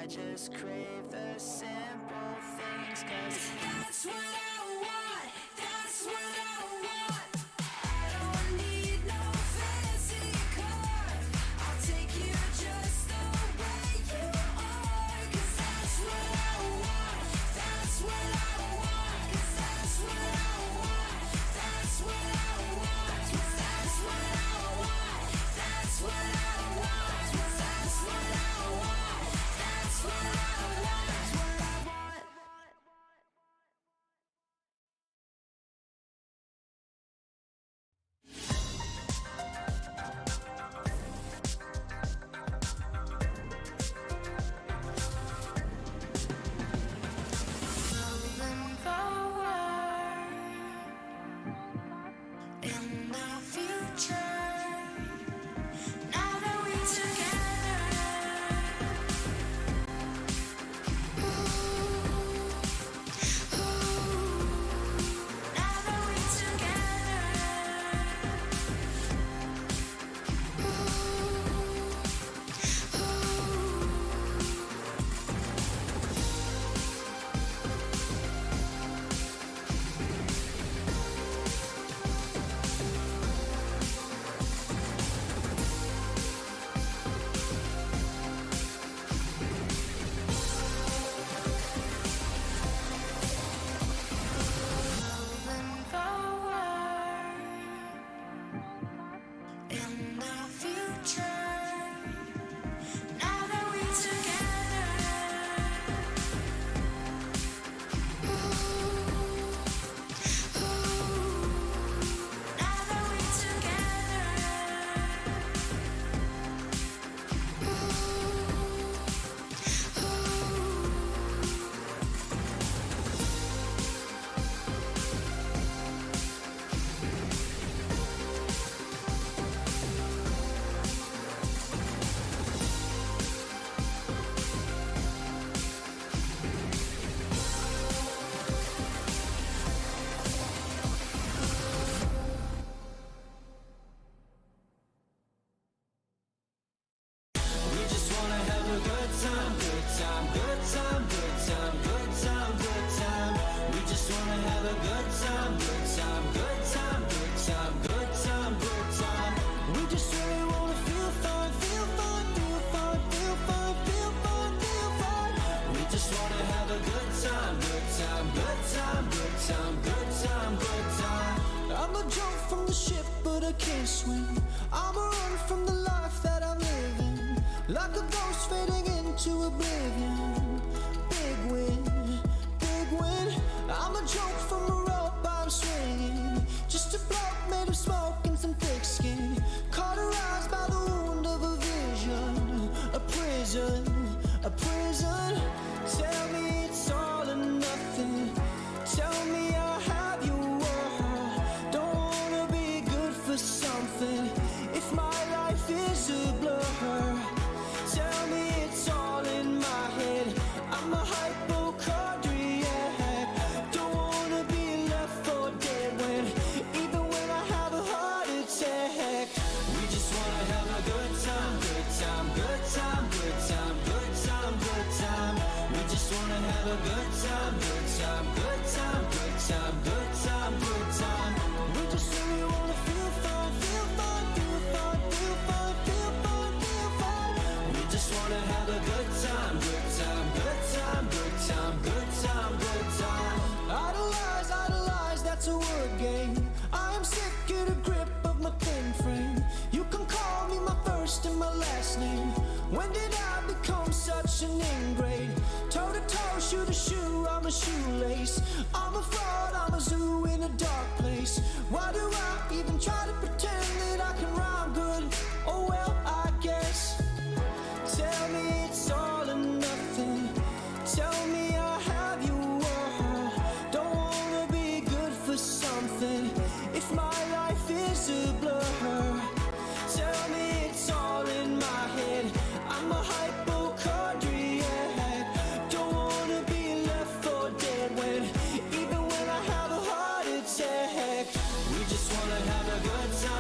just crave the simple things, 'cause that's what I want, that's what I want. I don't need no fancy car, I'll take you just the way you are, 'cause that's what I want, that's what I want, 'cause that's what I want, that's what I want, 'cause that's what I want, that's what I want, 'cause that's what I want, that's what I want, that's what I want. Moving forward in the future, now that we're together. Now that we're moving forward in the future, now that we're together. Now that we're we just wanna have a good time, good time, good time, good time, good time, good time. We just wanna have a good time, good time, good time, good time, good time, good time. We just really wanna feel fine, feel fine, feel fine, feel fine, feel fine, feel fine. We just wanna have a good time, good time, good time, good time, good time, good time. I'm a jump from the ship, but I can't swim. I'm a run from the life that I'm living, like a ghost fading into oblivion. Big win, big win. I'm a joke from a rope I'm swinging, just a bloke made of smoke and some thick skin, cauterized by the wound of a vision. A prison, a prison. Tell me it's all or nothing. Tell me I'll have your word. Don't wanna be good for something if my life is a blur. Tell me it's all in my head. I'm a hypochondriac. Don't wanna be left for dead when, even when I have a heart attack. We just wanna have a good time, good time, good time, good time, good time, good time. We just wanna have a good time, good time, good time, good time, good time, good time. We just really wanna feel fine, feel fine, feel fine, feel fine, feel fine, feel fine. We just wanna have a good time, good time, good time, good time, good time, good time. Idolize, idolize, that's a word game. I am sick of the grip of my thin frame. You can call me my first and my last name. When did I become such an ingrate? Toe to toe, shoe to shoe, I'm a shoelace. I'm a fraud, I'm a zoo in a dark place. Why do I even try to pretend that I can rhyme good? Oh well, I guess. Tell me it's all or nothing. Tell me I'll have your word. Don't wanna be good for something if my life is a blur. Tell me it's all in my head. I'm a hypochondriac. Don't wanna be left for dead when, even when I have a heart attack. We just wanna have a good time.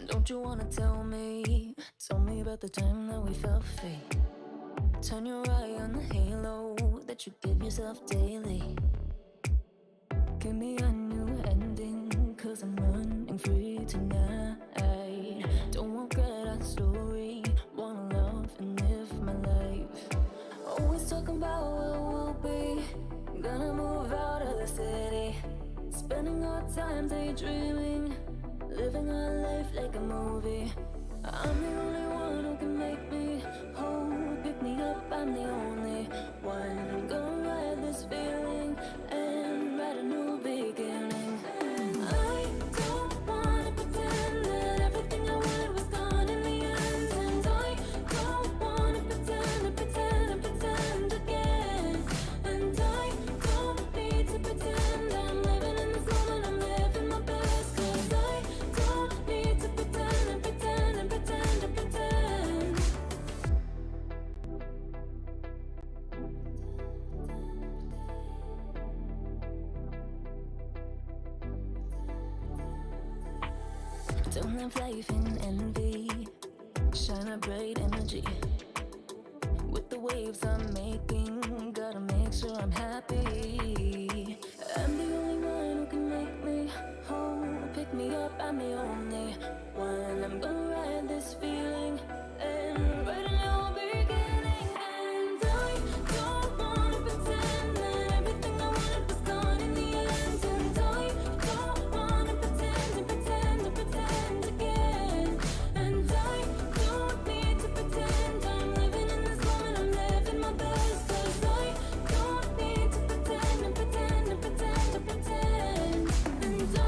Don't you wanna tell me about the time that we felt free? Turn your eye on the halo that you give yourself daily. Give me a new ending, cause I'm running free tonight. Don't regret our story, wanna love and live my life. Always talking about what will be, gonna move out of the city. Spending our time daydreaming, living our life like a movie. I'm the only one who can make me whole. Pick me up, I'm the only one. Gonna ride this feeling and write a new beginning. I don't wanna pretend that everything I wanted was gone in the end. And I don't wanna pretend again. And I don't need to pretend I'm living in this moment, I'm living my best. Cause I don't need to pretend and pretend and pretend and pretend. Don't live life in envy, shine a bright energy. With the waves I'm making, gotta make sure I'm happy. I'm the only one who can make me whole. Pick me up, I'm the only one. I'm gonna ride this feeling and write a new beginning. And I don't wanna pretend that everything I wanted was gone in the end. And I don't wanna pretend and pretend and pretend again. And I don't need to pretend I'm living in this moment, I'm living my best. Cause I don't need to pretend and pretend and pretend and pretend. And I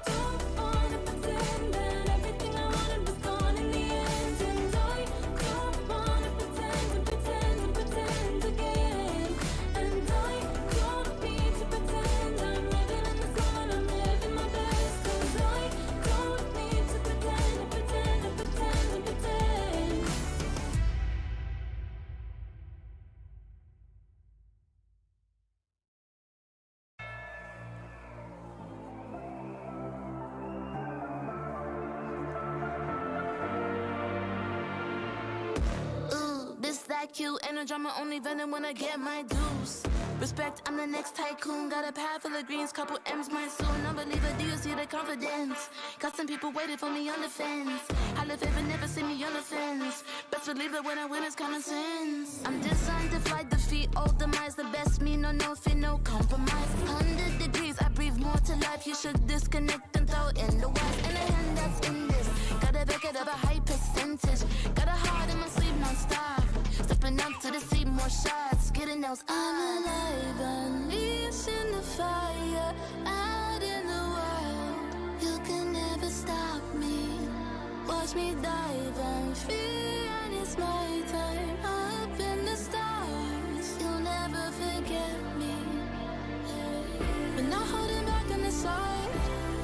don't wanna pretend that everything I wanted was gone in the end. And I don't wanna pretend and pretend and pretend again. And I don't need to pretend I'm living in this moment, I'm living my best. Cause I don't need to pretend and pretend and pretend and pretend. Ooh, this that cute, and a drama only venom when I get my dues. Respect, I'm the next tycoon. Got a pad full of greens, couple M's my soon. Unbeliever, do you see the confidence? Got some people waiting for me on the fence. I live heaven, never see me on the fence. Best believe it when I win, it's common sense. I'm designed to fly, defeat all demise. The best me, no fear, no compromise. 100 degrees, I breathe more to life. You should disconnect and throw in the wires. And a hand that's in this. Gotta back it up a high percentage. Got a heart in my sleeve, non-stop. Stepping up to the sea, more shots. Getting those. I'm alive, unleashed in the fire. Out in the wild, you can never stop me. Watch me dive, I'm free and it's my time. Up in the stars, you'll never forget me. But not holding back on the side.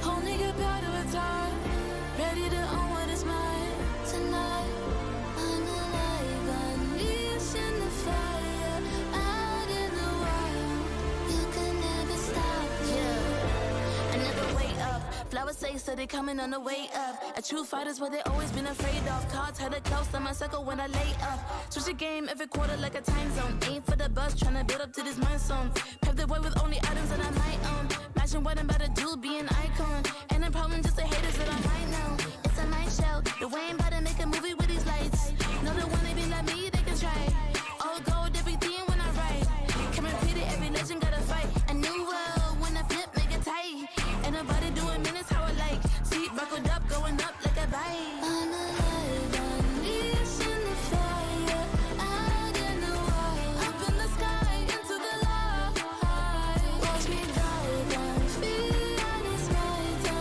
Only get better with time. Ready to own what is mine tonight. I'm alive, unleashed in the fire. Out in the wild, you can never stop me. Yeah, I never wait up. Flowers say so they coming on the way up. A true fighter's what they always been afraid of. Cards had it close on my circle when I lay up. Switch the game every quarter like a time zone. Aim for the bus, tryna build up to this mind zone. Pave the way with only items that I might own. Imagine what I'm about to do, be an icon. And the problem just the haters that I might know. It's a night show, the way I'm about to make a movie with these lights. No, they wanna be like me, they can try. All gold, everything when I write. Can repeat it, every legend gotta fight. A new world, when I flip, make it tight. Ain't nobody doing minutes how I like. Seat buckled up, going up like a bike. I'm alive, unleashed in the fire. Out in the wild, up in the sky, into the light. Watch me dive, I'm free and it's my time.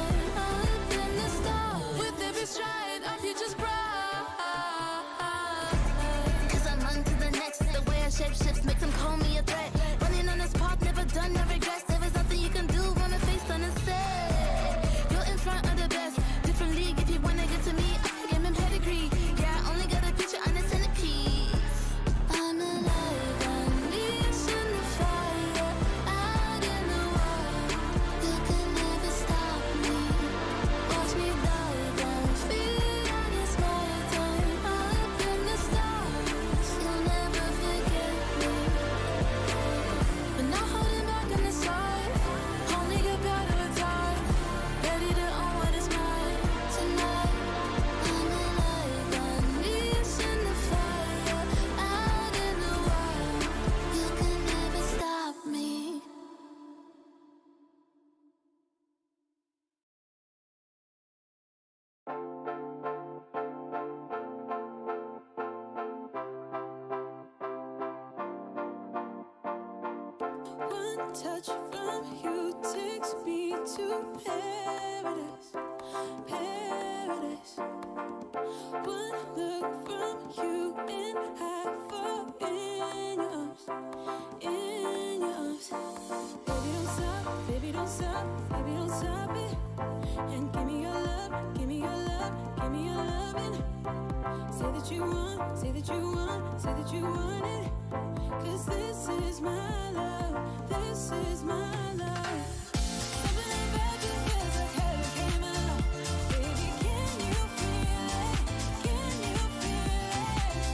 One touch from you takes me to paradise, paradise. One look from you and I fall in your arms, in your arms. Baby, don't stop, baby, don't stop, baby, don't stop it. And give me your love, give me your love, give me your loving. Say that you want, say that you want, say that you want it. 'Cause this is my love, this is my love. Something about you feels like heaven came along. Baby, can you feel it? Can you feel it?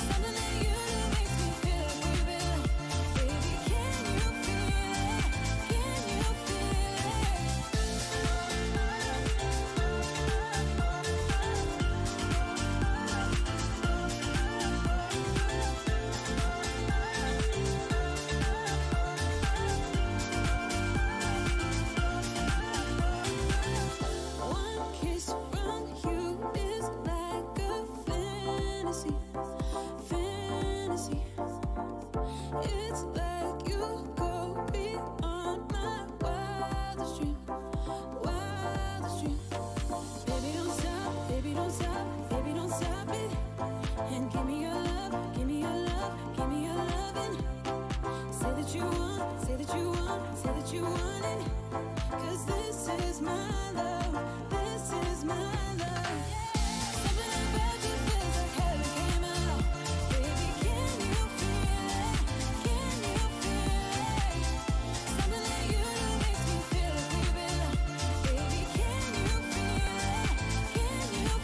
Something that you do makes me feel like we belong. Baby, can you feel it? Can you feel One kiss from you is like a fantasy, fantasy. It's like you go beyond my wildest dream, wildest dream. Baby, don't stop, baby, don't stop, baby, don't stop it. And give me your love, give me your love, give me your loving. Say that you want, say that you want, say that you want it. 'Cause this is my love, this is my love. Something about you feels like heaven came along. Baby, can you feel it? Can you feel it? Something that you do makes me feel like we belong. Baby, can you feel it? Can you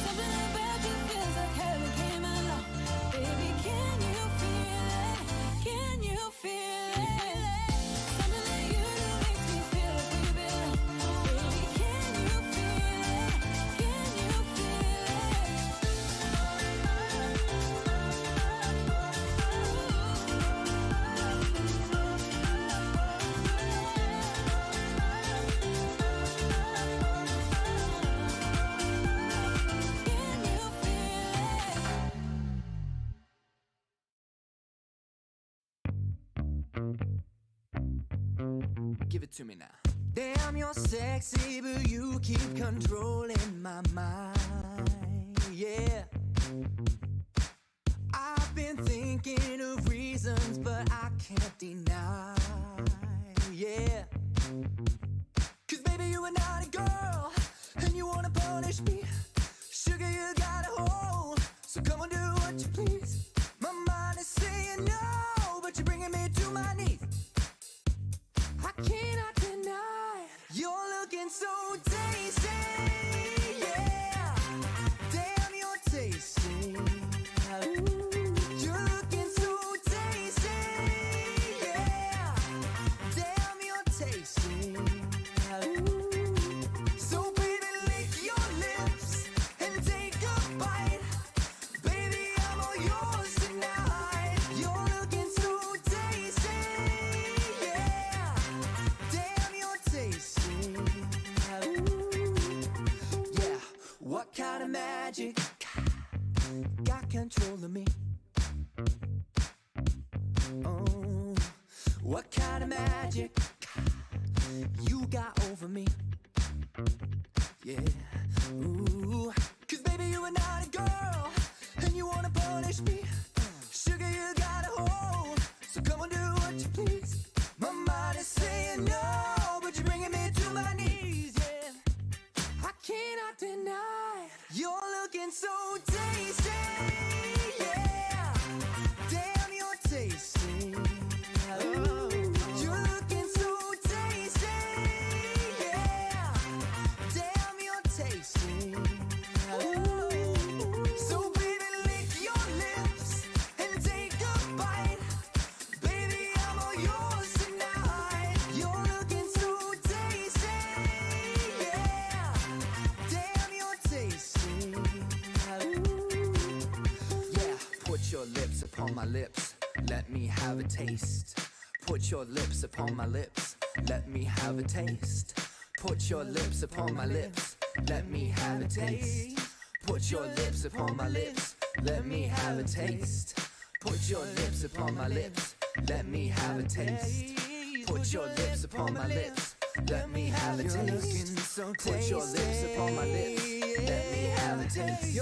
Something about you feels like heaven came along. Baby, can you feel it? Can you feel it? Something that you do makes me feel like we belong. Baby, can you feel it? Can you Give it to me now. Damn, you're sexy, but you keep controlling my mind. Yeah. I've been thinking of reasons, but I can't deny. Yeah. 'Cause baby, you are not a girl, and you wanna punish me. Sugar, you got a hold, so come and do what you please. My mind is saying no, but you're bringing me to my knees. I cannot deny you're looking so tasty, yeah. Damn, you're tasty. Ooh, you're looking so tasty, yeah. Damn, you're tasty. Ooh. So baby, lick your lips and take a bite. Baby, I'm all yours tonight. You're looking so tasty, yeah. Damn, you're tasty. Ooh. Yeah, what kind of magic got control of me? Oh, what kind of magic you got over me? Yeah. Ooh. 'Cause baby, you are not a girl, and you wanna punish me. Sugar, you got a hold, so come and do what you please. My mind is saying no, but you're bringing me to my knees, yeah. I cannot deny you're looking so tasty, yeah. Damn, you're tasty. Oh, you're looking so tasty, yeah. Damn, you're tasty. Oh, so baby, lick your lips and take a bite. Baby, I'm all yours tonight. You're looking so tasty, yeah. Damn, you're tasty. Ooh. Yeah, put your lips upon my lips. let me have a taste. Put your lips upon my lips, let me have a taste. Put your lips upon my lips, let me have a taste. Put your lips upon my lips, let me have a taste. Put your lips upon my lips, let me have a taste. Put your lips upon my lips, let me have a taste. Put your lips upon my lips, let me have a taste.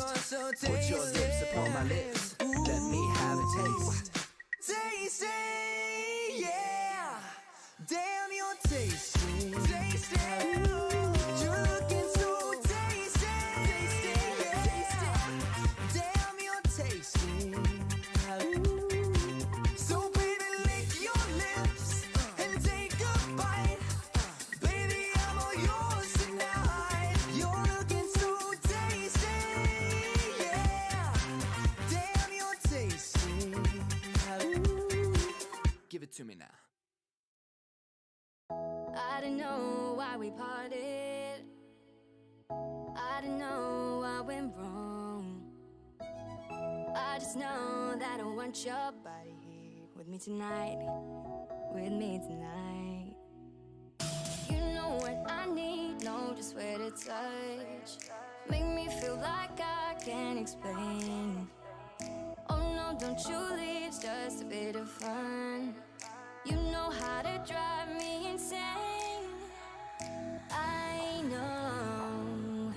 Put your lips upon my lips, let me have a taste. Tasty, yeah. Damn, you're tasty. Tasty. You're looking so tasty. Tasty, yeah. Damn, you're tasty. So baby, lick your lips and take a bite. Baby, I'm all yours tonight. You're looking so tasty, yeah. Damn, you're tasty. Give it to me now. I didn't know why we parted. I didn't know what went wrong. I just know that I want your body here with me tonight. With me tonight. You know what I need, know just where to touch. Make me feel like I can't explain. Oh no, don't you leave, it's just a bit of fun. You know how to drive me insane. I know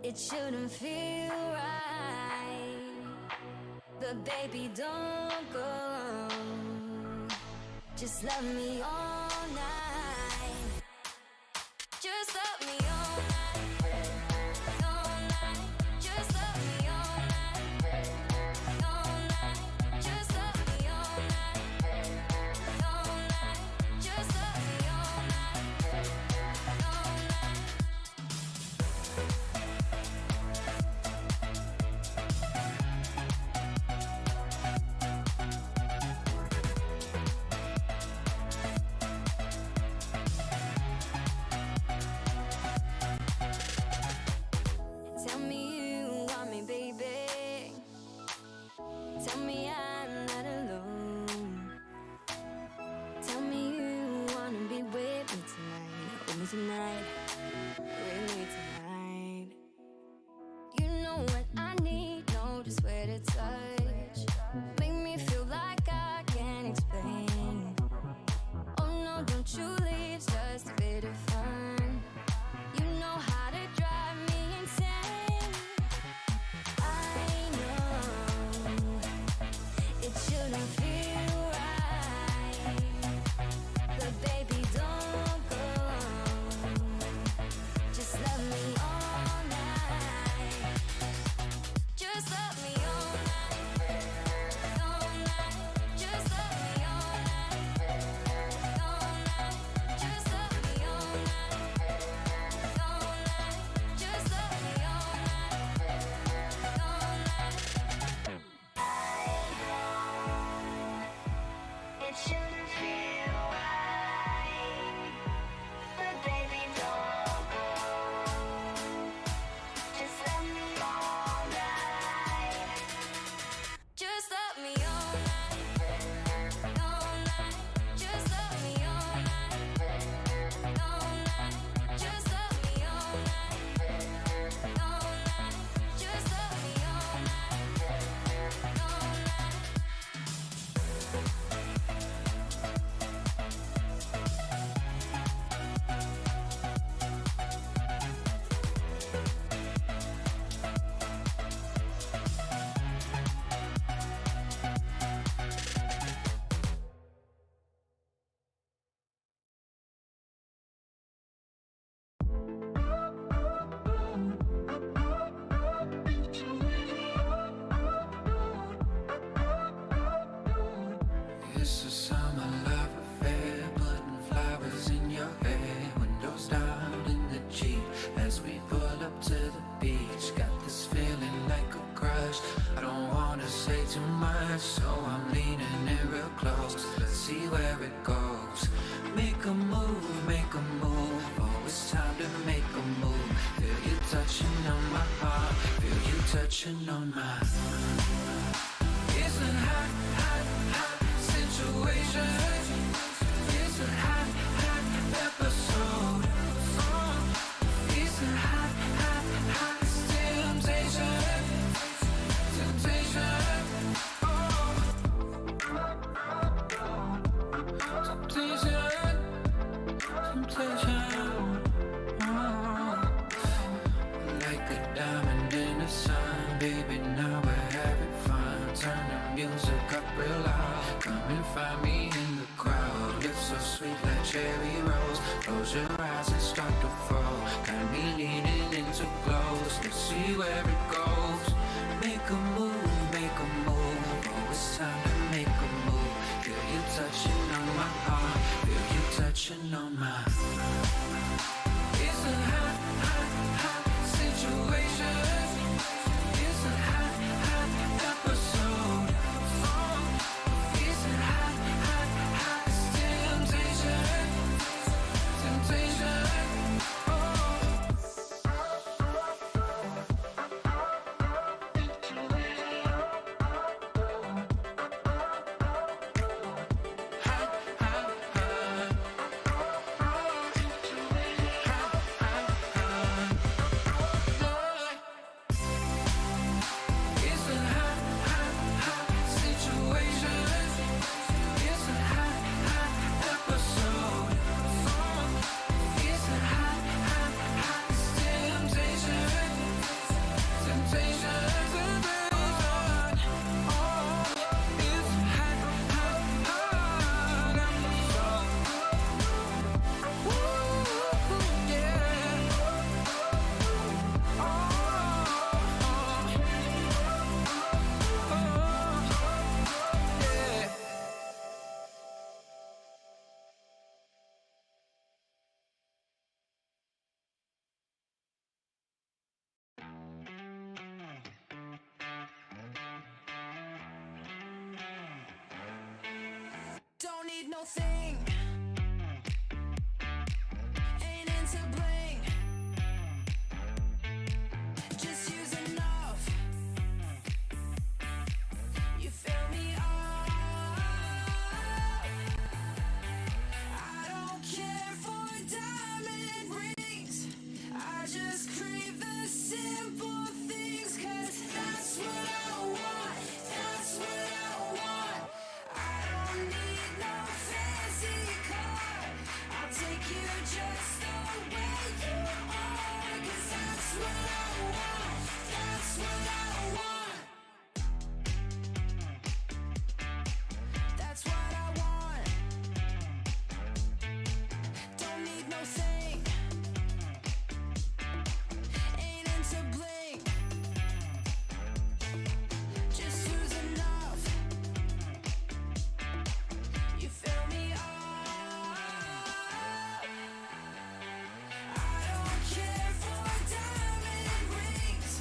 it shouldn't feel right, but baby, don't go. Just love me all night. Just love me all night. All night. Just love me all night. All night. Just love me all night. All night. Just love me all night. All night. Tell me you want me, baby. Tell me I'm not alone. Tell me you wanna be with me tonight. With me tonight. With me tonight. You know what I need, know just where to touch. Make me feel like I can't explain. Oh no, don't you leave, it's just a bit of fun. You know how to drive me insane. I know it shouldn't feel right, but baby, don't go. Just love me all night. Just love me all night. All night. Just love me all night. All night. Just love me all night. All night. Just love me all night. All night. It shouldn't feel right, but baby, don't go. Just love me all night. Just love me all night. All night. Just love me all night. All night. Just love me all night. All night. Just love me all night. All night. It's a summer love affair, putting flowers in your hair. Windows down in the Jeep as we pull up to the beach. Got this feeling like a crush. I don't wanna say too much, so I'm leaning in real close. Let's see where it goes. Make a move, oh it's time to make a move. Feel you touching on my heart, feel you touching on mine. It's a hot, hot, hot so sweet like cherry rose. Close your eyes and start to fall. Got me leaning into close. Let's see where it goes. Make a move, make a move. Oh, it's time to make a move. Feel you touching on my heart. Feel you touching on my. It's a hot, hot, hot situation. It's a hot, hot episode. It's a hot, hot, hot temptation. Temptation. Don't need no thing. Ain't into bling. Just use enough. You fill me up. I don't care for diamond rings. I just crave the simple things. 'Cause that's what I want. That's what I want. I don't need no fancy car. I'll take you just the way you are. 'Cause that's what I want. That's what I want. That's what I want. Don't need no thing. Ain't into bling. Just use enough. You fill me up. I don't care for diamond rings.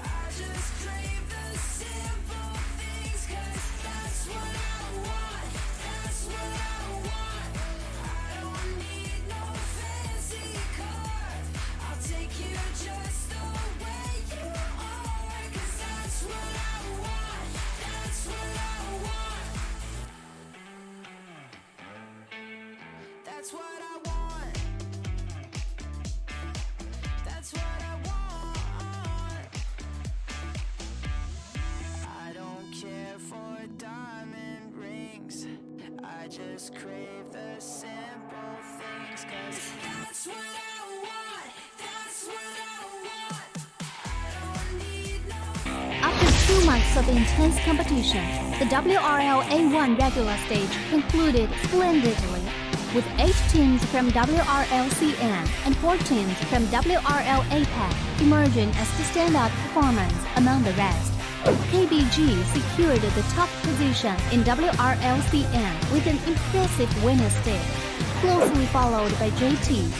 I just crave the simple things. 'Cause that's what I want. That's what I want. I don't need no fancy car. I'll take you just the way you are. 'Cause that's what I want. That's what I want. That's what I want. That's what I want. I don't care for diamond rings. I just crave the simple things. 'Cause that's what I want. That's what I want. I don't need no. After 2 months of intense competition, the WRL A1 regular stage concluded splendidly, with 8 teams from WRLCN and 4 teams from WRL APAC emerging as the standout performance among the rest. KBG secured the top position in WRLCN with an impressive winner stage, closely followed by JT.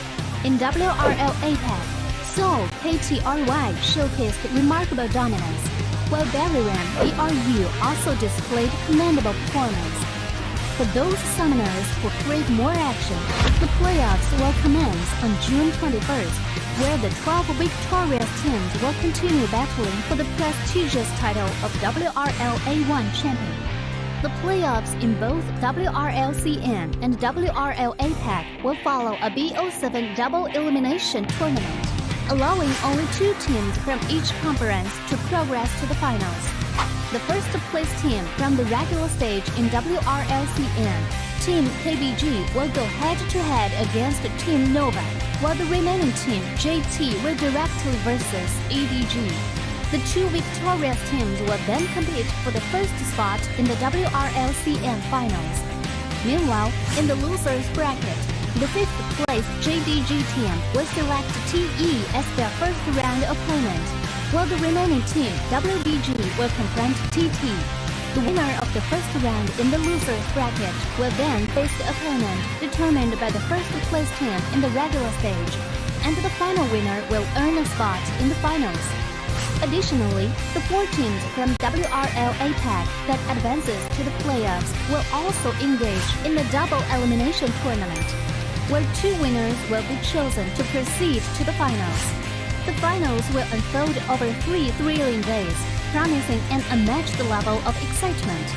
In WRL APAC, Seoul KTRY showcased remarkable dominance, while Bariram BRU also displayed commendable performance. For those summoners who crave more action, the playoffs will commence on June 21st, where the 12 victorious teams will continue battling for the prestigious title of WRL A1 champion. The playoffs in both WRLCN and WRL APAC will follow a BO7 double elimination tournament, allowing only 2 teams from each conference to progress to the finals. The first place team from the regular stage in WRLCN, Team KBG, will go head-to-head against Team Nova, while the remaining team, JT, will directly versus JDG. The 2 victorious teams will then compete for the first spot in the WRLCN finals. Meanwhile, in the losers bracket, the 5th place JDG team will select TE as their first round opponent, while the remaining team WDG will confront TT. The winner of the first round in the losers bracket will then face the opponent determined by the first place team in the regular stage, and the final winner will earn a spot in the finals. Additionally, the 4 teams from WRL APAC that advances to the playoffs will also engage in the double elimination tournament, where 2 winners will be chosen to proceed to the finals. The finals will unfold over 3 thrilling days, promising an unmatched level of excitement.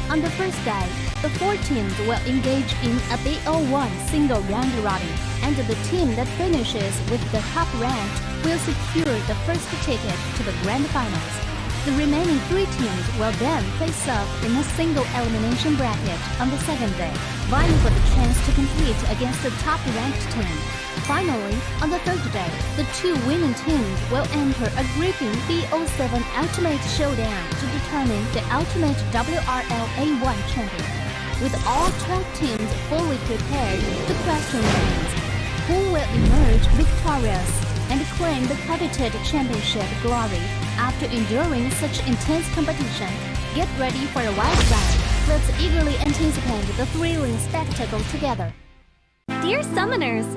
On the first day, the 4 teams will engage in a BO1 single round robin, and the team that finishes with the top rank will secure the first ticket to the grand finals. The remaining 3 teams will then face off in a single elimination bracket on the second day, vying for the chance to compete against the top-ranked team. Finally, on the third day, the 2 winning teams will enter a gripping BO7 Ultimate Showdown to determine the ultimate WRL A1 champion. With all 12 teams fully prepared, the question remains, who will emerge victorious and claim the coveted championship glory after enduring such intense competition? Get ready for a wild ride. Let's eagerly anticipate the thrilling spectacle together. Dear Summoners,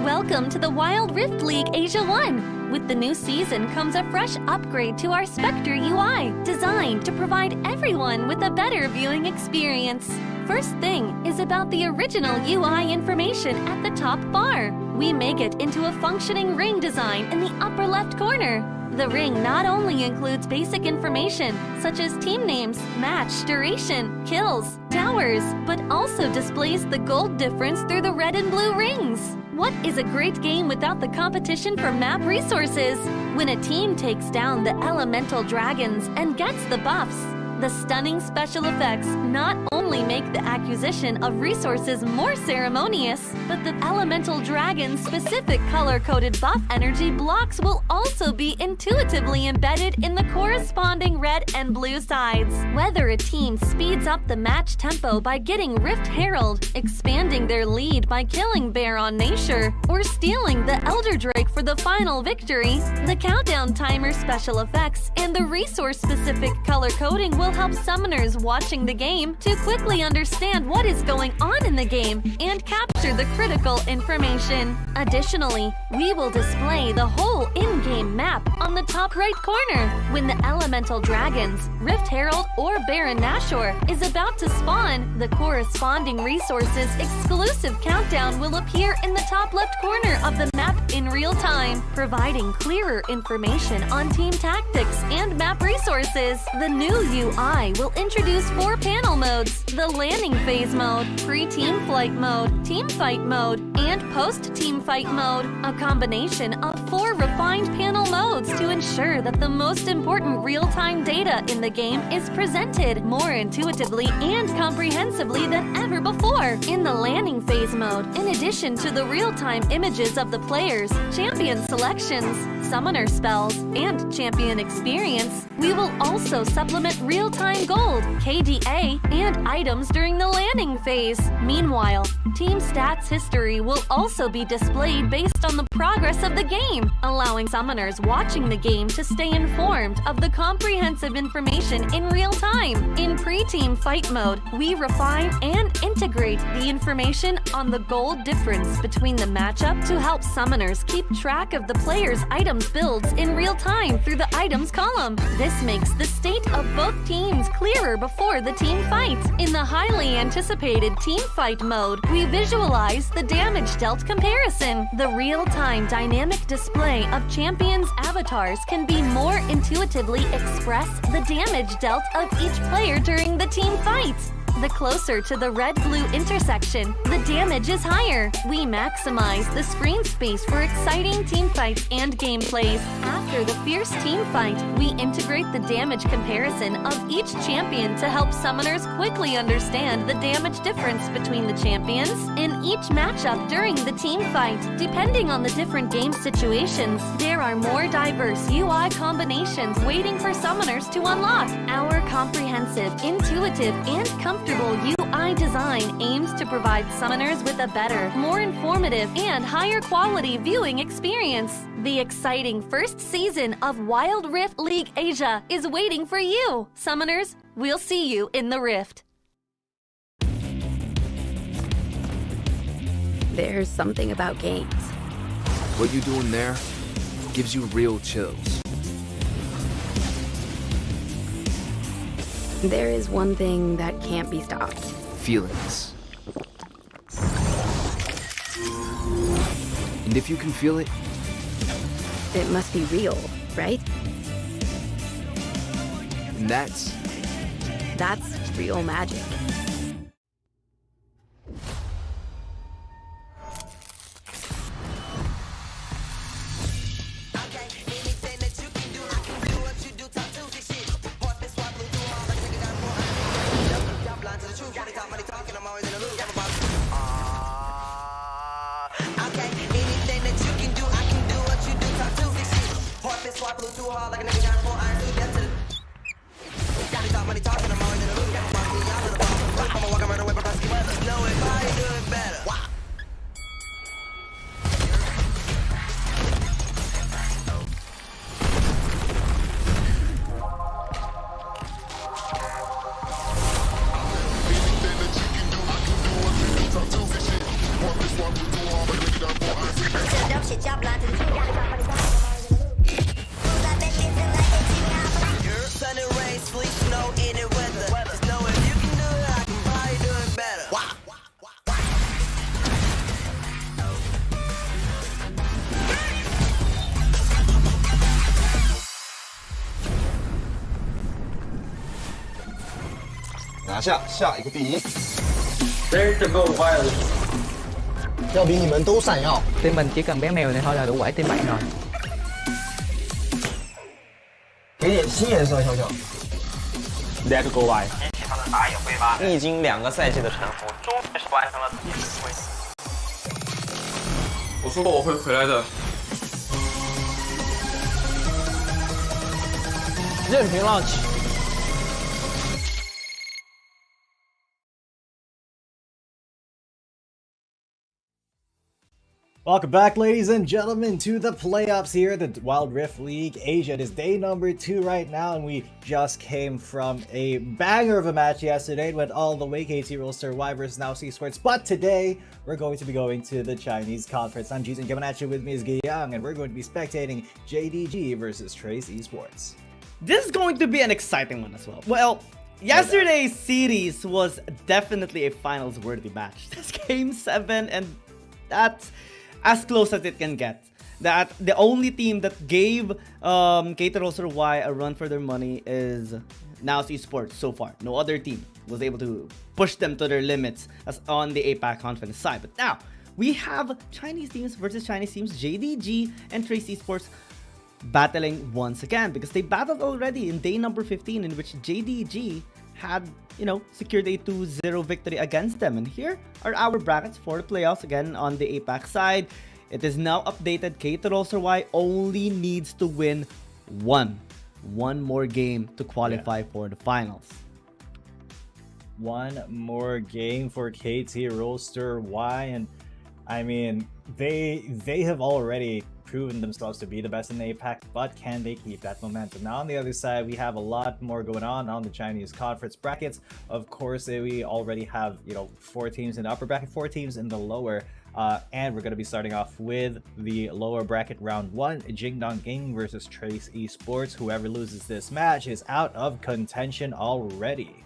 welcome to the Wild Rift League Asia 1. With the new season comes a fresh upgrade to our Spectre UI, designed to provide everyone with a better viewing experience. First thing is about the original UI information at the top bar. We make it into a functioning ring design in the upper left corner. The ring not only includes basic information such as team names, match duration, kills, towers, but also displays the gold difference through the red and blue rings. What is a great game without the competition for map resources? When a team takes down the elemental dragons and gets the buffs, the stunning special effects not only make the acquisition of resources more ceremonious, but the elemental dragon's specific color-coded buff energy blocks will also be intuitively embedded in the corresponding red and blue sides. Whether a team speeds up the match tempo by getting Rift Herald, expanding their lead by killing Baron Nashor, or stealing the Elder Drake for the final victory, the countdown timer special effects and the resource-specific color coding will help summoners watching the game to quickly understand what is going on in the game and capture the critical information. Additionally, we will display the whole in-game map on the top right corner. When the elemental dragons, Rift Herald, or Baron Nashor is about to spawn, the corresponding resources exclusive countdown will appear in the top left corner of the map in real time, providing clearer information on team tactics and map resources. The new UI will introduce 4 panel modes: the landing phase mode, pre-team flight mode, team fight mode, and post-team fight mode, a combination of 4 refined panel modes to ensure that the most important real-time data in the game is presented more intuitively and comprehensively than ever before. In the landing phase mode, in addition to the real-time images of the players, champion selections, summoner spells, and champion experience, we will also supplement real-time gold, KDA, and items during the landing phase. Meanwhile, team stats history will also be displayed based on the progress of the game, allowing summoners watching the game to stay informed of the comprehensive information in real time. In pre-team fight mode, we refine and integrate the information on the gold difference between the matchup to help summoners keep track of the player's items builds in real time through the items column. This makes the state of both teams clearer before the team fight. In the highly anticipated team fight mode, we visualize the damage dealt comparison. The real-time dynamic display of champions' avatars can be more intuitively express the damage dealt of each player during the team fight. The closer to the red-blue intersection, the damage is higher. We maximize the screen space for exciting team fights and gameplays. After the fierce team fight, we integrate the damage comparison of each champion to help summoners quickly understand the damage difference between the champions in each matchup during the team fight. Depending on the different game situations, there are more diverse UI combinations waiting for summoners to unlock. Our comprehensive, intuitive, and comfortable UI UI design aims to provide summoners with a better, more informative, and higher quality viewing experience. The exciting first season of Wild Rift League Asia is waiting for you. Summoners, we'll see you in the Rift. There's something about games. What you doing there gives you real chills. There is one thing that can't be stopped. Feelings. And if you can feel it, It must be real, right? and that's That's real magic. Sun and rain, sleet, snow, any weather. Just know if you can do it, I can probably do it better.拿下下一个第一， There's the gold wireless. 要比你们都闪耀。 Team mình chỉ cần bé mèo này thôi là đủ quẩy team bạn rồi. 给点新颜色，小小。 There's the gold wire. 历经2个赛季的沉浮，终于是完成了自己的归。我说过我会回来的。任凭浪起。 Welcome back, ladies and gentlemen, to the playoffs here, the Wild Rift League Asia. It is day number 2 right now, and we just came from a banger of a match yesterday. It went all the way, KT Rollster Y versus Now Esports. But today, we're going to be going to the Chinese conference. I'm Jason, coming at you with me is Guiyang, and we're going to be spectating JDG versus Trace Esports. This is going to be an exciting one as well. Well, yesterday's series was definitely a finals-worthy match. This Game 7, and that's as close as it can get. That the only team that gave KT Rollster Y a run for their money is Now Esports so far. No other team was able to push them to their limits as on the APAC conference side. But now, we have Chinese teams versus Chinese teams, JDG and Trace Esports, battling once again, because they battled already in day number 15, in which JDG had, secured a 2-0 victory against them. And here are our brackets for the playoffs again on the APAC side. It is now updated. KT Rollster Y only needs to win one more game to qualify for the finals. One more game for KT Rollster Y, and I mean, they have already proven themselves to be the best in the APAC, but can they keep that momentum? Now on the other side, we have a lot more going on the Chinese conference brackets. Of course, we already have 4 teams in the upper bracket, 4 teams in the lower, and we're going to be starting off with the lower bracket round 1, Jingdong Gaming versus Trace Esports. Whoever loses this match is out of contention already.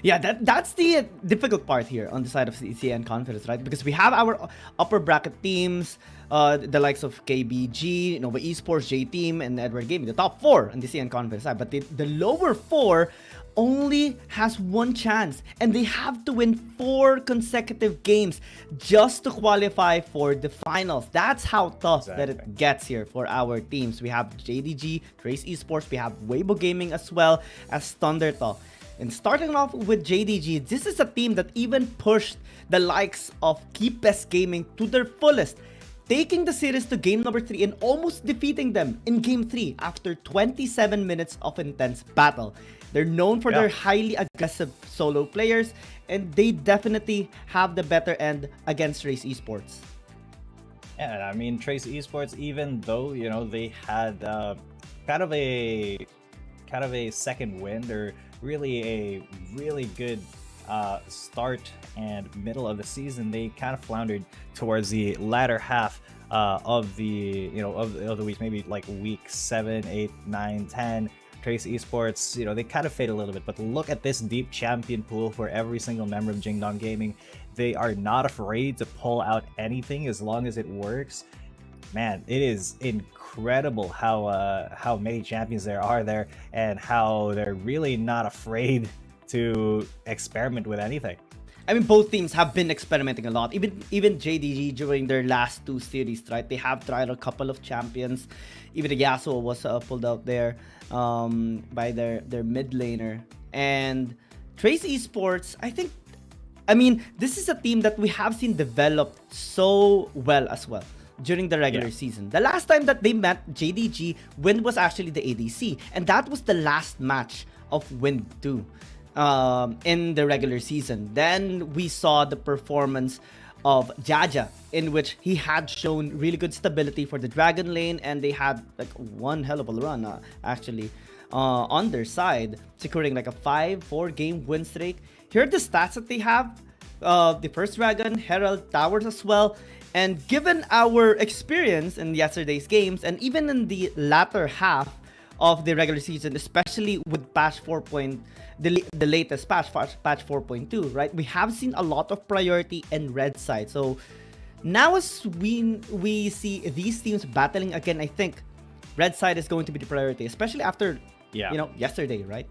Yeah, that's the difficult part here on the side of the CN conference, right? Because we have our upper bracket teams, the likes of KBG, Nova Esports, J-Team, and Edward Gaming, the top 4 on the CN conference side. But the lower 4 only has one chance, and they have to win 4 consecutive games just to qualify for the finals. That's how tough that it gets here for our teams. We have JDG, Trace Esports, we have Weibo Gaming as well as Thundertalk. And starting off with JDG, this is a team that even pushed the likes of Keepest Gaming to their fullest, taking the series to game number 3 and almost defeating them in game 3 after 27 minutes of intense battle. They're known for their highly aggressive solo players, and they definitely have the better end against Trace Esports. Yeah, I mean, Trace Esports, even though, you know, they had kind of a second wind, or really a really good start and middle of the season, they kind of floundered towards the latter half of the of the week, maybe like week 7, 8, 9, 10. Trace Esports, you know, they kind of fade a little bit, but look at this deep champion pool for every single member of Jingdong Gaming. They are not afraid to pull out anything as long as it works. Man, it is incredible how many champions there are there, and how they're really not afraid to experiment with anything. I mean, both teams have been experimenting a lot. Even JDG during their last 2 series, right? They have tried a couple of champions. Even the Yasuo was pulled out there by their mid laner. And Trace Esports, I mean, this is a team that we have seen develop so well as well during the regular season. The last time that they met JDG, Wind was actually the ADC, and that was the last match of Wind 2 in the regular season. Then we saw the performance of Jaja, in which he had shown really good stability for the Dragon lane, and they had like one hell of a run actually on their side, securing like a 5-4 game win streak. Here are the stats that they have. The first Dragon, Herald, Towers as well. And given our experience in yesterday's games, and even in the latter half of the regular season, especially with patch 4. The latest patch 4.2, right? We have seen a lot of priority in red side. So now as we see these teams battling again, I think red side is going to be the priority, especially after yesterday, right?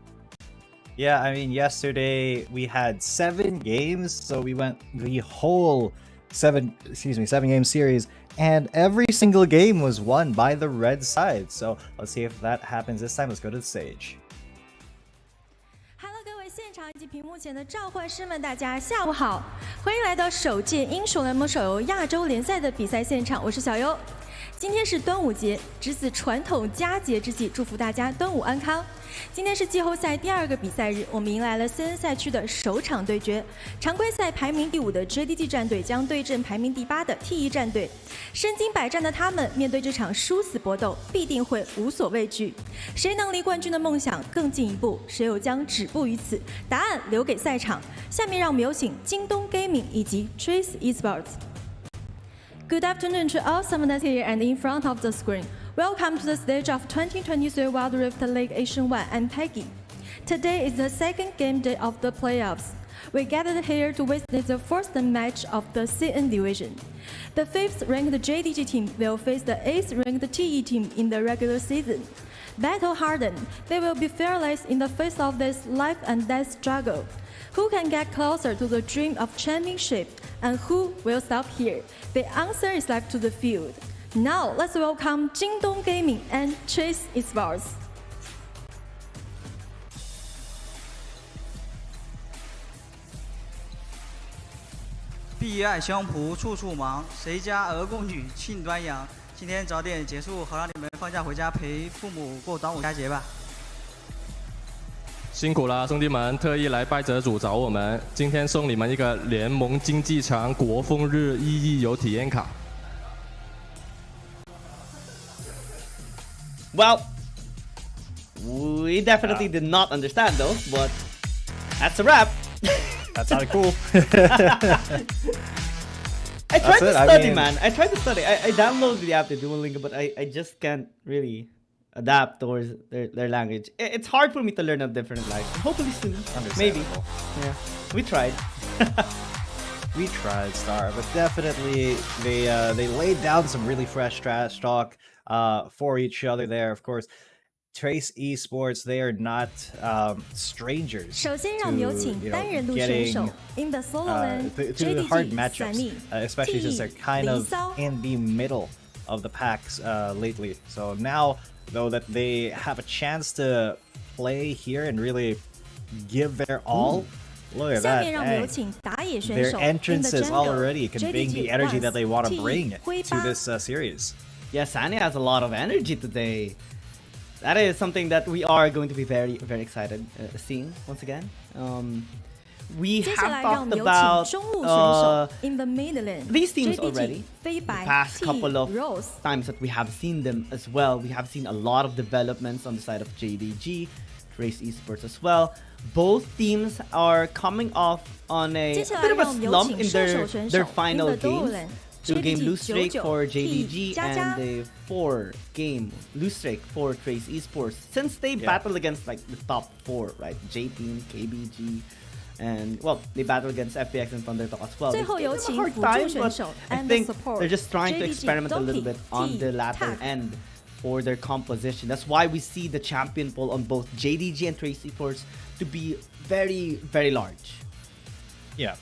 Yeah, I mean, yesterday we had 7 games, so we went the whole 7-game series, and every single game was won by the red side. So let's see if that happens this time. Let's go to the stage. 各位现场以及屏幕前的召唤师们，大家下午好，欢迎来到首届英雄联盟手游亚洲联赛的比赛现场，我是小优。今天是端午节，值此传统佳节之际，祝福大家端午安康。今天是季后赛第2个比赛日，我们迎来了CN赛区的首场对决。常规赛排名第5的 JDG 战队将对阵排名第8的 T1 战队。身经百战的他们，面对这场殊死搏斗，必定会无所畏惧。谁能离冠军的梦想更进一步？谁又将止步于此？答案留给赛场。下面让我们有请京东 Gaming 以及 Trace Esports。Good afternoon to all summoners here and in front of the screen. Welcome to the stage of 2023 Wild Rift League Asian 1 and Peggy. Today is the second game day of the playoffs. We gathered here to witness the first match of the CN division. The 5th ranked JDG team will face the 8th ranked TE team in the regular season. Battle hardened, they will be fearless in the face of this life and death struggle. Who can get closer to the dream of championship, and who will stop here? The answer is left to the field. Now let's welcome Jingdong Gaming and Trace Esports. 碧爱相仆处处忙，谁家儿供女庆端阳。今天早点结束，好让你们放假回家陪父母过端午佳节吧。辛苦了，兄弟们，特意来拜泽主找我们，今天送你们一个联盟竞技场国风日意义游体验卡。Well, we definitely did not understand those, but that's a wrap. That sounded cool. I tried to study, man. I tried to study. I downloaded the app, the Duolingo, but I just can't really adapt towards their language. It's hard for me to learn a different language. Hopefully soon. Maybe. Yeah. We tried. We tried, Star, but definitely they laid down some really fresh trash talk for each other there. Of course, Trace Esports, they are not strangers 首先让我们有请单人路选手 in the solo lane to the hard matchups, especially since they're kind of in the middle of the packs lately. So now, though, that they have a chance to play here and really give their all. Look at that. Hey, their entrances already conveying the energy that they want to bring to this series. Yeah, Sani has a lot of energy today. that is something that we are going to be very, very excited seeing once again. We have talked about in the Midland. these teams JDG, already. The past couple of times that we have seen them as well. We have seen a lot of developments on the side of JDG, Trace Esports as well. Both teams are coming off on a bit of a slump in their final games. 2-game lose streak for JDG and a 4-game lose streak for Trace Esports. Since they battled against like the top 4, right? J-Team, KBG, and well, they battled against FPX and Thundertalk as well. They have a hard time, but I think they're just trying to experiment a little bit on the latter end for their composition. That's why we see the champion pool on both JDG and Trace Esports to be very, very large. Yeah.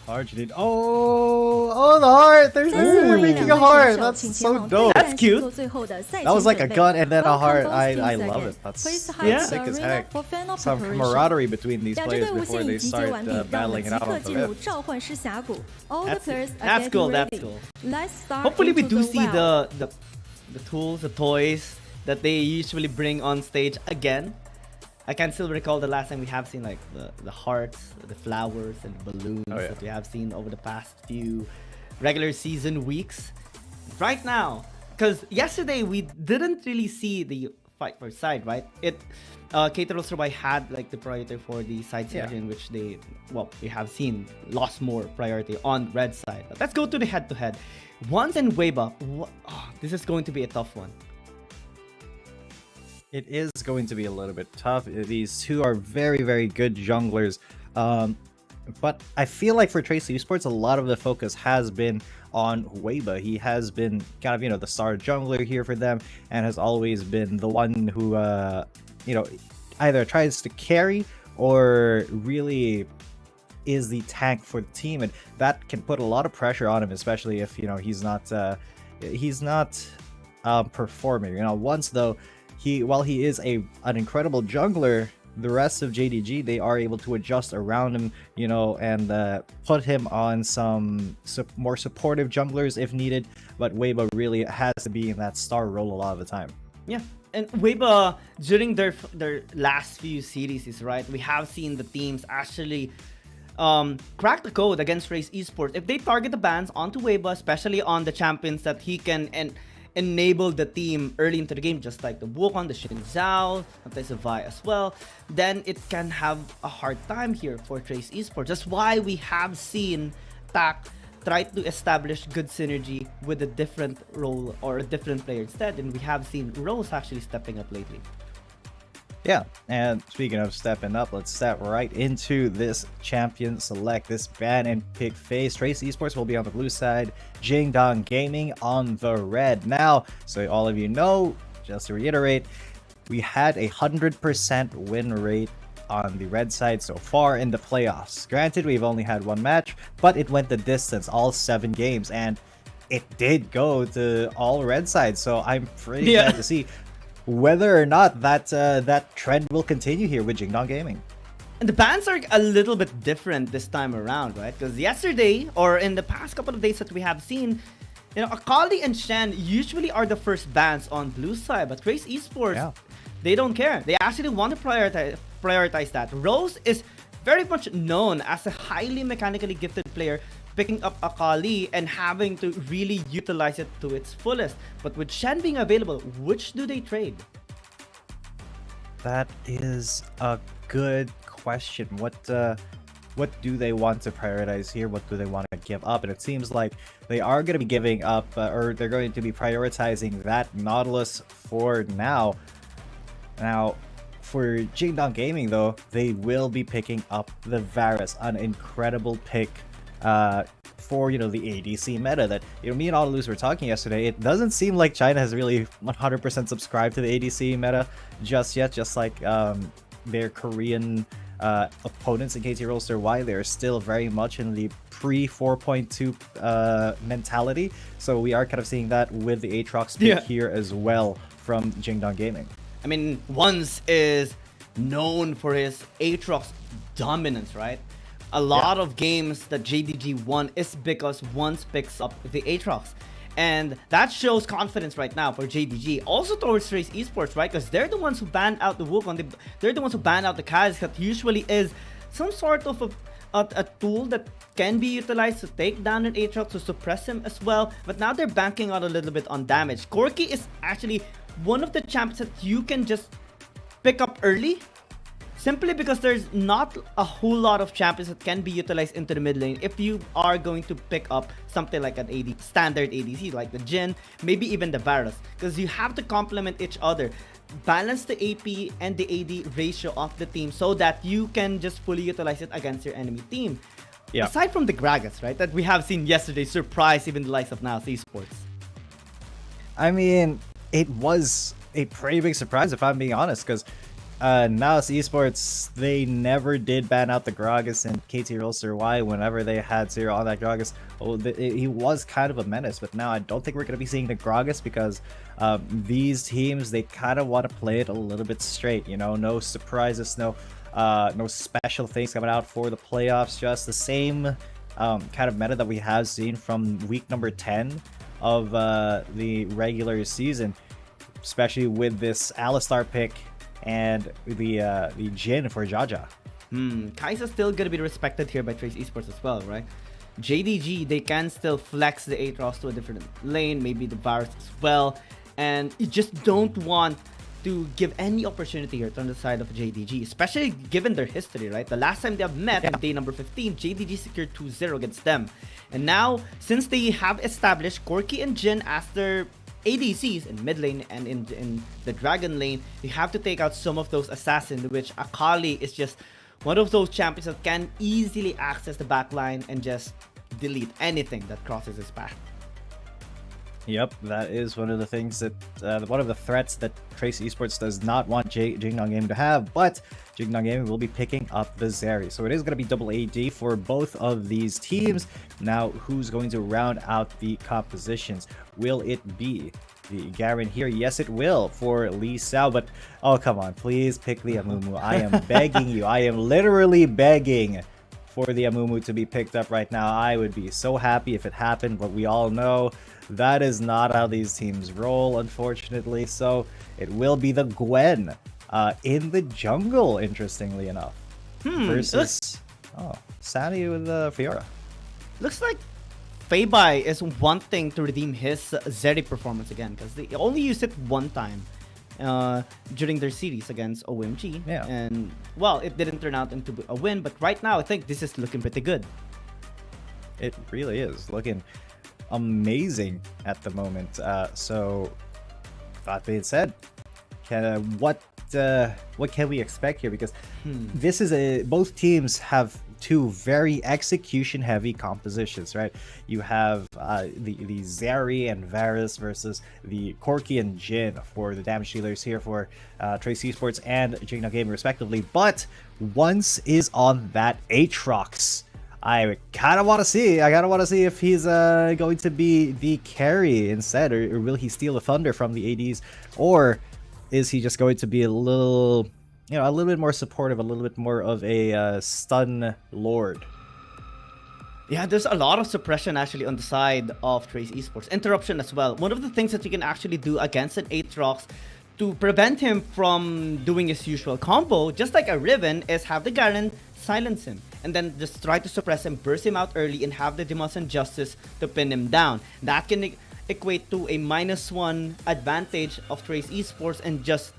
Large did. Oh, the heart! They're making a heart. That's so dope. That's cute. That was like a gun and then a heart. I love it. That's sick as heck. Some camaraderie between these players before they start battling it out on the rift. That's cool. That's cool. Hopefully, we do see the tools, the toys that they usually bring on stage again. I can still recall the last time we have seen like the hearts, the flowers, and balloons that we have seen over the past few regular season weeks. Right now, because yesterday we didn't really see the fight for side, right? Cater Roster Y had like the priority for the side section, which we have seen lost more priority on red side. But let's go to the head-to-head. Once and Weiba, this is going to be a tough one. It is going to be a little bit tough. These two are very, very good junglers. But I feel like for Trace Esports, a lot of the focus has been on Weiba. He has been kind of, the star jungler here for them and has always been the one who, either tries to carry or really is the tank for the team. And that can put a lot of pressure on him, especially if, he's not performing. Once though, while he is an incredible jungler, the rest of JDG, they are able to adjust around him, and put him on some more supportive junglers if needed. But Weiba really has to be in that star role a lot of the time. Yeah, and Weiba, during their last few series, right, we have seen the teams actually crack the code against Trace Esports. If they target the bans onto Weiba, especially on the champions that he can enable the team early into the game, just like the Wukong, the Xin Zhao, sometimes the Vi as well, then it can have a hard time here for Trace Esports. That's why we have seen Tak try to establish good synergy with a different role or a different player instead, and we have seen Rose actually stepping up lately. Yeah, and speaking of stepping up, let's step right into this champion select, this ban and pick phase. Trace Esports will be on the blue side, Jingdong Gaming on the red. Now, so all of you know, just to reiterate, we had a 100% win rate on the red side so far in the playoffs. Granted, we've only had one match, but it went the distance, all 7 games, and it did go to all red sides, so I'm pretty glad to see whether or not that trend will continue here with Jingdong Gaming. And the bans are a little bit different this time around, right? Because yesterday, or in the past couple of days that we have seen, Akali and Shen usually are the first bans on blue side, but Trace Esports, they don't care. They actually want to prioritize that. Rose is very much known as a highly mechanically gifted player, picking up Akali and having to really utilize it to its fullest. But with Shen being available, which do they trade? That is a good question. What do they want to prioritize here? What do they want to give up? And it seems like they are going to be giving up, or they're going to be prioritizing that Nautilus for now. Now, for Jingdong Gaming though, they will be picking up the Varus, an incredible pick for the ADC meta that me and Autolus were talking yesterday. It doesn't seem like China has really 100% subscribed to the ADC meta just yet, just like their Korean opponents in KT Roster Y. They're still very much in the pre 4.2 mentality, so we are kind of seeing that with the Aatrox pick here as well from Jingdong Gaming. I mean, Once is known for his Aatrox dominance, right? A lot of games that JDG won is because Once picks up the Aatrox. And that shows confidence right now for JDG. Also towards Trace Esports, right? Because they're the ones who banned out the Wukong. They're the ones who banned out the Kaz, that usually is some sort of a tool that can be utilized to take down an Aatrox, to suppress him as well. But now they're banking out a little bit on damage. Corki is actually one of the champions that you can just pick up early, simply because there's not a whole lot of champions that can be utilized into the mid lane if you are going to pick up something like an standard ADC like the Jhin, maybe even the Varus, because you have to complement each other. Balance the AP and the AD ratio of the team so that you can just fully utilize it against your enemy team. Yeah. Aside from the Gragas, right, that we have seen yesterday surprise even the likes of Naos Esports. I mean, it was a pretty big surprise if I'm being honest, because Naos Esports, they never did ban out the Gragas and KT Rolster Y whenever they had Zero on that Gragas. Oh, he was kind of a menace, but now I don't think we're going to be seeing the Gragas because these teams, they kind of want to play it a little bit straight, you know, no surprises, no special things coming out for the playoffs, just the same kind of meta that we have seen from week number 10 of the regular season, especially with this Alistar pick and the Jhin for Jaja. Kai'Sa's still gonna be respected here by Trace Esports as well, right? JDG, they can still flex the Aatrox to a different lane, maybe the Varus as well, and you just don't want to give any opportunity here on the side of JDG, especially given their history, right? The last time they have met on day number 15, JDG secured 2-0 against them. And now, since they have established Corki and Jhin as their ADCs in mid lane and in the Dragon lane, you have to take out some of those assassins, which Akali is just one of those champions that can easily access the backline and just delete anything that crosses his path. Yep, that is one of the things that, one of the threats that Trace Esports does not want Jingdong Gaming to have, but Jingdong Gaming will be picking up the Zeri. So it is going to be double AD for both of these teams. Now, who's going to round out the compositions? Will it be the Garen here? Yes, it will for Lee Sao, but oh, come on, please pick the Amumu. I am begging you. I am literally begging for the Amumu to be picked up right now. I would be so happy if it happened, but we all know that is not how these teams roll, unfortunately. So it will be the Gwen in the jungle, interestingly enough, versus Sani with Fiora. Looks like Feibai is wanting to redeem his Zeri performance again, because they only used it one time during their series against OMG. Yeah. And, well, it didn't turn out into a win, but right now I think this is looking pretty good. It really is looking amazing at the moment. So, that being said, what can we expect here? Because this is both teams have two very execution-heavy compositions, right? You have the Zeri and Varus versus the Corki and Jhin for the damage dealers here for Trace Esports and Jingdong Gaming respectively. But once is on that Aatrox, I kind of want to see. I kind of want to see if he's going to be the carry instead, or will he steal the thunder from the ADs, or is he just going to be a little, you know, a little bit more supportive, a little bit more of a stun lord? Yeah, there's a lot of suppression actually on the side of Trace Esports. Interruption as well. One of the things that you can actually do against an Aatrox to prevent him from doing his usual combo, just like a Riven, is have the Garen silence him and then just try to suppress him, burst him out early, and have the Demons and Justice to pin him down. That can equate to a -1 advantage of Trace Esports and just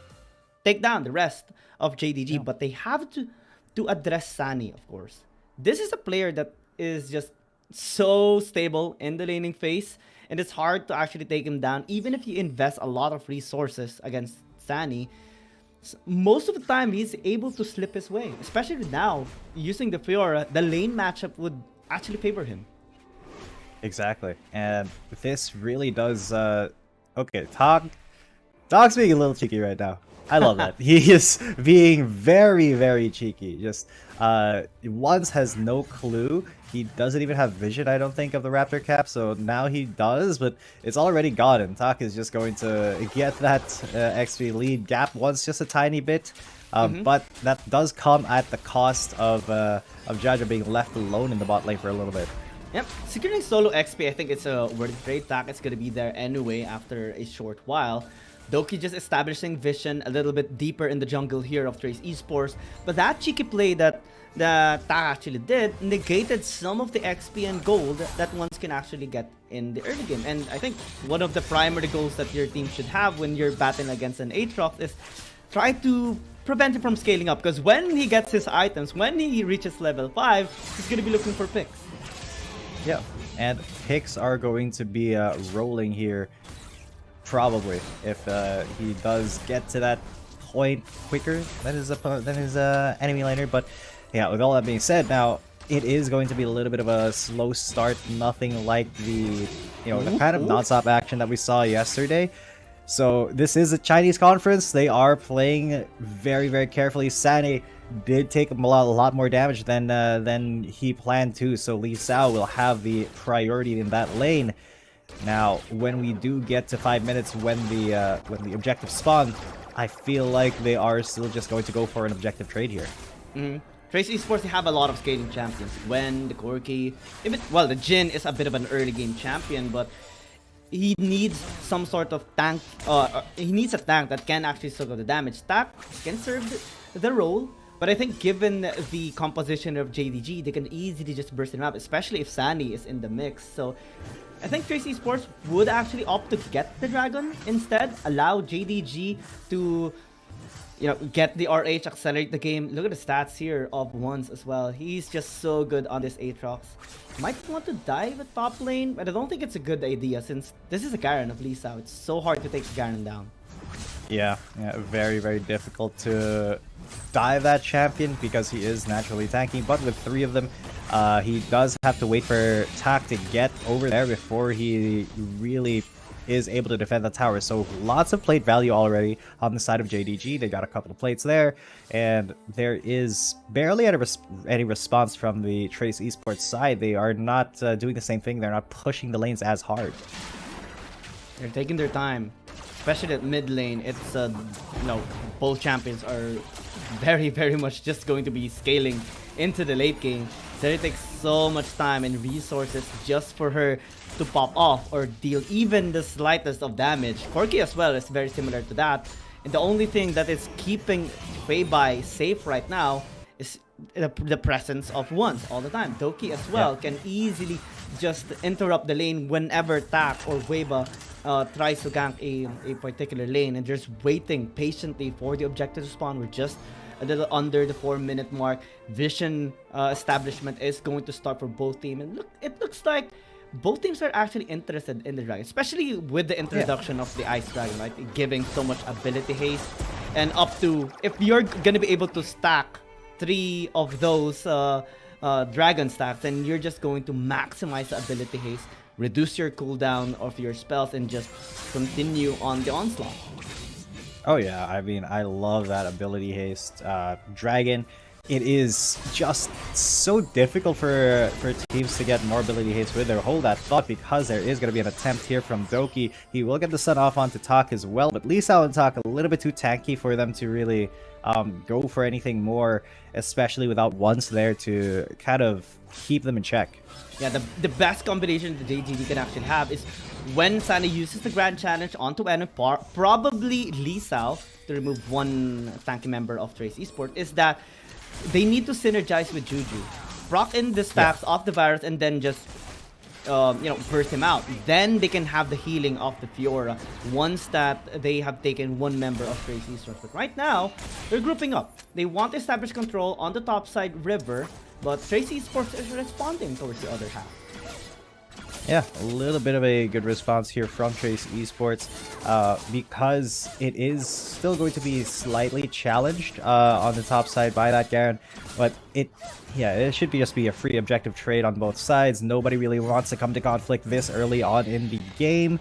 take down the rest of JDG. But they have to address Sani, of course. This is a player that is just so stable in the laning phase, and it's hard to actually take him down. Even if you invest a lot of resources against Sani, most of the time he's able to slip his way. Especially now, using the Fiora, the lane matchup would actually favor him. Exactly, and this really does. Okay, Dog's being a little cheeky right now. I love that. He is being very, very cheeky. Just once has no clue. He doesn't even have vision, I don't think, of the Raptor cap. So now he does, but it's already gone. And Tak is just going to get that XP lead gap once, just a tiny bit. But that does come at the cost of Jaja being left alone in the bot lane for a little bit. Yep, securing solo XP, I think it's a worth trade. Tak is gonna be there anyway after a short while. Doki just establishing vision a little bit deeper in the jungle here of Trace Esports. But that cheeky play that Tak actually did negated some of the XP and gold that one can actually get in the early game. And I think one of the primary goals that your team should have when you're battling against an Aatrox is try to prevent him from scaling up. Because when he gets his items, when he reaches level 5, he's going to be looking for picks. Yeah, and picks are going to be rolling here. Probably, if he does get to that point quicker than his enemy laner. But yeah, with all that being said, now it is going to be a little bit of a slow start. Nothing like the the kind of non-stop action that we saw yesterday. So this is a Chinese conference. They are playing very, very carefully. Sane did take a lot more damage than he planned to. So Lee Sao will have the priority in that lane. Now, when we do get to 5 minutes, when the objective spawn, I feel like they are still just going to go for an objective trade here. Trace Esports, they have a lot of scaling champions. When the Corki, well, the Jin is a bit of an early game champion, but he needs some sort of tank. He needs a tank that can actually soak up the damage. Tak can serve the role, but I think given the composition of JDG, they can easily just burst him up, especially if Sandy is in the mix. So I think Trace Esports would actually opt to get the Dragon instead, allow JDG to get the RH, accelerate the game. Look at the stats here of Once as well. He's just so good on this Aatrox. Might want to dive at top lane, but I don't think it's a good idea since this is a Garen of Lee Sao. It's so hard to take Garen down. Yeah, very, very difficult to dive that champion because he is naturally tanky. But with 3 of them, he does have to wait for Tak to get over there before he really is able to defend the tower. So lots of plate value already on the side of JDG. They got a couple of plates there, and there is barely any response from the Trace Esports side. They are not doing the same thing. They're not pushing the lanes as hard. They're taking their time, especially at mid lane. It's both champions are very, very much just going to be scaling into the late game. So it takes so much time and resources just for her to pop off or deal even the slightest of damage. Corki as well is very similar to that. And the only thing that is keeping Weibai safe right now is the presence of Once all the time. Doki as well can easily just interrupt the lane whenever Tak or Weiba tries to gank a particular lane, and just waiting patiently for the objective to spawn. We're just a little under the 4-minute mark. Vision establishment is going to start for both teams, and it looks like both teams are actually interested in the Dragon, especially with the introduction of the Ice Dragon, right? Giving so much ability haste, and up to, if you're gonna be able to stack 3 of those Dragon stacks, then you're just going to maximize the ability haste, reduce your cooldown of your spells, and just continue on the onslaught. Oh yeah, I mean, I love that ability haste. Dragon, it is just so difficult for teams to get more ability haste with their hold that thought, because there is going to be an attempt here from Doki. He will get the stun off onto Tak as well, but Lee Sao and Tak a little bit too tanky for them to really go for anything more, especially without Once there to kind of keep them in check. Yeah, the best combination the JDG can actually have is when Sani uses the Grand Challenge onto enemy, probably Lee Sao, to remove one tanky member of Trace Esports, is that they need to synergize with Juju. Proc in the stacks off the virus and then just burst him out. Then they can have the healing of the Fiora once that they have taken one member of Trace Esports. But right now, they're grouping up. They want to establish control on the top side river, but Trace Esports is responding towards the other half. Yeah, a little bit of a good response here from Trace Esports, because it is still going to be slightly challenged on the top side by that Garen, but it should just be a free objective trade on both sides. Nobody really wants to come to conflict this early on in the game.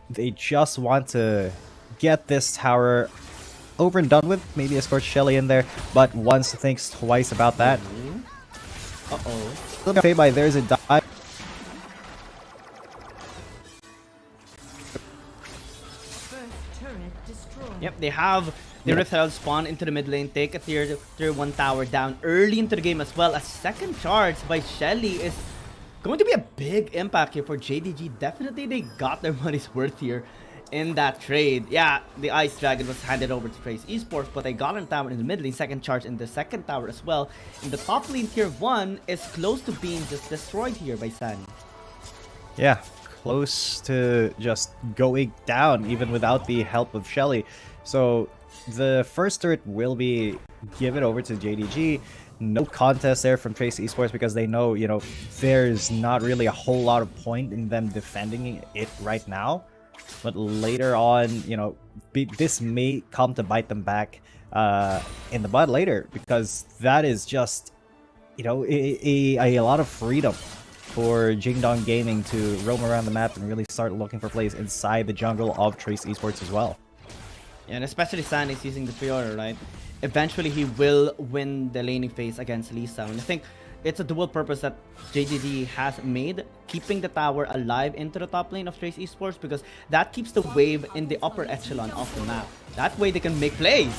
They just want to get this tower over and done with, maybe escort Shelly in there, but Once thinks twice about that. Okay, by there's a dive. Yep, they have the Rift Herald spawn into the mid lane, take a tier 1 tower down early into the game as well. A second charge by Shelly is Going to be a big impact here for JDG. Definitely they got their money's worth here in that trade. Yeah, the Ice Dragon was handed over to Trace Esports, but they got on tower in the mid lane, second charge in the second tower as well. In the top lane, tier 1 is close to being just destroyed here by Sunny. Yeah, close to just going down even without the help of Shelly. So the first turret will be given over to JDG. No contest there from Trace Esports because they know, you know, there's not really a whole lot of point in them defending it right now. But later on, you know, this may come to bite them back in the butt later, because that is just, you know, a lot of freedom for Jingdong Gaming to roam around the map and really start looking for plays inside the jungle of Trace Esports as well. Yeah, and especially Sandy's using the Fiora, right? Eventually he will win the laning phase against Lisa, and I think it's a dual purpose that JDG has made, keeping the tower alive into the top lane of Trace Esports, because that keeps the wave in the upper echelon of the map. That way they can make plays.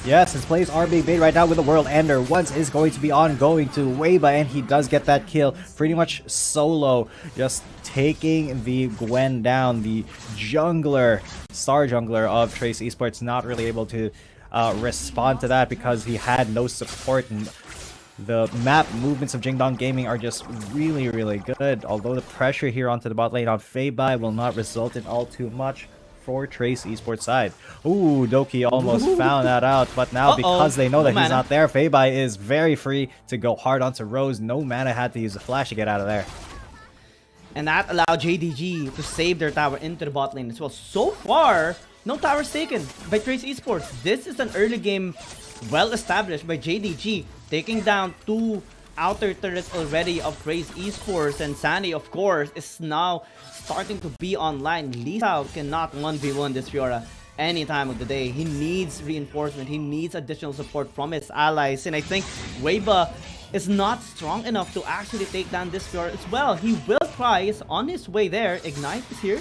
Yeah, since plays are being made right now with the World Ender, once is going to be ongoing to Weiba, and he does get that kill pretty much solo, just taking the Gwen down. The jungler, star jungler of Trace Esports, not really able to respond to that because he had no support, and the map movements of Jingdong Gaming are just really, really good. Although the pressure here onto the bot lane on Feibai will not result in all too much for Trace Esports side. Ooh, Doki almost found that out, but now because they know that he's not there, Feibai is very free to go hard onto Rose. No mana, had to use a flash to get out of there. And that allowed JDG to save their tower into the bot lane as well. So far, no towers taken by Trace Esports. This is an early game well established by JDG, taking down 2 outer turrets already of Trace Esports, and Sandy, of course, is now starting to be online. Lisa cannot 1v1 this Fiora any time of the day. He needs reinforcement. He needs additional support from his allies, and I think Weiba is not strong enough to actually take down this Fiora as well. He will try. He's on his way there. Ignite is here.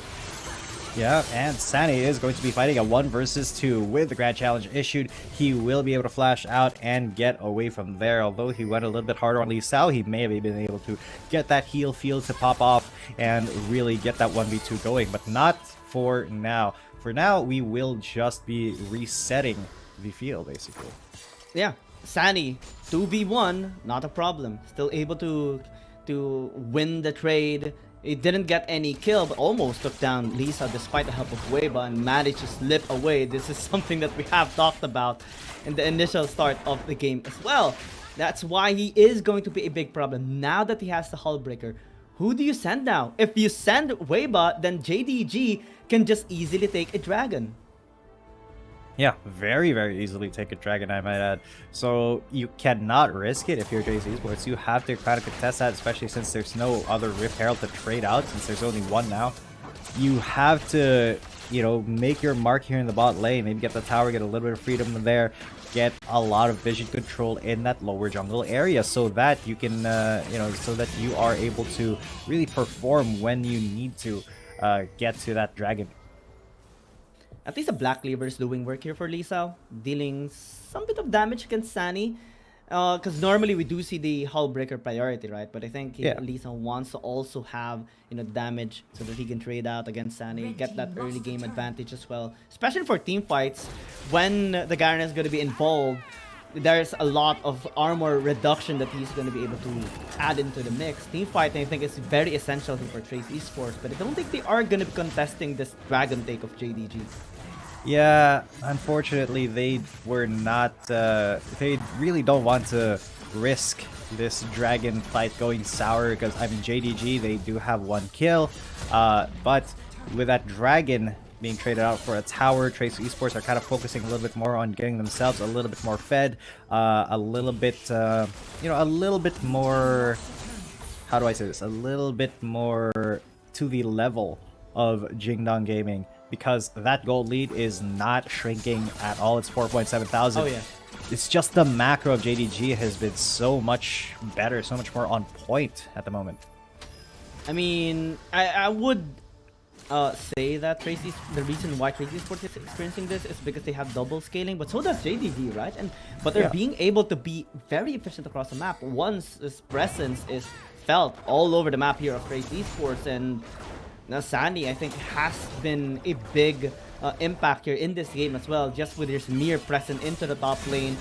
Yeah, and Sani is going to be fighting a 1 versus 2 with the Grand Challenge issued. He will be able to flash out and get away from there. Although he went a little bit harder on Lee Sao, he may have been able to get that heal field to pop off and really get that 1v2 going, but not for now. For now, we will just be resetting the field, basically. Yeah, Sani, 2v1, not a problem. Still able to win the trade. It didn't get any kill, but almost took down Lisa despite the help of Weiba and managed to slip away. This is something that we have talked about in the initial start of the game as well. That's why he is going to be a big problem now that he has the Hullbreaker. Who do you send now? If you send Weiba, then JDG can just easily take a dragon. Yeah, very, very easily take a dragon, I might add. So you cannot risk it if you're Trace Esports. You have to kind of contest that, especially since there's no other Rift Herald to trade out, since there's only one now. You have to, you know, make your mark here in the bot lane. Maybe get the tower, get a little bit of freedom there, get a lot of vision control in that lower jungle area, so that you can, you know, so that you are able to really perform when you need to get to that dragon. At least the Black Cleaver is doing work here for Lisa, dealing some bit of damage against Sani. Because normally we do see the Hullbreaker priority, right? But I think Lisa wants to also have, you know, damage so that he can trade out against Sani, get that early game advantage as well. Especially for team fights, when the Garen is going to be involved, there's a lot of armor reduction that he's going to be able to add into the mix. Team fighting, I think, is very essential for Trace Esports, but I don't think they are going to be contesting this dragon take of JDG. Yeah, unfortunately, they were not. They really don't want to risk this dragon fight going sour, because, I mean, JDG, they do have 1 kill, but with that dragon being traded out for a tower, Trace Esports are kind of focusing a little bit more on getting themselves a little bit more fed, a little bit, you know, a little bit more. How do I say this? A little bit more to the level of Jingdong Gaming, because that gold lead is not shrinking at all. It's 4,700. Oh yeah. It's just the macro of JDG has been so much better, so much more on point at the moment. I mean, I would say that the reason why Trace Esports is experiencing this is because they have double scaling, but so does JDG, right? But they're being able to be very efficient across the map. Once his presence is felt all over the map here of Trace Esports. And now Sandy, I think, has been a big impact here in this game as well, just with his mere presence into the top lane,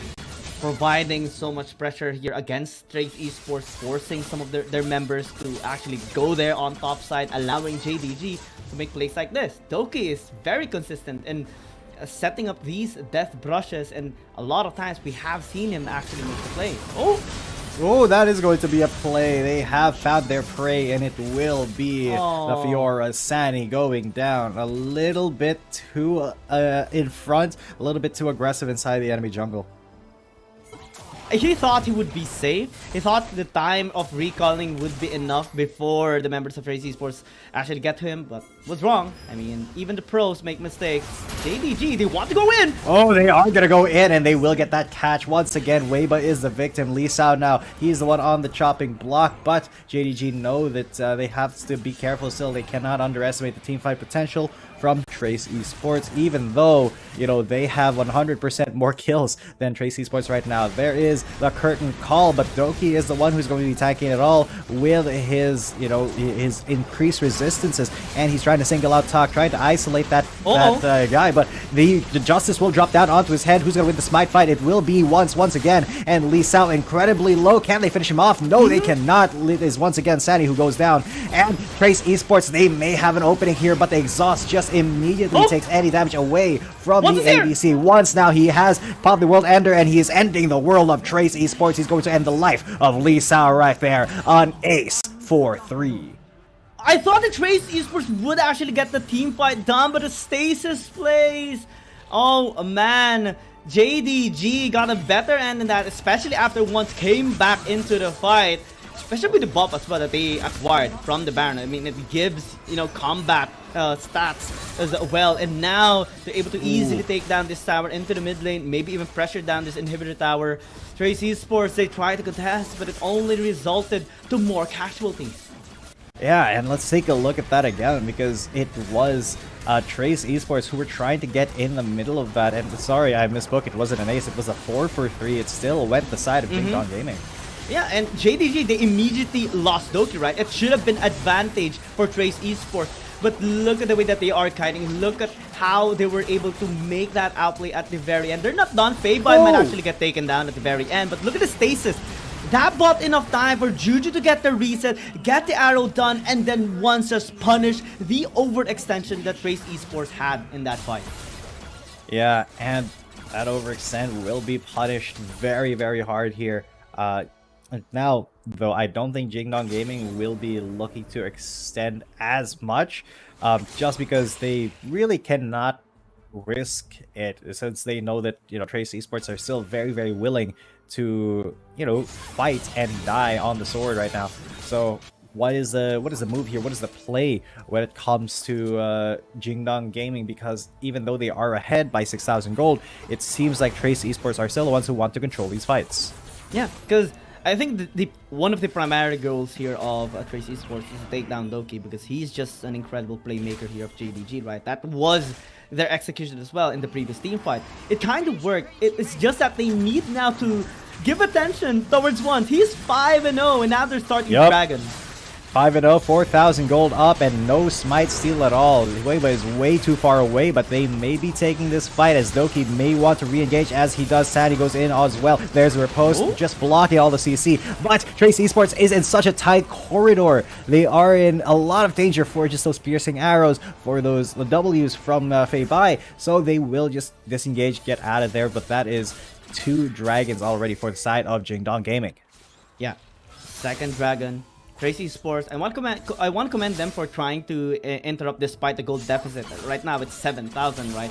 providing so much pressure here against Trace Esports, forcing some of their members to actually go there on top side, allowing JDG to make plays like this. Doki is very consistent in setting up these death brushes, and a lot of times we have seen him actually make the play. Oh, that is going to be a play. They have found their prey, and it will be the Fiora Sani going down a little bit too in front, a little bit too aggressive inside the enemy jungle. He thought he would be safe. He thought the time of recalling would be enough before the members of Trace Esports actually get to him, but was wrong. I mean, even the pros make mistakes. JDG, they want to go in! Oh, they are going to go in, and they will get that catch. Once again, Weiba is the victim. Lee Sao now, he's the one on the chopping block, but JDG know that they have to be careful still. They cannot underestimate the teamfight potential from Trace Esports, even though, you know, they have 100% more kills than Trace Esports right now. There is the curtain call, but Doki is the one who's going to be attacking it all with his, you know, his increased resistances, and he's trying to single out Talk, trying to isolate that guy, but the Justice will drop down onto his head. Who's going to win the smite fight? It will be once again, and Lee Sao incredibly low. Can they finish him off? No, they cannot. It is once again Sandy who goes down, and Trace Esports, they may have an opening here, but the exhaust just immediately takes any damage away from the ADC. Once now he has popped the World Ender, and he is ending the world of Trace Esports. He's going to end the life of Lee Sao right there on Ace 4-3. I thought the Trace Esports would actually get the team fight done, but the stasis plays. Oh man, JDG got a better end than that, especially after once came back into the fight. Especially with the buff as well that they acquired from the Baron. I mean, it gives, you know, combat stats as well. And now they're able to easily take down this tower into the mid lane, maybe even pressure down this inhibitor tower. Trace Esports, they tried to contest, but it only resulted to more casualties. Yeah, and let's take a look at that again, because it was Trace Esports who were trying to get in the middle of that. And sorry, I misspoke. It wasn't an ace. It was a 4-for-3. It still went the side of Jingdong Gaming. Yeah, and JDG, they immediately lost Doki, right? It should have been advantage for Trace Esports. But look at the way that they are kiting. Look at how they were able to make that outplay at the very end. They're not done. Feibai might actually get taken down at the very end. But look at the stasis. That bought enough time for Juju to get the reset, get the arrow done, and then once just punish the overextension that Trace Esports had in that fight. Yeah, and that overextend will be punished very, very hard here. Now, though, I don't think Jingdong Gaming will be looking to extend as much, just because they really cannot risk it, since they know that, you know, Trace Esports are still very, very willing to, you know, fight and die on the sword right now. So what is the move here? What is the play when it comes to Jingdong Gaming? Because even though they are ahead by 6,000 gold, it seems like Trace Esports are still the ones who want to control these fights. Yeah, because I think one of the primary goals here of Trace Esports is to take down Doki, because he's just an incredible playmaker here of JDG, right? That was their execution as well in the previous team fight. It kind of worked. It's just that they need now to give attention towards one. He's 5-0, and now they're starting Dragon. 5-0, 4,000 gold up, and no smite steal at all. Weiba is way too far away, but they may be taking this fight, as Doki may want to re-engage. As he does, Sandy goes in as well. There's a riposte, just blocking all the CC. But Trace Esports is in such a tight corridor. They are in a lot of danger for just those piercing arrows, for those Ws from Feibai. So they will just disengage, get out of there. But that is 2 dragons already for the side of Jingdong Gaming. Yeah, second dragon. Trace Esports, I want to commend them for trying to interrupt despite the gold deficit. Right now it's 7,000, right?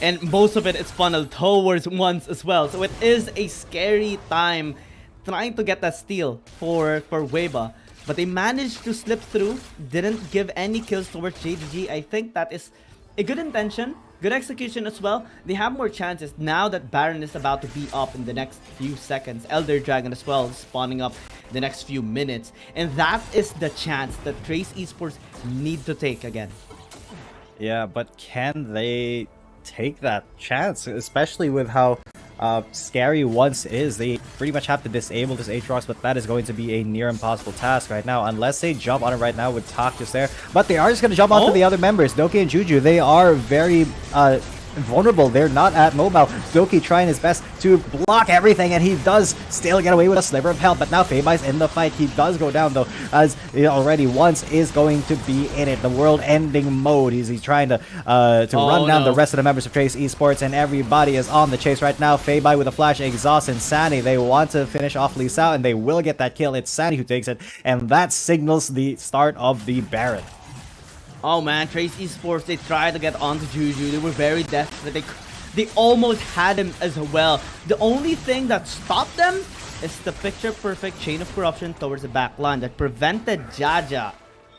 And most of it is funneled towards once as well. So it is a scary time trying to get that steal for Weiba. But they managed to slip through, didn't give any kills towards JDG. I think that is a good intention, good execution as well. They have more chances now that Baron is about to be up in the next few seconds. Elder Dragon as well spawning up the next few minutes. And that is the chance that Trace Esports need to take again. Yeah, but can they take that chance? Especially with how scary once is they pretty much have to disable this Aatrox, but that is going to be a near impossible task right now unless they jump on it right now with Talk just there. But they are just going to jump onto the other members. Doki and Juju, they are very vulnerable. They're not at mobile. Doki trying his best to block everything, and he does still get away with a sliver of health. But now Feiba's in the fight. He does go down though, as already once is going to be in it. The world-ending mode. He's trying to run down the rest of the members of Trace Esports, and everybody is on the chase right now. Feibai with a flash, exhaust, and Sandy. They want to finish off Lee Sao, and they will get that kill. It's Sandy who takes it, and that signals the start of the Baron. Oh man, Trace Esports, they tried to get onto Juju. They were very desperate. They almost had him as well. The only thing that stopped them is the picture-perfect chain of corruption towards the back line that prevented Jaja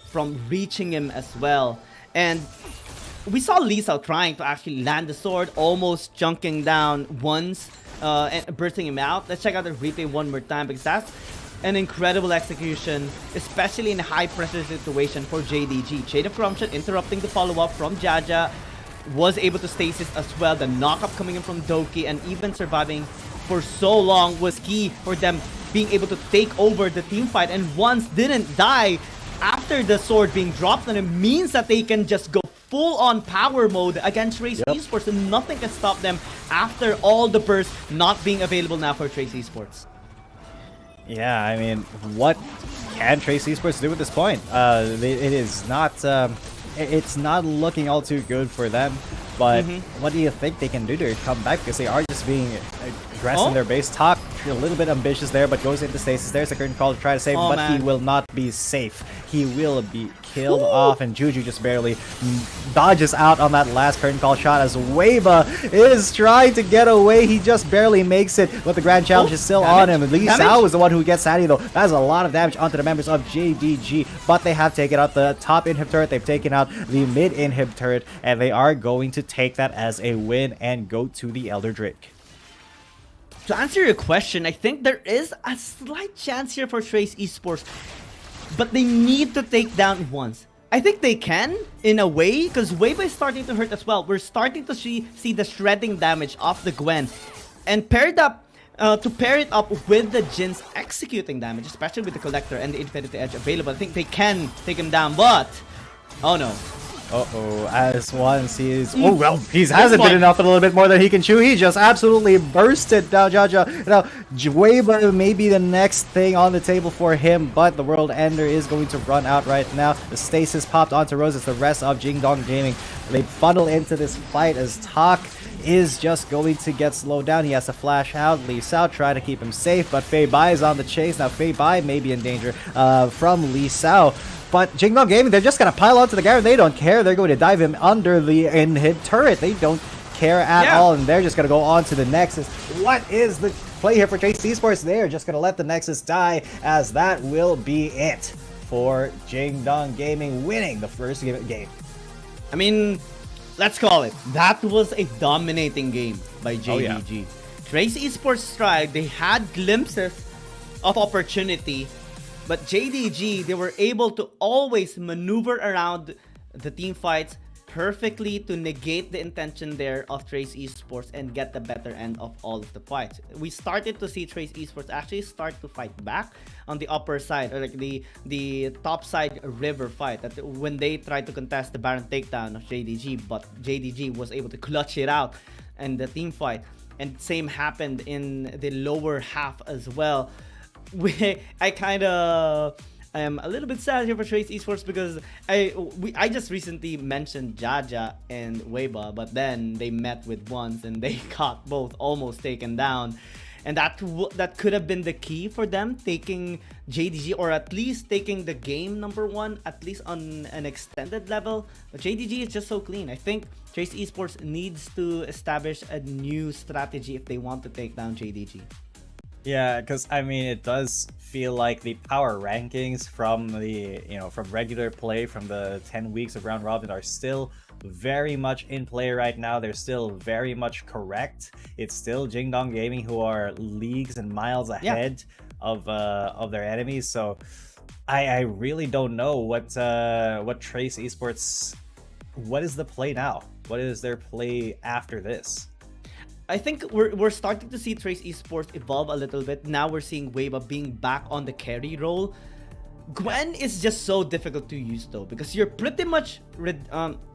from reaching him as well. And we saw Lee Sao trying to actually land the sword, almost chunking down once and bursting him out. Let's check out the replay one more time, because that's an incredible execution, especially in a high-pressure situation for JDG. Chain of Corruption interrupting the follow-up from Jaja, was able to stasis as well. The knock-up coming in from Doki, and even surviving for so long was key for them being able to take over the team fight. And once didn't die after the sword being dropped, and it means that they can just go full-on power mode against Trace Esports, and nothing can stop them after all the bursts not being available now for Trace Esports. Yeah, I mean, what can Trace Esports do at this point? It is not, it's not looking all too good for them. But what do you think they can do to come back? Because they are just being aggressive in their base. Talk a little bit ambitious there, but goes into stasis. There's a curtain call to try to save him, but he will not be safe. He will be killed off, and Juju just barely dodges out on that last curtain call shot as Weiba is trying to get away. He just barely makes it, but the grand challenge is still on him. Lee Sao is the one who gets Sandy though. That is a lot of damage onto the members of JDG, but they have taken out the top inhib turret. They've taken out the mid inhib turret, and they are going to take that as a win and go to the Elder Drake. To answer your question, I think there is a slight chance here for Trace Esports, but they need to take down once. I think they can, in a way, because Weiba is starting to hurt as well. We're starting to see the shredding damage off the Gwen, and paired up to pair it up with the Jin's executing damage, especially with the Collector and the Infinity Edge available. I think they can take him down, but oh no. As once he is... Oh, well, he hasn't been enough, a little bit more than he can chew. He just absolutely bursted down Jaja. Now, Weiba may be the next thing on the table for him, but the World Ender is going to run out right now. The stasis popped onto Rose. It's the rest of Jingdong Gaming. They funnel into this fight as Talk is just going to get slowed down. He has to flash out. Lee Sao try to keep him safe, but Fei Bai is on the chase. Now, Fei Bai may be in danger from Lee Sao. But Jingdong Gaming, they're just going to pile onto the Garen. They don't care. They're going to dive him under the inhib turret. They don't care at all, and they're just going to go on to the Nexus. What is the play here for Trace Esports? They're just going to let the Nexus die, as that will be it for Jingdong Gaming winning the first game. I mean, let's call it. That was a dominating game by JDG. Trace Esports tried. They had glimpses of opportunity, but JDG, they were able to always maneuver around the team fights perfectly to negate the intention there of Trace Esports and get the better end of all of the fights. We started to see Trace Esports actually start to fight back on the upper side, or like the top side river fight, that when they tried to contest the Baron takedown of JDG, but JDG was able to clutch it out in the team fight. And same happened in the lower half as well. I am a little bit sad here for Trace Esports, because I just recently mentioned Jaja and Weiba, but then they met with once and they got both almost taken down. And that could have been the key for them taking JDG, or at least taking the game #1, at least on an extended level. But JDG is just so clean. I think Trace Esports needs to establish a new strategy if they want to take down JDG. Yeah, because I mean, it does feel like the power rankings from the, from regular play from the 10 weeks of round robin are still very much in play right now. They're still very much correct. It's still Jingdong Gaming who are leagues and miles ahead of their enemies. So I really don't know what Trace Esports, what is the play now? What is their play after this? I think we're starting to see Trace Esports evolve a little bit. Now we're seeing Weiba being back on the carry role. Gwen is just so difficult to use though, because you're pretty much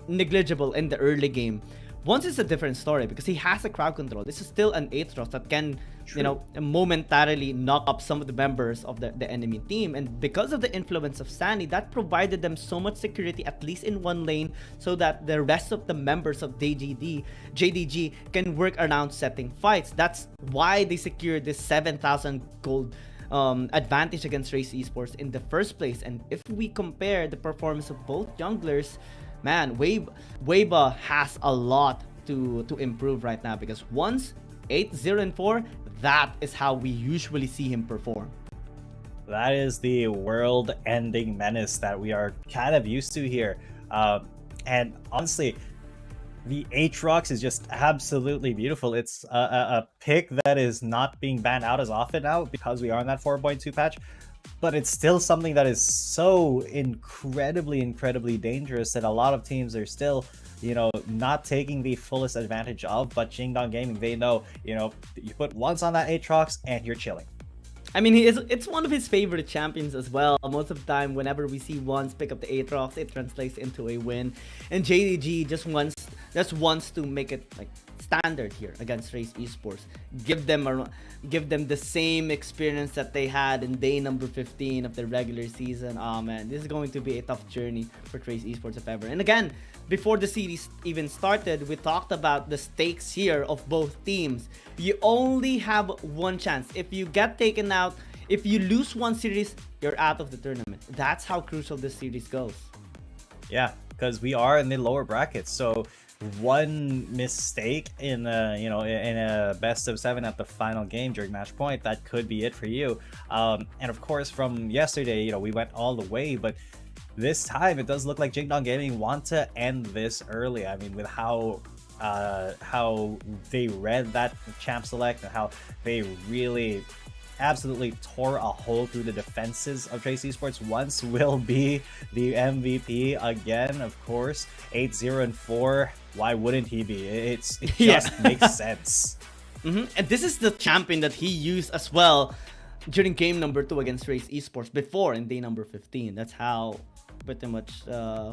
negligible in the early game. Once it's a different story because he has a crowd control. This is still an Aatrox that can, you know, momentarily knock up some of the members of the enemy team. And because of the influence of Sandy, that provided them so much security, at least in one lane, so that the rest of the members of JDG can work around setting fights. That's why they secured this 7,000 gold advantage against Trace Esports in the first place. And if we compare the performance of both junglers, man, Weiba has a lot to improve right now, because once 8-0-4, that is how we usually see him perform. That is the world-ending menace that we are kind of used to here. And honestly, the Aatrox is just absolutely beautiful. It's a pick that is not being banned out as often now because we are in that 4.2 patch. But it's still something that is so incredibly dangerous that a lot of teams are still, you know, not taking the fullest advantage of. But Jingdong Gaming, they know, you know, you put once on that Aatrox and you're chilling. I mean, it's one of his favorite champions as well. Most of the time, whenever we see Once pick up the Aatrox, it translates into a win. And JDG just wants to make it like standard here against Trace Esports. Give them the same experience that they had in day number 15 of the regular season. Oh man, this is going to be a tough journey for Trace Esports if ever. And again, before the series even started, we talked about the stakes here of both teams. You only have one chance. If you get taken out, if you lose one series, you're out of the tournament. That's how crucial this series goes. Yeah, because we are in the lower brackets, so one mistake in a best of 7 at the final game during match point, that could be it for you. And of course, from yesterday, you know, we went all the way, but this time it does look like Jingdong Gaming want to end this early. I mean, with how they read that champ select and how they really absolutely tore a hole through the defenses of Trace Esports. Once will be the MVP again, of course. 8-0-4. Why wouldn't he be? It just makes sense. And this is the champion that he used as well during game number 2 against Trace Esports before in day number 15. That's how pretty much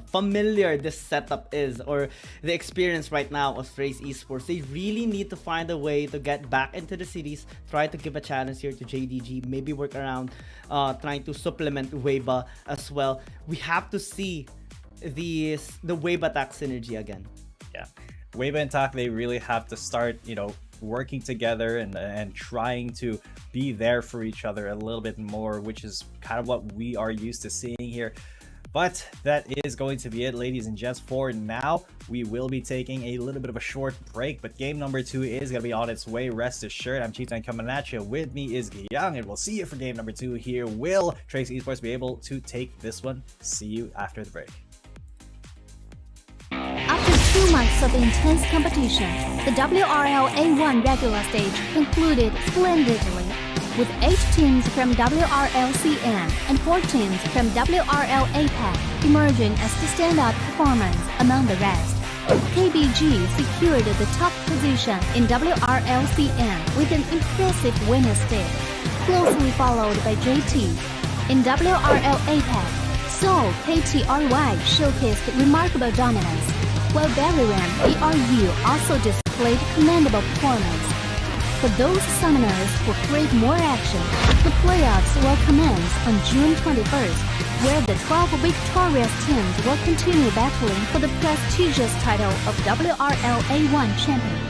familiar this setup is, or the experience right now of Trace Esports. They really need to find a way to get back into the series, try to give a challenge here to JDG, maybe work around trying to supplement Weiba as well. We have to see the Weiba attack synergy again. Yeah, Weiba and Tak, they really have to start, you know, working together and trying to be there for each other a little bit more, which is kind of what we are used to seeing here. But that is going to be it, ladies and gents, for now. We will be taking a little bit of a short break, but game number 2 is going to be on its way, rest assured. I'm Cheetan coming at you. With me is Giyang, and we'll see you for game number 2 here. Will Trace Esports be able to take this one? See you after the break. After 2 months of intense competition, the WRL A1 regular stage concluded splendidly, with 8 teams from WRLCN and 4 teams from WRL APAC emerging as the standout performance among the rest. KBG secured the top position in WRLCN with an impressive winner stake, closely followed by JT. In WRL APAC, Seoul KTRY showcased remarkable dominance, while Bariram ARU also displayed commendable performance. For those summoners who crave more action, the playoffs will commence on June 21st, where the 12 victorious teams will continue battling for the prestigious title of WRL A1 champion.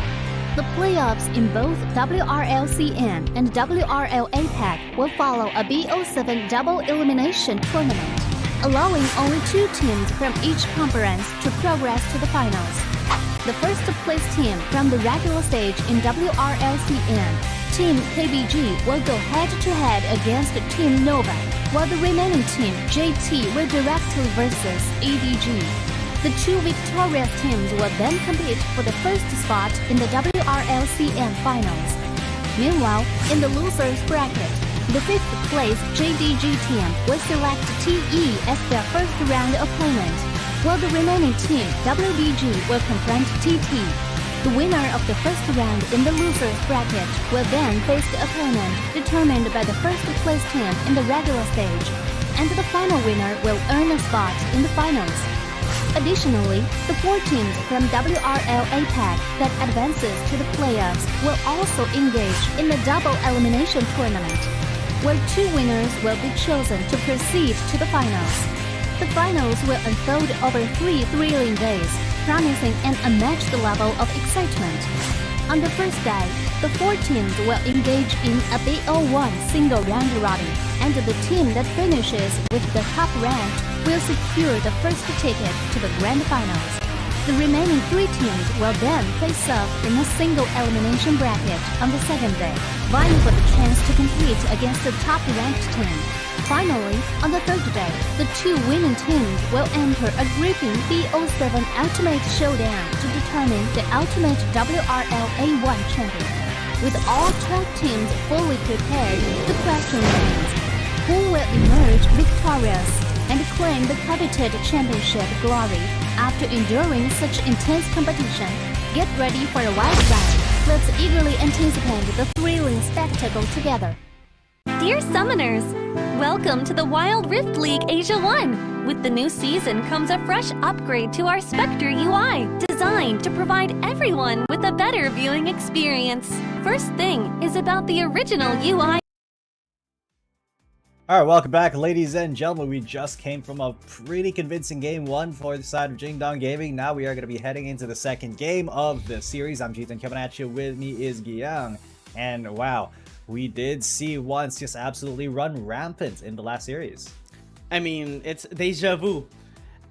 The playoffs in both WRLCN and WRL APAC will follow a BO7 double elimination tournament, allowing only 2 teams from each conference to progress to the finals. The first place team from the regular stage in WRLCN, Team KBG, will go head-to-head against Team Nova, while the remaining team, JT, will directly versus JDG. The 2 victorious teams will then compete for the first spot in the WRLCN finals. Meanwhile, in the losers bracket, the 5th place JDG team will select TE as their first round opponent, while the remaining team, WBG, will confront TT. The winner of the first round in the losers bracket will then face the opponent determined by the first place team in the regular stage, and the final winner will earn a spot in the finals. Additionally, the 4 teams from WRL APAC that advances to the playoffs will also engage in the double elimination tournament, where 2 winners will be chosen to proceed to the finals. The finals will unfold over 3 thrilling days, promising an unmatched level of excitement. On the first day, the 4 teams will engage in a BO1 single round robin, and the team that finishes with the top rank will secure the first ticket to the grand finals. The remaining 3 teams will then face off in a single elimination bracket on the second day, vying for the chance to compete against the top-ranked team. Finally, on the third day, the 2 winning teams will enter a gripping BO7 Ultimate Showdown to determine the ultimate WRL A1 champion. With all 12 teams fully prepared, the question remains: who will emerge victorious and claim the coveted championship glory after enduring such intense competition? Get ready for a wild ride. Let's eagerly anticipate the thrilling spectacle together. Dear Summoners, welcome to the Wild Rift League Asia 1! With the new season comes a fresh upgrade to our Spectre UI, designed to provide everyone with a better viewing experience. First thing is about the original UI. Alright, welcome back, ladies and gentlemen. We just came from a pretty convincing game 1 for the side of Jingdong Gaming. Now we are going to be heading into the second game of the series. I'm Jitan coming at you. With me is Guiyang. And wow, we did see once just absolutely run rampant in the last series. I mean, it's deja vu.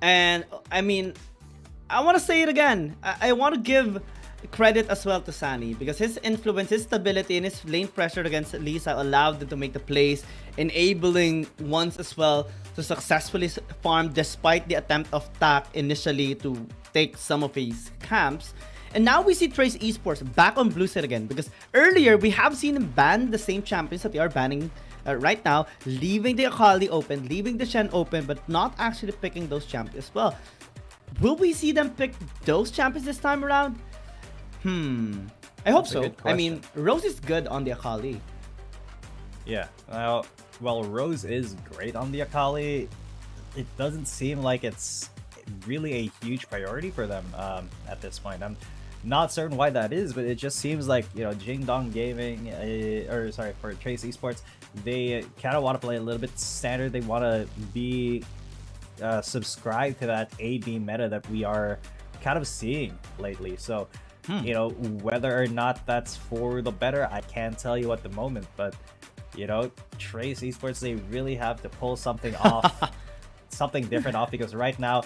And I mean, I want to say it again. I want to give credit as well to Sunny, because his influence, his stability, and his lane pressure against Lisa allowed them to make the plays, enabling once as well to successfully farm despite the attempt of Tak initially to take some of his camps. And now we see Trace Esports back on blue side again, because earlier we have seen him ban the same champions that they are banning right now, leaving the Akali open, leaving the Shen open, but not actually picking those champions as well. Will we see them pick those champions this time around? I hope so. I mean, Rose is good on the Akali. Yeah, well, Rose is great on the Akali. It doesn't seem like it's really a huge priority for them at this point. I'm not certain why that is, but it just seems like, you know, Jingdong Gaming, for Trace Esports, they kind of want to play a little bit standard. They want to be subscribed to that AD meta that we are kind of seeing lately. So, you know, whether or not that's for the better, I can't tell you at the moment. But, you know, Trace Esports, they really have to pull something off, something different off, because right now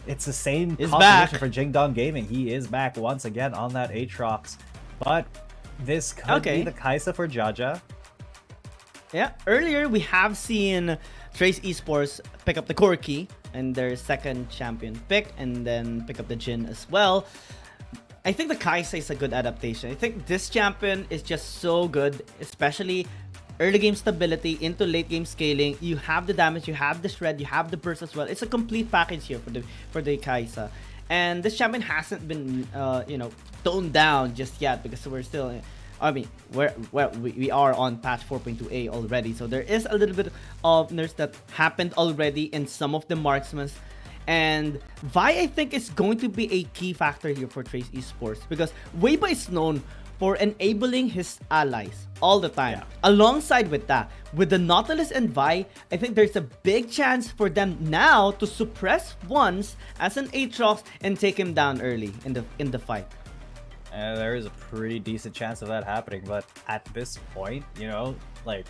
it's the same composition for Jingdong Gaming. He is back once again on that Aatrox, but this could be the Kai'Sa for Jaja. Yeah, earlier we have seen Trace Esports pick up the Corki and their second champion pick, and then pick up the Jhin as well. I think the Kai'Sa is a good adaptation. I think this champion is just so good, especially early game stability into late game scaling. You have the damage, you have the shred, you have the burst as well. It's a complete package here for the Kai'Sa. And this champion hasn't been you know, toned down just yet, because we're still, I mean, we are on patch 4.2a already. So there is a little bit of nerfs that happened already in some of the marksmen. And Vi, I think, is going to be a key factor here for Trace Esports, because Weibo is known for enabling his allies all the time. Yeah. Alongside with that, with the Nautilus and Vi, I think there's a big chance for them now to suppress once as an Aatrox and take him down early in the fight. There is a pretty decent chance of that happening, but at this point, you know, like,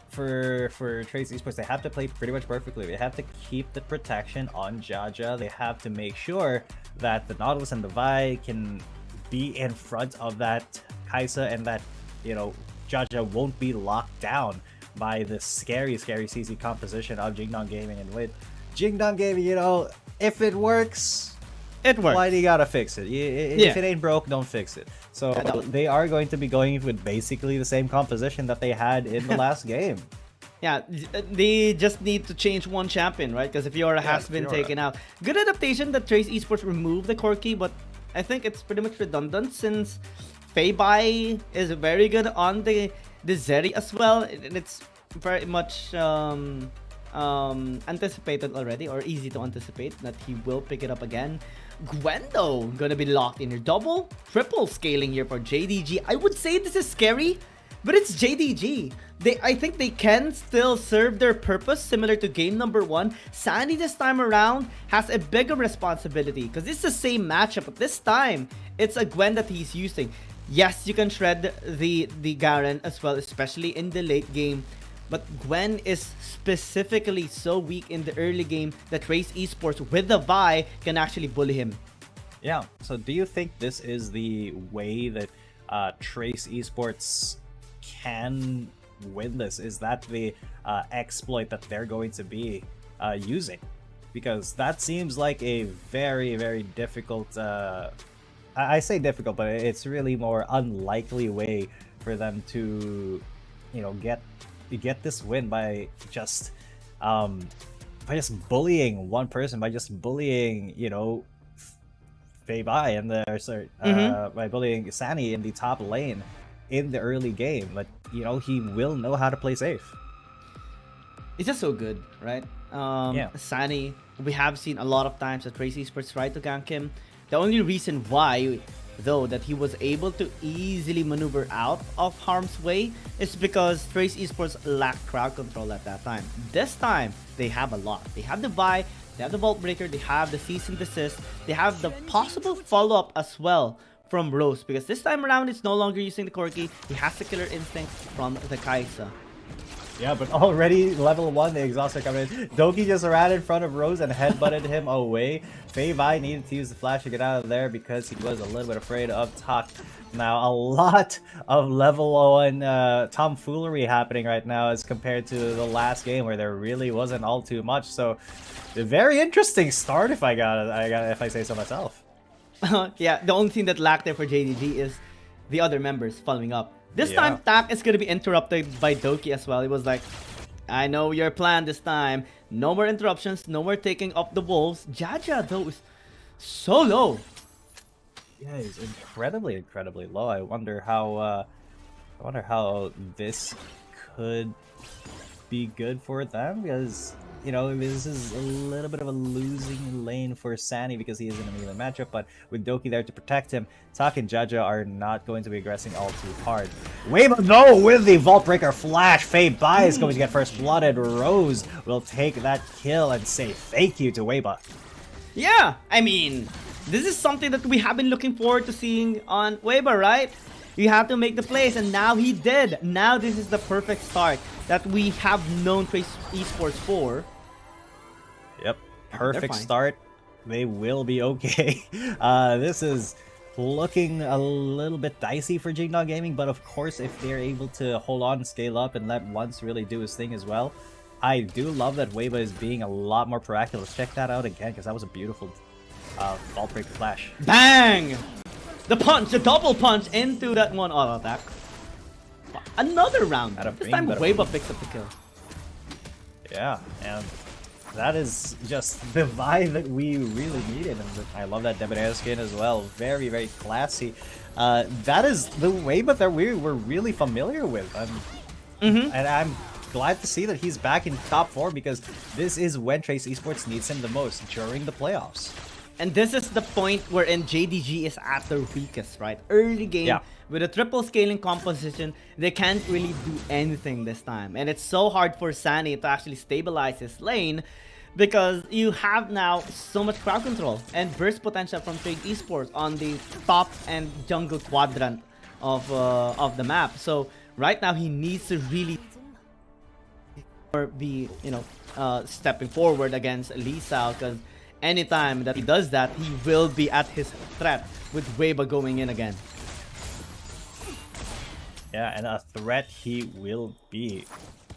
for Trace Esports, they have to play pretty much perfectly. They have to keep the protection on Jaja. They have to make sure that the Nautilus and the Vi can be in front of that Kai'Sa, and that, you know, Jaja won't be locked down by the scary CC composition of Jingdong Gaming. And with Jingdong Gaming, you know, if it works, it works. Why do you gotta fix it? If it ain't broke, don't fix it. So they are going to be going with basically the same composition that they had in the last game. Yeah, they just need to change one champion, right? Because if Fiora has been taken out. Good adaptation that Trace Esports removed the Corki, but I think it's pretty much redundant since Feibai is very good on the Zeri as well, and it's very much anticipated already, or easy to anticipate that he will pick it up again. Gwendo gonna be locked in here. Double, triple scaling here for JDG. I would say this is scary, but it's JDG. I think they can still serve their purpose similar to game number 1. Sandy this time around has a bigger responsibility because it's the same matchup, but this time it's a Gwen that he's using. Yes, you can shred the Garen as well, especially in the late game. But Gwen is specifically so weak in the early game that Trace Esports with the Vi can actually bully him. Yeah, so do you think this is the way that Trace Esports can win this? Is that the exploit that they're going to be using? Because that seems like a very, very difficult... I say difficult, but it's really more unlikely way for them to, you know, get this win by just bullying one person, by just bullying, you know, Feibai and by bullying Sani in the top lane in the early game. But you know, he will know how to play safe. It's just so good, right? Yeah. Sani, we have seen a lot of times that Trace Esports try to gank him. The only reason why, though, that he was able to easily maneuver out of harm's way is because Trace Esports lacked crowd control at that time. This time, they have a lot. They have the Vi, they have the Vault Breaker, they have the Cease and Desist, they have the possible follow-up as well from Rose, because this time around, it's no longer using the Corki. He has the Killer Instinct from the Kai'Sa. Yeah, but already level 1, the exhaustor coming in. Doki just ran in front of Rose and headbutted him away. Feibai needed to use the flash to get out of there because he was a little bit afraid of Talk. Now, a lot of level 1 tomfoolery happening right now as compared to the last game where there really wasn't all too much. So, a very interesting start if I say so myself. Yeah, the only thing that lacked there for JDG is the other members following up. This time, Tak is going to be interrupted by Doki as well. It was like, I know your plan this time. No more interruptions, no more taking up the wolves. Jaja, though, is so low. Yeah, he's incredibly low. I wonder how this could be good for them, because you know, this is a little bit of a losing lane for Sani because he is in a melee matchup, but with Doki there to protect him, Tak and Jaja are not going to be aggressing all too hard. Weibo, though, with the Vault Breaker flash, Feibai is going to get first blooded. Rose will take that kill and say thank you to Weibo. Yeah, I mean, this is something that we have been looking forward to seeing on Weibo, right? You have to make the plays, and now he did. Now this is the perfect start that we have known Trace Esports for. Yep, perfect start. They will be okay. This is looking a little bit dicey for Jingdong Gaming, but of course, if they're able to hold on, scale up, and let Once really do his thing as well. I do love that Weibo is being a lot more proactive. Let's check that out again, because that was a beautiful Vault Breaker flash. Bang! The punch, the double punch into that one auto attack. Another round. This time Weibo picks up the kill. Yeah, and that is just the vibe that we really needed. And I love that Debonair skin as well. Very, very classy. That is the Weibo that we were really familiar with. And I'm glad to see that he's back in top 4, because this is when Trace Esports needs him the most, during the playoffs. And this is the point wherein JDG is at their weakest, right? Early game, with a triple scaling composition, they can't really do anything this time. And it's so hard for Sani to actually stabilize his lane, because you have now so much crowd control and burst potential from Trace Esports on the top and jungle quadrant of the map. So right now he needs to really be, you know, stepping forward against Lisa, because anytime that he does that, he will be at his threat with Weibo going in again. Yeah, and a threat he will be.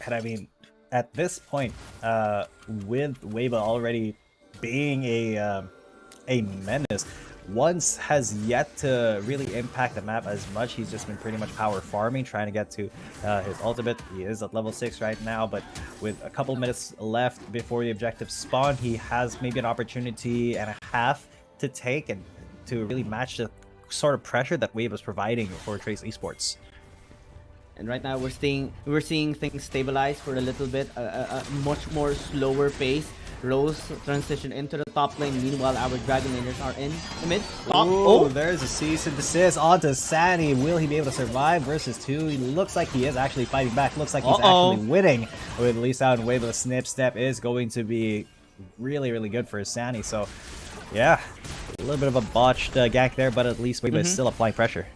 And I mean, at this point, with Weibo already being a menace, Once has yet to really impact the map as much. He's just been pretty much power farming, trying to get to his ultimate. He is at level 6 right now, but with a couple minutes left before the objective spawn, he has maybe an opportunity and a half to take and to really match the sort of pressure that Wave was providing for Trace Esports. And right now we're seeing things stabilize for a little bit, a much more slower pace. Rose transition into the top lane. Meanwhile, our Dragon Laners are in the mid. Oh, there's a cease and desist onto Sunny. Will he be able to survive versus 2? He looks like he is actually fighting back. Looks like he's actually winning with Lisa and Wave. The snip step is going to be really, really good for Sunny. So, yeah, a little bit of a botched gank there, but at least Wave is still applying pressure.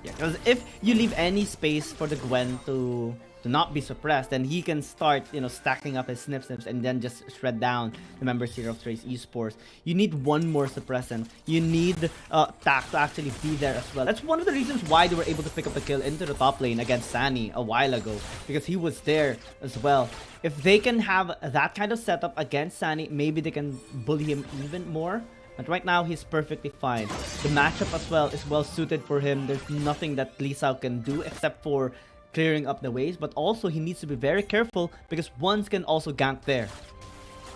Yeah, because if you leave any space for the Gwen to not be suppressed, then he can start, stacking up his snips and then just shred down the members here of Trace Esports. You need one more suppressant. You need Tak to actually be there as well. That's one of the reasons why they were able to pick up the kill into the top lane against Sunny a while ago, because he was there as well. If they can have that kind of setup against Sunny, maybe they can bully him even more. But right now, he's perfectly fine. The matchup as well is well suited for him. There's nothing that Lee Sao can do except for clearing up the waves, but also he needs to be very careful because ones can also gank there.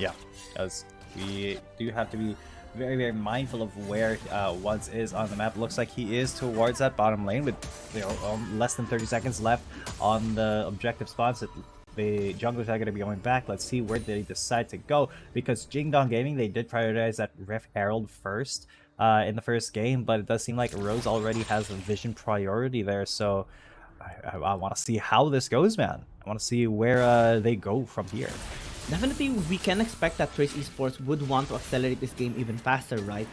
Yeah, as we do have to be very, very mindful of where Ones is on the map. Looks like he is towards that bottom lane with less than 30 seconds left on the objective spawns. The junglers are going to be going back. Let's see where they decide to go, because Jingdong Gaming, they did prioritize that Rift Herald first in the first game, but it does seem like Rose already has a vision priority there, so I want to see how this goes, man. I want to see where they go from here. Definitely, we can expect that Trace Esports would want to accelerate this game even faster, right?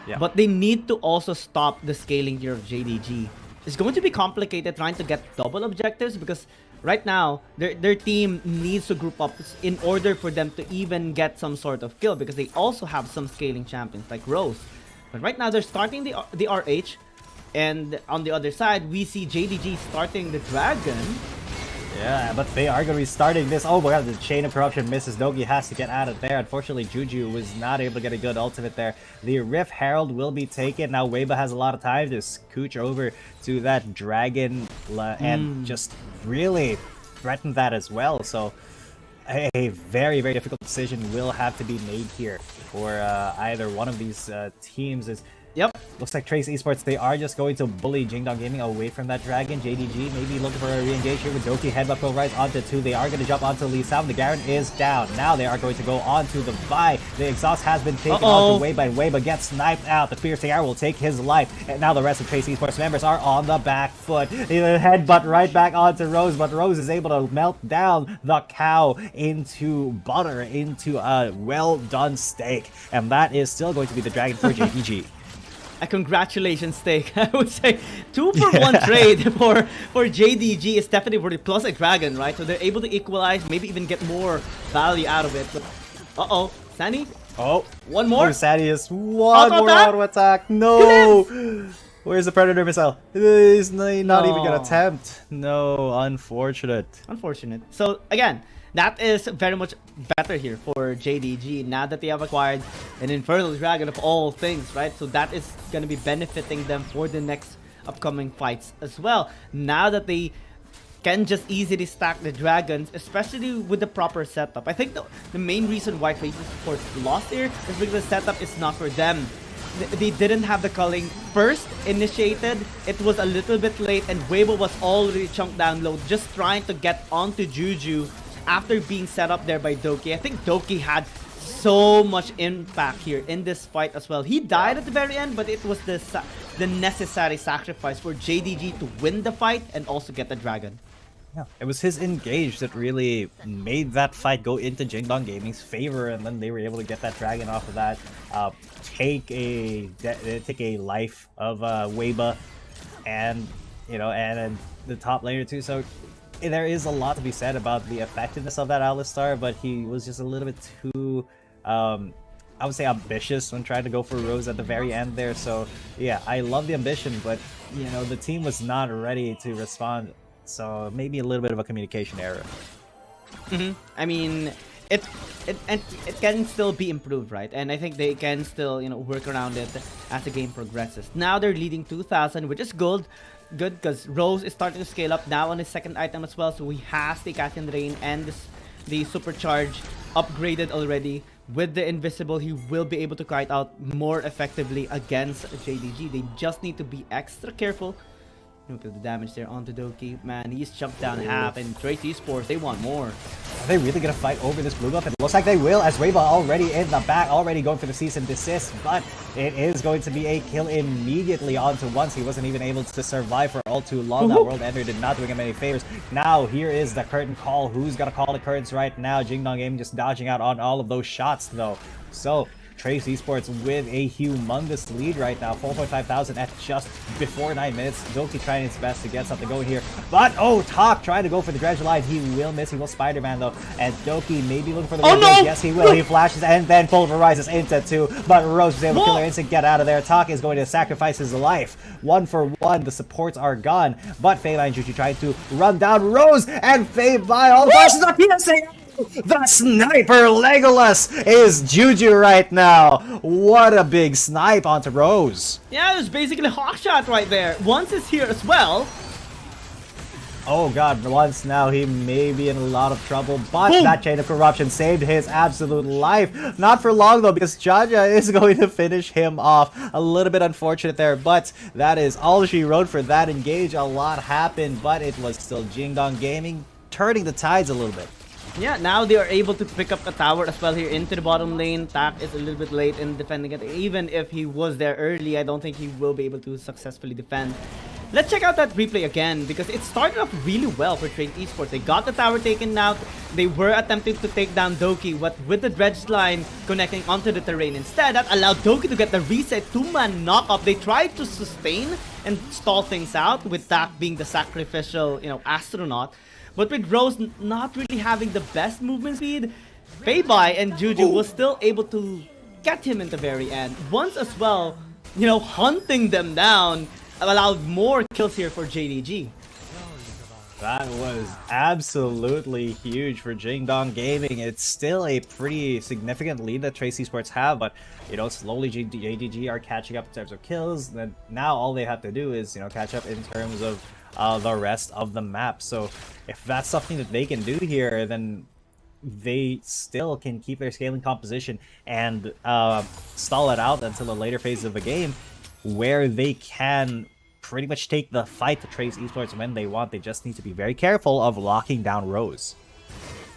Yeah. But they need to also stop the scaling here of JDG. It's going to be complicated trying to get double objectives, because right now, their team needs to group up in order for them to even get some sort of kill, because they also have some scaling champions like Rose. But right now, they're starting the RH. And on the other side, we see JDG starting the Dragon. Yeah, but they are going to be starting this. Oh my god, the Chain of Corruption misses. Dogi has to get out of there. Unfortunately, Juju was not able to get a good ultimate there. The Rift Herald will be taken. Now Weiba has a lot of time to scooch over to that Dragon and just really threaten that as well. So a very, very difficult decision will have to be made here for either one of these teams. Yep. Looks like Trace Esports, they are just going to bully Jingdong Gaming away from that Dragon. JDG maybe looking for a re-engage here with Doki. Headbutt will rise onto 2. They are going to jump onto Lee Sao. The Garen is down. Now they are going to go onto the Vi. The exhaust has been taken onto Weiba, and Weiba gets sniped out. The Piercing Arrow will take his life. And now the rest of Trace Esports members are on the back foot. The headbutt right back onto Rose, but Rose is able to melt down the cow into butter, into a well-done steak. And that is still going to be the Dragon for JDG. A congratulations steak. I would say 2-for-1 trade for JDG is definitely worth it, plus a dragon, right? So they're able to equalize, maybe even get more value out of it. But Sunny? Oh, one more. Sunny is one more auto attack. No. Where's the Predator missile? He's not even gonna attempt. No, unfortunate. So again, that is very much better here for JDG now that they have acquired an Infernal Dragon of all things, right? So that is going to be benefiting them for the next upcoming fights as well. Now that they can just easily stack the dragons, especially with the proper setup. I think the main reason why Trace Esports lost here is because the setup is not for them. They didn't have the culling first initiated. It was a little bit late, and Weibo was already chunked down low, just trying to get onto Juju after being set up there by Doki. I think Doki had so much impact here in this fight as well. He died at the very end, but it was the necessary sacrifice for JDG to win the fight and also get the dragon. Yeah, it was his engage that really made that fight go into Jingdong Gaming's favor, and then they were able to get that dragon off of that, take a life of Weiba, and and the top laner too. So there is a lot to be said about the effectiveness of that Alistar, but he was just a little bit too, I would say, ambitious when trying to go for Rose at the very end there. So yeah, I love the ambition, but the team was not ready to respond. So maybe a little bit of a communication error. I mean, it can still be improved, right? And I think they can still work around it as the game progresses. Now they're leading 2,000, which is good because Rose is starting to scale up now on his second item as well. So he has the Cassian Rain and the Supercharge upgraded already. with the invisible, he will be able to kite out more effectively against JDG. They just need to be extra careful. Look at the damage there onto Doki. Man, he's jumped down half, and Trace Esports, they want more. Are they really going to fight over this blue buff? It looks like they will, as Rayba already in the back, already going for the cease and desist, but it is going to be a kill immediately onto once. He wasn't even able to survive for all too long. That World Ender did not do him any favors. Now, here is the curtain call. Who's going to call the curtains right now? Jingdong Gaming just dodging out on all of those shots, though. So, Trace Esports with a humongous lead right now, 4,500 at just before 9 minutes. Doki trying his best to get something going here, but Talk trying to go for the dredge line. He will miss. He will Spider-Man though, and Doki may be looking for the no! Yes, he will. He flashes and then pulverizes into 2, but Rose is able to kill her instant. Get out of there. Talk is going to sacrifice his life. 1 for 1. The supports are gone, but Feibai and Juju trying to run down Rose, and Feibai all the passes are PSA. The sniper Legolas is Juju right now. What a big snipe onto Rose. Yeah, it was basically Hawkshot right there. Once is here as well. Oh god, once now he may be in a lot of trouble, but that chain of corruption saved his absolute life. Not for long though, because Jaja is going to finish him off. A little bit unfortunate there, but that is all she wrote for that engage. A lot happened, but it was still Jingdong Gaming turning the tides a little bit. Yeah, now they are able to pick up a tower as well here into the bottom lane. Tak is a little bit late in defending it. Even if he was there early, I don't think he will be able to successfully defend. Let's check out that replay again, because it started off really well for Trace Esports. They got the tower taken out. They were attempting to take down Doki, but with the dredge line connecting onto the terrain instead, that allowed Doki to get the reset 2-man knock-up. They tried to sustain and stall things out, with Tak being the sacrificial, astronaut. But with Rose not really having the best movement speed, Feibai and Juju was still able to get him in the very end. Once as well, hunting them down allowed more kills here for JDG. That was absolutely huge for Jingdong Gaming. It's still a pretty significant lead that Trace Esports have, but slowly JDG are catching up in terms of kills. Then now all they have to do is catch up in terms of the rest of the map. So if that's something that they can do here, then they still can keep their scaling composition and stall it out until a later phase of the game, where they can pretty much take the fight to Trace Esports when they want. They just need to be very careful of locking down Rose.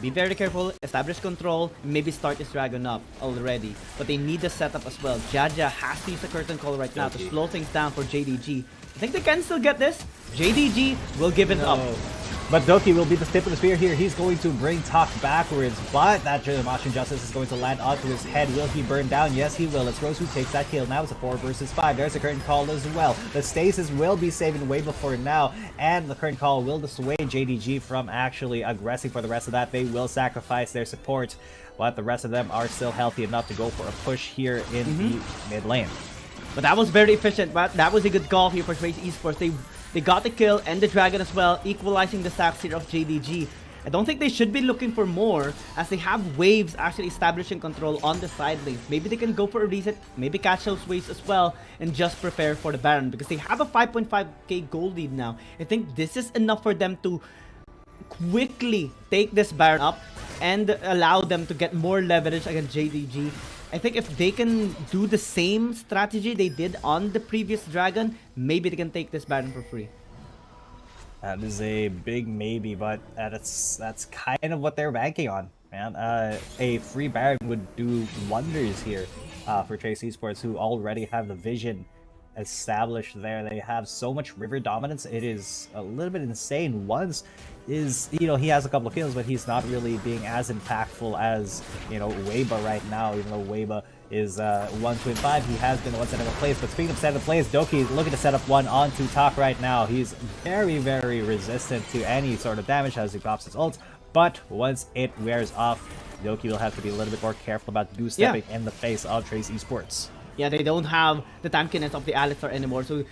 Be very careful, establish control, maybe start this dragon up already. But they need the setup as well. Jaja has to use a curtain call right now to slow things down for JDG. I think they can still get this. JDG will give it up. But Doki will be the tip of the spear here. He's going to bring Tak backwards, but that Machine Justice is going to land onto his head. Will he burn down? Yes, he will. It's Rose who takes that kill. Now it's a 4 versus 5. There's a curtain call as well. The stasis will be saving way before now, and the curtain call will dissuade JDG from actually aggressing for the rest of that. They will sacrifice their support, but the rest of them are still healthy enough to go for a push here in the mid lane. But that was very efficient. But that was a good call here for Trace Esports. They got the kill and the dragon as well, equalizing the stacks here of JDG. I don't think they should be looking for more, as they have waves actually establishing control on the side lanes. Maybe they can go for a reset, maybe catch those waves as well, and just prepare for the Baron, because they have a 5.5k gold lead now. I think this is enough for them to quickly take this Baron up and allow them to get more leverage against JDG. I think if they can do the same strategy they did on the previous dragon, maybe they can take this Baron for free. That is a big maybe, but that's kind of what they're banking on, man. A free Baron would do wonders here for Trace Esports, who already have the vision established there. They have so much river dominance. It is a little bit insane. Once is, he has a couple of kills, but he's not really being as impactful as, Weiba right now, even though Weiba is 1-5. He has been the one set up plays. But speaking of set up plays, Doki is looking to set up one onto Tak right now. He's very, very resistant to any sort of damage as he pops his ult. But once it wears off, Doki will have to be a little bit more careful about stepping in the face of Trace Esports. Yeah, they don't have the time kinetics of the Alistar anymore, so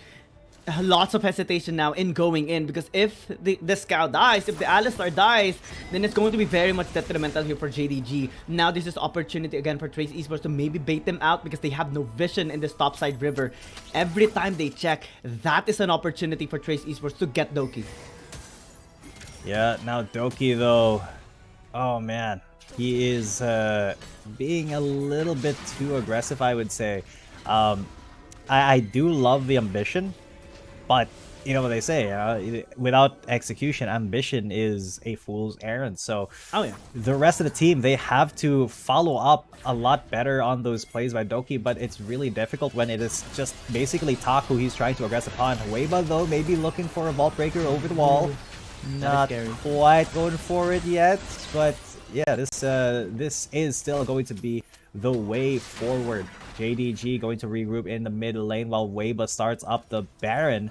lots of hesitation now in going in, because if the Scout dies, if the Alistar dies, then it's going to be very much detrimental here for JDG. Now this is opportunity again for Trace Esports to maybe bait them out, because they have no vision in this topside river. Every time they check, that is an opportunity for Trace Esports to get Doki. Yeah, now Doki though, oh man, He is being a little bit too aggressive, I would say. I do love the ambition, but you know what they say, without execution, ambition is a fool's errand. So the rest of the team, they have to follow up a lot better on those plays by Doki, but it's really difficult when it is just basically Taku he's trying to aggress upon. Weiba, though, maybe looking for a vault breaker over the wall. Not quite going for it yet, but yeah, this is still going to be the way forward. JDG going to regroup in the mid lane while Weiba starts up the Baron.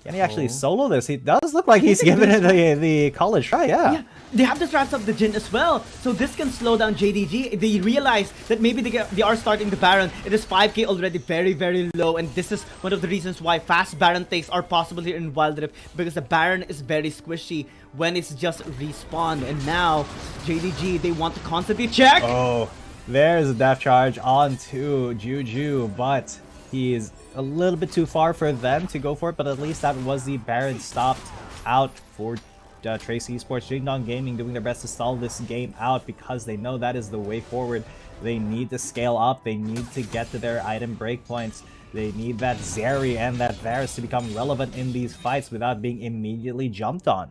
Can he actually solo this? He does look like he's giving it the college try, yeah. They have the strats of the Jhin as well, so this can slow down JDG. They realize that maybe they are starting the Baron. It is 5k already, very, very low, and this is one of the reasons why fast Baron takes are possible here in Wild Rift, because the Baron is very squishy when it's just respawned. And now, JDG, they want to constantly check! Oh, there's a death charge onto Juju, but he is a little bit too far for them to go for it, but at least that was the Baron stopped out for Trace Esports. Jingdong Gaming doing their best to stall this game out because they know that is the way forward. They need to scale up. They need to get to their item breakpoints. They need that Zeri and that Varus to become relevant in these fights without being immediately jumped on.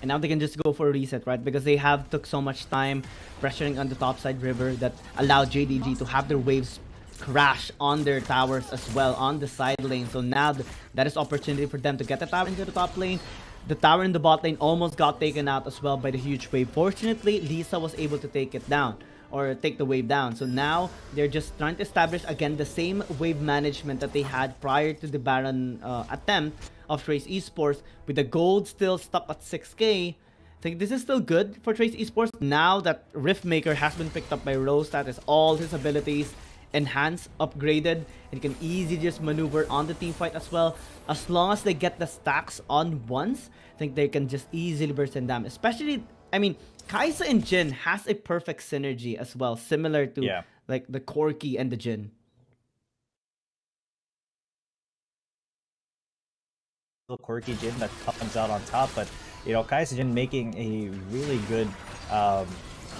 And now they can just go for a reset, right? Because they have took so much time pressuring on the topside river that allowed JDG to have their waves crash on their towers as well on the side lane. So now that is opportunity for them to get the tower into the top lane. The tower in the bot lane almost got taken out as well by the huge wave. Fortunately, Lisa was able to take it down, or take the wave down. So now they're just trying to establish again the same wave management that they had prior to the Baron attempt of Trace Esports, with the gold still stuck at 6k. I think this is still good for Trace Esports now that Riftmaker has been picked up by Rose. That is all his abilities enhanced, upgraded, and you can easily just maneuver on the team fight as well. As long as they get the stacks on once, I think they can just easily burst in damage. Especially, I mean, Kai'Sa and Jhin has a perfect synergy as well, similar to like the Corki and the Jhin. Quirky Jhin that comes out on top, but you know, Kai'Sa Jhin making a really good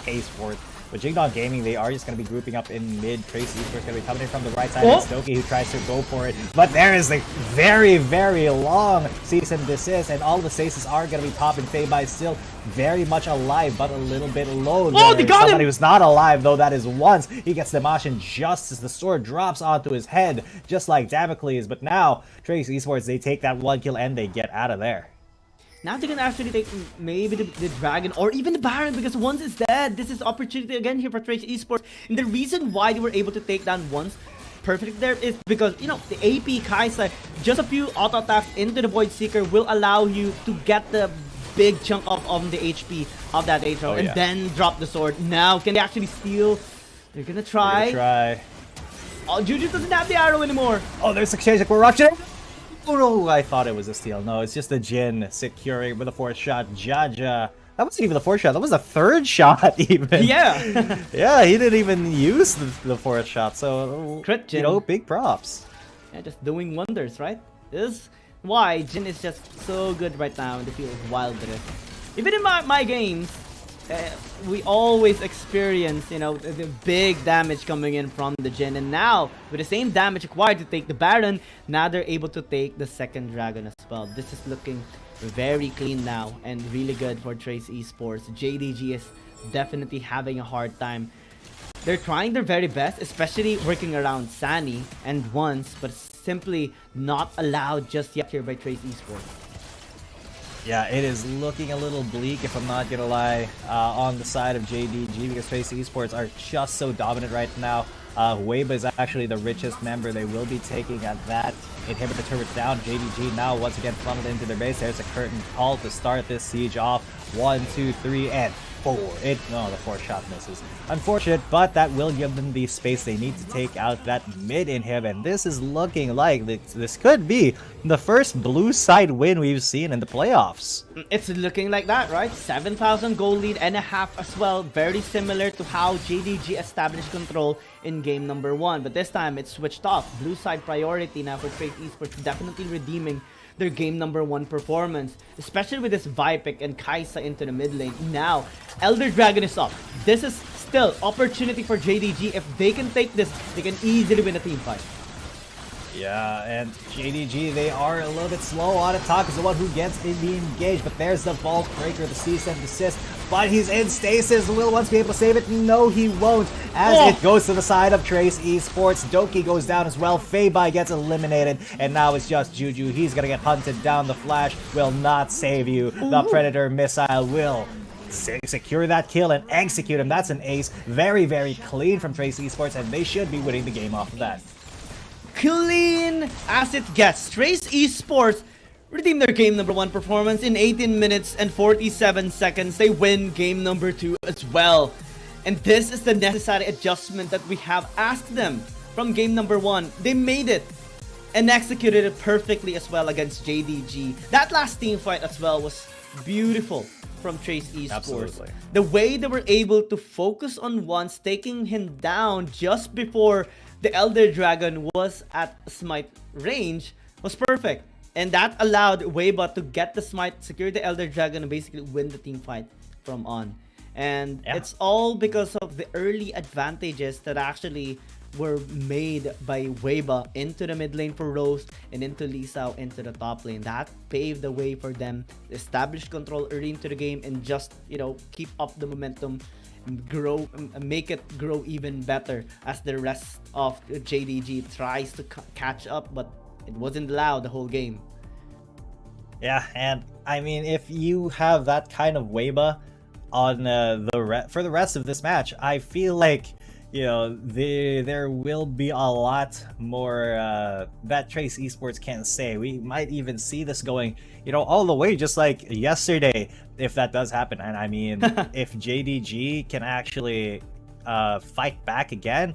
case for it. But Jingdong Gaming, they are just going to be grouping up in mid. Trace Esports going to be coming in from the right side. It's Doki who tries to go for it. But there is a very, very long cease and desist. And all the stasis are going to be popping. Feibai is still very much alive, but a little bit low. Oh, they got Somebody him! who's not alive, though, that is once. He gets the Mashin just as the sword drops onto his head, just like Damocles. But now, Trace Esports, they take that one kill and they get out of there. Now they can actually take maybe the Dragon or even the Baron, because once it's dead, this is opportunity again here for Trace Esports. And the reason why they were able to take down once perfect there is because, you know, the AP Kai'Sa, just a few auto attacks into the Void Seeker will allow you to get the big chunk of the HP of that Atro and then drop the sword. Now, can they actually steal? They're gonna try. Oh, Juju doesn't have the arrow anymore. Oh, there's exchange of corruption. Oh no, I thought it was a steal. No, it's just the Jhin securing with a fourth shot. Jaja. That wasn't even the fourth shot. That was the third shot even. Yeah. Yeah, he didn't even use the fourth shot. So, Crit Jhin. You know, big props. Yeah, just doing wonders, right? This is why Jhin is just so good right now in the field of Wild Rift. Even in my games, we always experience, you know, the big damage coming in from the Jhin. And now, with the same damage required to take the Baron, now they're able to take the second Dragon as well. This is looking very clean now and really good for Trace Esports. JDG is definitely having a hard time. They're trying their very best, especially working around Sunny and once, but simply not allowed just yet here by Trace Esports. Yeah, it is looking a little bleak, if I'm not gonna lie, on the side of JDG, because Trace Esports are just so dominant right now. Weiba is actually the richest member. They will be taking at that inhibitor turret down. JDG now once again funneled into their base. There's a curtain call to start this siege off. 1, 2, 3, and 4. The fourth shot misses. Unfortunate, but that will give them the space they need to take out that mid inhib. And this is looking like this could be the first blue side win we've seen in the playoffs. It's looking like that, right? 7,000 gold lead and a half as well. Very similar to how JDG established control in game number 1. But this time, it's switched off. Blue side priority now for Trace Esports, definitely redeeming their game number 1 performance, especially with this Vipic and Kaisa into the mid lane. Now, Elder Dragon is up. This is still opportunity for JDG. If they can take this, they can easily win a team fight. Yeah, and JDG, they are a little bit slow on attack as the one who gets in the engage, but there's the Vault Breaker, the cease and desist, but he's in stasis. Will Once be able to save it? No, he won't, as it goes to the side of Trace Esports. Doki goes down as well, Feibai gets eliminated, and now it's just Juju. He's gonna get hunted down. The Flash will not save you. The Predator Missile will secure that kill and execute him. That's an ace. Very, very clean from Trace Esports, and they should be winning the game off of that. Clean as it gets. Trace Esports redeem their game number 1 performance in 18 minutes and 47 seconds. They win game number 2 as well. And this is the necessary adjustment that we have asked them from game number 1. They made it and executed it perfectly as well against JDG. That last team fight as well was beautiful from Trace Esports. Absolutely. The way they were able to focus on Once, taking him down just before the Elder Dragon was at Smite range was perfect. And that allowed Weiba to get the Smite, secure the Elder Dragon, and basically win the team fight from on. And it's all because of the early advantages that actually were made by Weiba into the mid lane for Rose and into Lee Sao into the top lane. That paved the way for them to establish control early into the game and just, you know, keep up the momentum, grow, make it grow even better as the rest of JDG tries to catch up, but it wasn't allowed the whole game. Yeah, and I mean, if you have that kind of Weiba on for the rest of this match, I feel like, you know, there will be a lot more that Trace Esports can't say. We might even see this going, you know, all the way, just like yesterday, if that does happen. And I mean, if JDG can actually fight back again,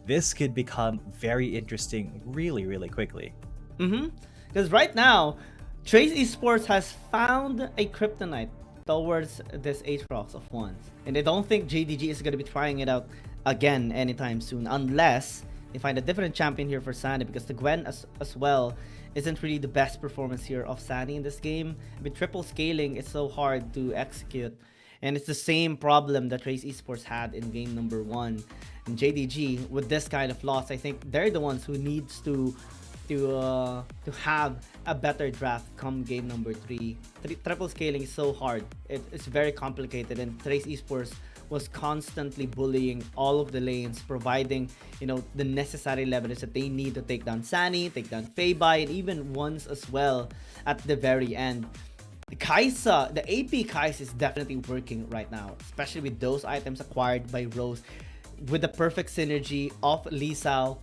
this could become very interesting really, really quickly. Because right now, Trace Esports has found a kryptonite towards this Aatrox of Wands. And I don't think JDG is going to be trying it out again anytime soon, unless they find a different champion here for Sandy, because the Gwen as well isn't really the best performance here of Sandy in this game. With triple scaling, it's so hard to execute, and it's the same problem that Trace Esports had in game number 1. And JDG, with this kind of loss, I think they're the ones who needs to have a better draft come game number 3. Triple scaling is so hard. It's very complicated, and Trace Esports was constantly bullying all of the lanes, providing, you know, the necessary leverage that they need to take down Sunny, take down Feibai, and even Once as well at the very end. Kaisa, the AP Kaisa is definitely working right now, especially with those items acquired by Rose. With the perfect synergy of Lee Sao,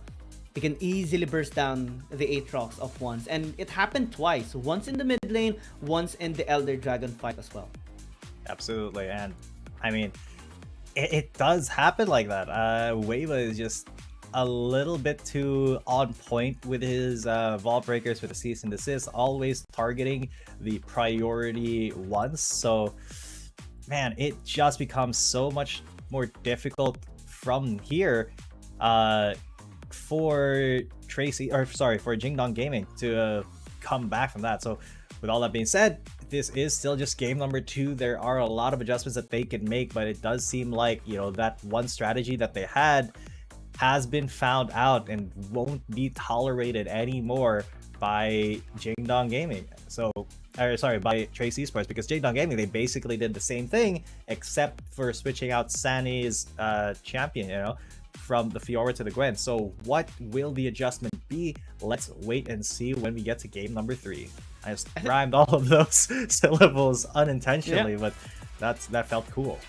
he can easily burst down the Aatrox of Once. And it happened twice. Once in the mid lane, once in the Elder Dragon fight as well. Absolutely. And I mean, it does happen like that. Weiba is just a little bit too on point with his Vault Breakers, with the cease and desist, always targeting the priority Once. So, man, it just becomes so much more difficult from here for Jingdong Gaming to come back from that. So with all that being said, this is still just game number 2. There are a lot of adjustments that they can make, but it does seem like, you know, that one strategy that they had has been found out and won't be tolerated anymore by Jingdong Gaming. By Trace Esports, because Jingdong Gaming, they basically did the same thing except for switching out Sanny's champion, you know, from the Fiora to the Gwen. So what will the adjustment be? Let's wait and see when we get to game number 3. I just rhymed all of those syllables unintentionally, but that felt cool.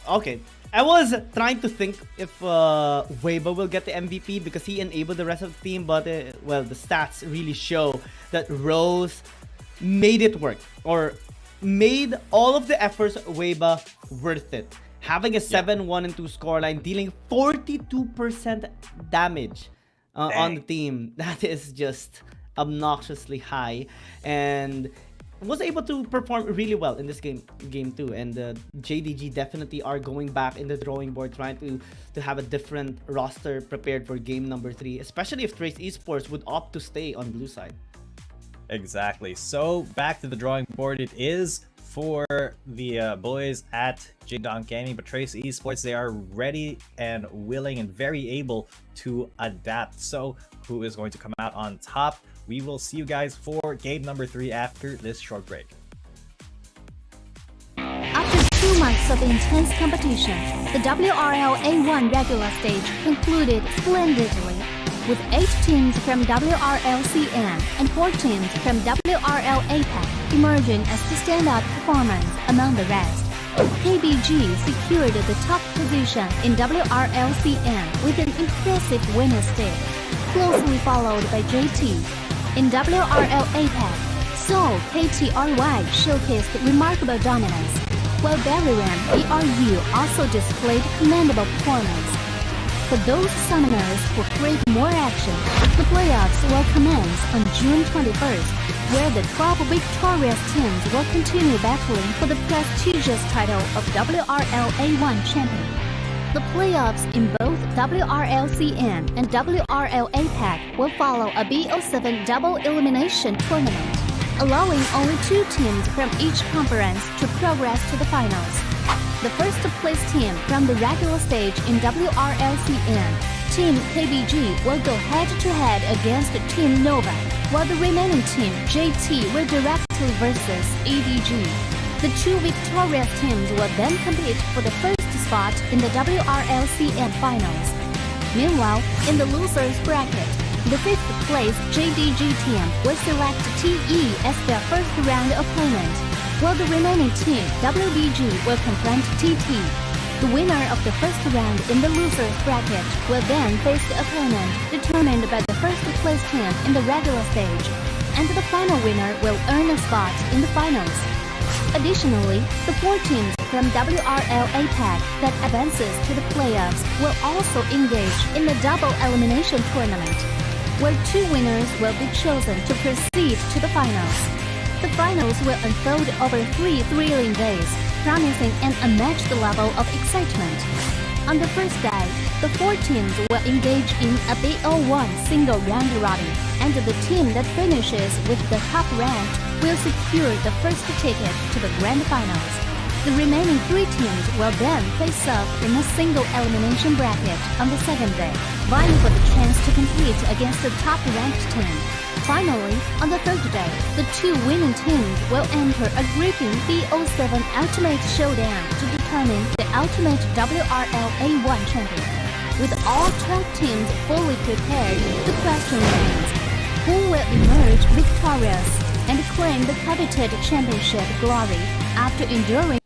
Okay, I was trying to think if Weiba will get the MVP because he enabled the rest of the team, but well, the stats really show that Rose made it work, or made all of the efforts Weiba worth it. Having a 7-1 and 2 scoreline, dealing 42% damage on the team, that is just obnoxiously high. And was able to perform really well in this game 2, and JDG definitely are going back in the drawing board, trying to have a different roster prepared for game number 3, especially if Trace Esports would opt to stay on blue side. Exactly. So back to the drawing board it is for the boys at Jingdong Gaming, but Trace Esports, they are ready and willing and very able to adapt. So who is going to come out on top? We will see you guys for game number 3 after this short break. After 2 months of intense competition, the WRL A1 regular stage concluded splendidly, with 8 teams from WRL CN and 4 teams from WRL APAC emerging as the standout performance among the rest. KBG secured the top position in WRL CN with an impressive winner stick, closely followed by JT. In WRL APAC, Seoul KTRY showcased remarkable dominance, while Bariran ERU also displayed commendable performance. For those summoners who crave more action, the playoffs will commence on June 21st, where the 12 victorious teams will continue battling for the prestigious title of WRL A1 champion. The playoffs in both WRL CN and WRL APAC will follow a BO7 double elimination tournament, allowing only 2 teams from each conference to progress to the finals. The first place team from the regular stage in WRL CN, Team KBG, will go head-to-head against Team Nova, while the remaining team, JT, will directly versus JDG. The 2 victorious teams will then compete for the first spot in the WRL CN finals. Meanwhile, in the losers bracket, the 5th place JDG team will select TE as their first round opponent, while the remaining team, WBG, will confront TT. The winner of the first round in the losers bracket will then face the opponent determined by the first place team in the regular stage, and the final winner will earn a spot in the finals. Additionally, the 4 teams from WRL APAC that advances to the playoffs will also engage in the double elimination tournament, where 2 winners will be chosen to proceed to the finals. The finals will unfold over 3 thrilling days, promising an unmatched level of excitement. On the first day, the 4 teams will engage in a BO1 single round robin, and the team that finishes with the top rank will secure the first ticket to the grand finals. The remaining 3 teams will then face off in a single elimination bracket on the second day, vying for the chance to compete against the top-ranked team. Finally, on the third day, the 2 winning teams will enter a gripping BO7 Ultimate Showdown to determine the ultimate WRL A1 champion. With all 12 teams fully prepared, the question remains, who will emerge victorious and claim the coveted championship glory after enduring.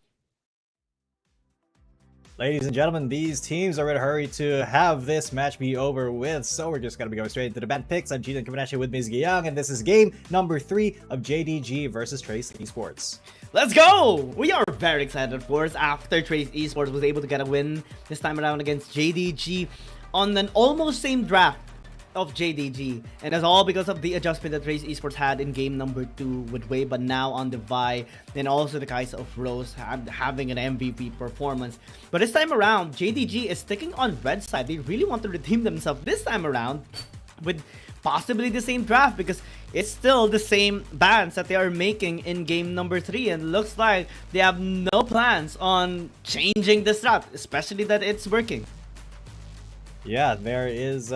Ladies and gentlemen, these teams are in a hurry to have this match be over with, so we're just going to be going straight into the bet picks. I'm Jidan coming at you with Ms. Young, and this is game number 3 of JDG versus Trace Esports. Let's go! We are very excited, of course, after Trace Esports was able to get a win this time around against JDG on an almost same draft of JDG, and that's all because of the adjustment that Trace Esports had in game number 2 with Wei, but now on the Vi, and also the guys of Rose having an MVP performance. But this time around, JDG is sticking on red side. They really want to redeem themselves this time around with possibly the same draft, because it's still the same bans that they are making in game number 3, and looks like they have no plans on changing this draft, especially that it's working. Yeah, there is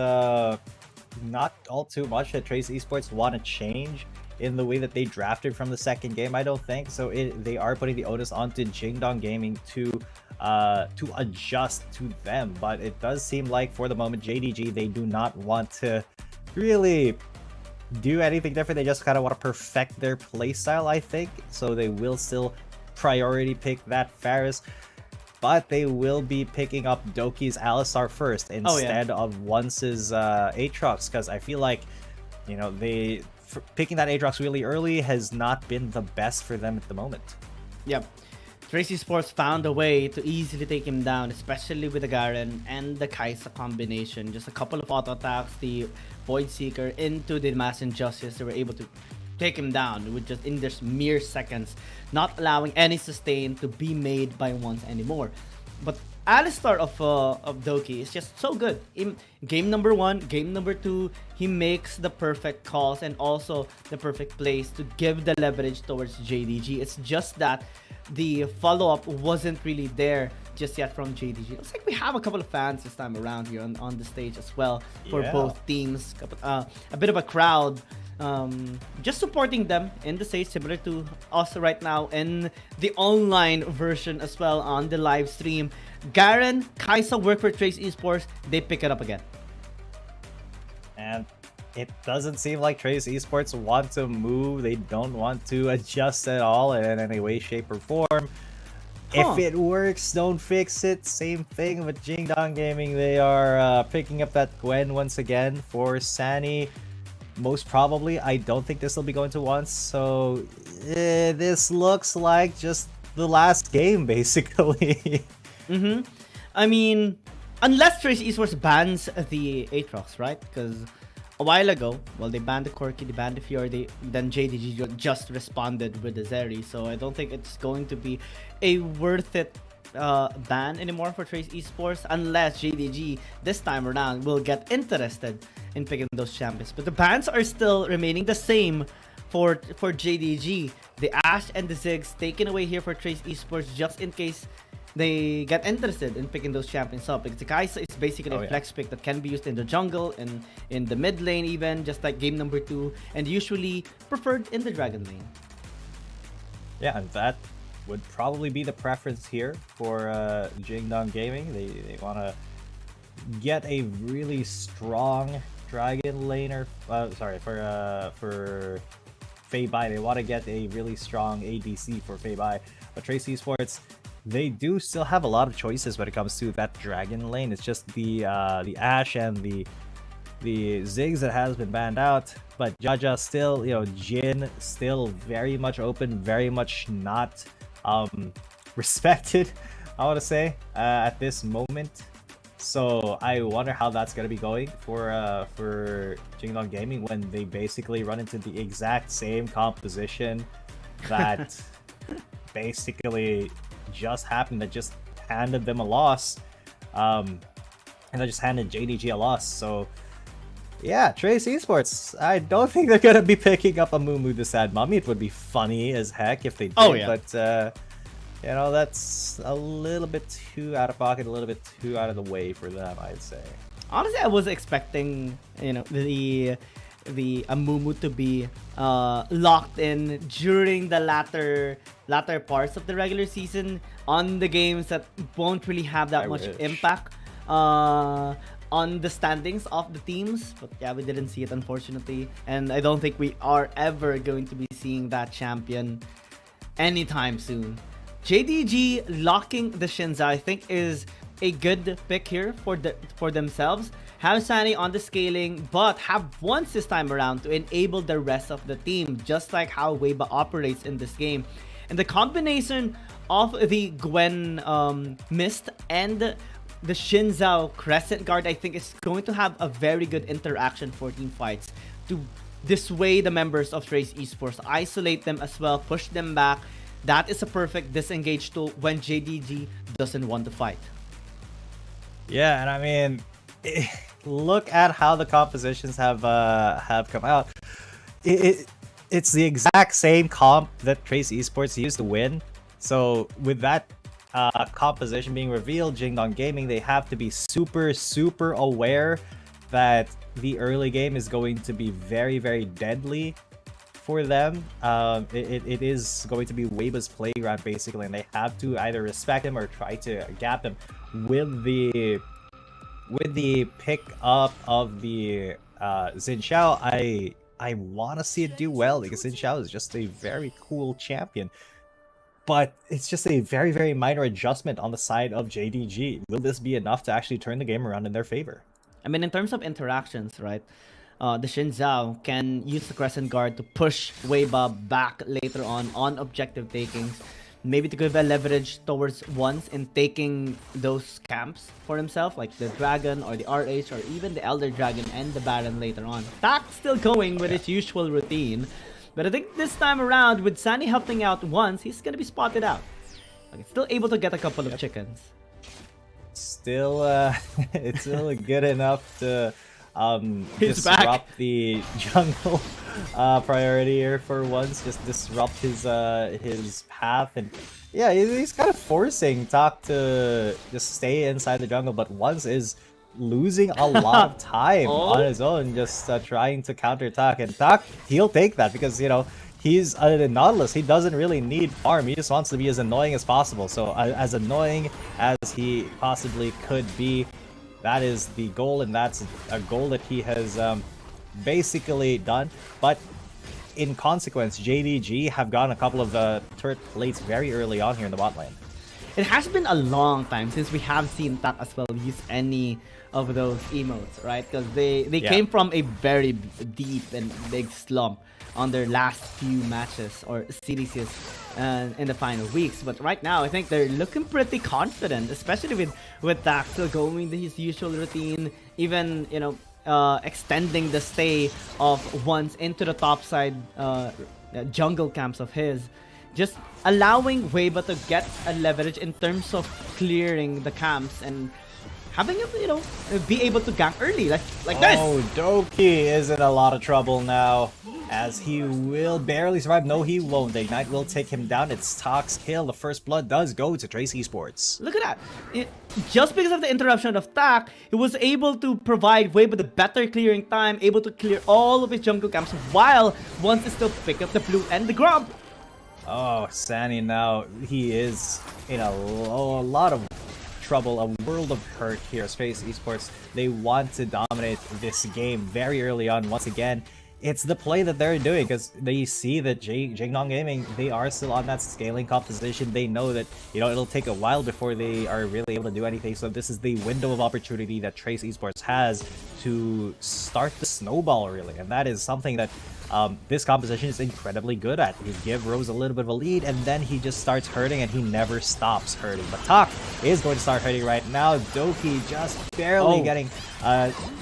not all too much that Trace Esports want to change in the way that they drafted from the second game, I don't think. So they are putting the onus onto Jingdong Gaming to adjust to them. But it does seem like for the moment, JDG, they do not want to really do anything different. They just kind of want to perfect their playstyle, I think. So they will still priority pick that Faris, but they will be picking up Doki's Alistar first instead of Once's Aatrox, because I feel like, you know, picking that Aatrox really early has not been the best for them at the moment. Yep. Trace Esports found a way to easily take him down, especially with the Garen and the Kaisa combination. Just a couple of auto attacks, the Void Seeker into the Mass Injustice. They were able to take him down with just in just mere seconds, not allowing any sustain to be made by ones anymore. But Alistar of Doki is just so good. In game number 1, game number 2, he makes the perfect calls and also the perfect plays to give the leverage towards JDG. It's just that the follow-up wasn't really there just yet from JDG. Looks like we have a couple of fans this time around here on the stage as well for both teams. A bit of a crowd just supporting them in the stage, similar to us right now in the online version as well on the live stream. Garen, Kaisa work for Trace Esports, they pick it up again. And it doesn't seem like Trace Esports want to move. They don't want to adjust at all in any way, shape, or form. If it works, don't fix it. Same thing with Jingdong Gaming. They are picking up that Gwen once again for Sani. Most probably, I don't think this will be going to once. So this looks like just the last game, basically. I mean, unless Trace Esports bans the Aatrox, right? Because a while ago, well, they banned the Corki, they banned the Fiora, then JDG just responded with the Zeri. So I don't think it's going to be a worth it ban anymore for Trace Esports unless JDG this time around will get interested in picking those champions. But the bans are still remaining the same for JDG. The Ashe and the Ziggs taken away here for Trace Esports just in case they get interested in picking those champions up, because the Kaisa is basically a flex pick that can be used in the jungle and in the mid lane even, just like game number 2, and usually preferred in the Dragon lane. Yeah, and that would probably be the preference here for Jingdong Gaming. They want to get a really strong Dragon laner. For Fei Bai, they want to get a really strong ADC for Fei Bai. But Trace Esports, they do still have a lot of choices when it comes to that Dragon lane. It's just the Ashe and the Ziggs that has been banned out. But Jaja still, Jin still very much open, very much not respected, I want to say, at this moment. So I wonder how that's gonna be going for Jingdong Gaming when they basically run into the exact same composition that basically just happened, that just handed them a loss, and that just handed JDG a loss. So yeah, Trace Esports, I don't think they're gonna be picking up a Mumu the Sad Mummy. It would be funny as heck if they did, but that's a little bit too out of pocket, a little bit too out of the way for them, I'd say. Honestly, I was expecting, the Amumu to be locked in during the latter parts of the regular season on the games that won't really have that much impact on the standings of the teams. But yeah, we didn't see it, unfortunately, and I don't think we are ever going to be seeing that champion anytime soon. JDG locking the Shinza, I think, is a good pick here for themselves. Have Sani on the scaling, but have once this time around to enable the rest of the team, just like how Weiba operates in this game. And the combination of the Gwen Mist and the Shinzao Crescent Guard, I think, is going to have a very good interaction for team fights to dissuade the members of Trace Esports, isolate them as well, push them back. That is a perfect disengage tool when JDG doesn't want to fight. Yeah, and I mean, look at how the compositions have come out. It's the exact same comp that Trace Esports used to win. So with that composition being revealed, Jingdong Gaming, they have to be super aware that the early game is going to be very deadly for them. It is going to be Weiba's playground, basically, and they have to either respect him or try to gap him. With the pick up of the Xin Xiao, I want to see it do well, because Xin Xiao is just a very cool champion. But it's just a very minor adjustment on the side of JDG. Will this be enough to actually turn the game around in their favor? I mean, in terms of interactions, right? The Shinzao can use the Crescent Guard to push Weiba back later on objective takings. Maybe to give a leverage towards ones in taking those camps for himself, like the Dragon or the RH or even the Elder Dragon and the Baron later on. Tact still going with its usual routine. But I think this time around, with Sunny helping out once, he's gonna be spotted out. Okay, still able to get a couple of chickens. Still, it's still good enough to disrupt the jungle priority here for once. Just disrupt his path, and yeah, he's kind of forcing Tak to just stay inside the jungle, but once is losing a lot of time on his own, just trying to counter Tak, and Tak, he'll take that because, you know, he's a Nautilus. He doesn't really need farm. He just wants to be as annoying as possible. So as annoying as he possibly could be, that is the goal, and that's a goal that he has basically done. But in consequence, JDG have gotten a couple of turret plates very early on here in the bot lane. It has been a long time since we have seen Tak as well use any of those emotes, right? Because they came from a very deep and big slump on their last few matches or series in the final weeks. But right now, I think they're looking pretty confident, especially with Tak still going his usual routine, even, you know, extending the stay of once into the top side jungle camps of his. Just allowing Weiba to get a leverage in terms of clearing the camps and having him, you know, be able to gank early like this. Oh, Doki is in a lot of trouble now, as he will barely survive. No, he won't. The Ignite will take him down. It's Tak's kill. The first blood does go to Trace Esports. Look at that. Just because of the interruption of Tak, he was able to provide Weiba the better clearing time, able to clear all of his jungle camps while once he still pick up the blue and the grub. Oh, Sani now, he is in a lot of trouble, a world of hurt here. Trace Esports, they want to dominate this game very early on. Once again, it's the play that they're doing because they see that Jingdong Gaming, they are still on that scaling composition. They know that, you know, it'll take a while before they are really able to do anything. So this is the window of opportunity that Trace Esports has to start the snowball, really. And that is something that this composition is incredibly good at. You give Rose a little bit of a lead, and then he just starts hurting, and he never stops hurting. But Tak is going to start hurting right now. Doki just barely getting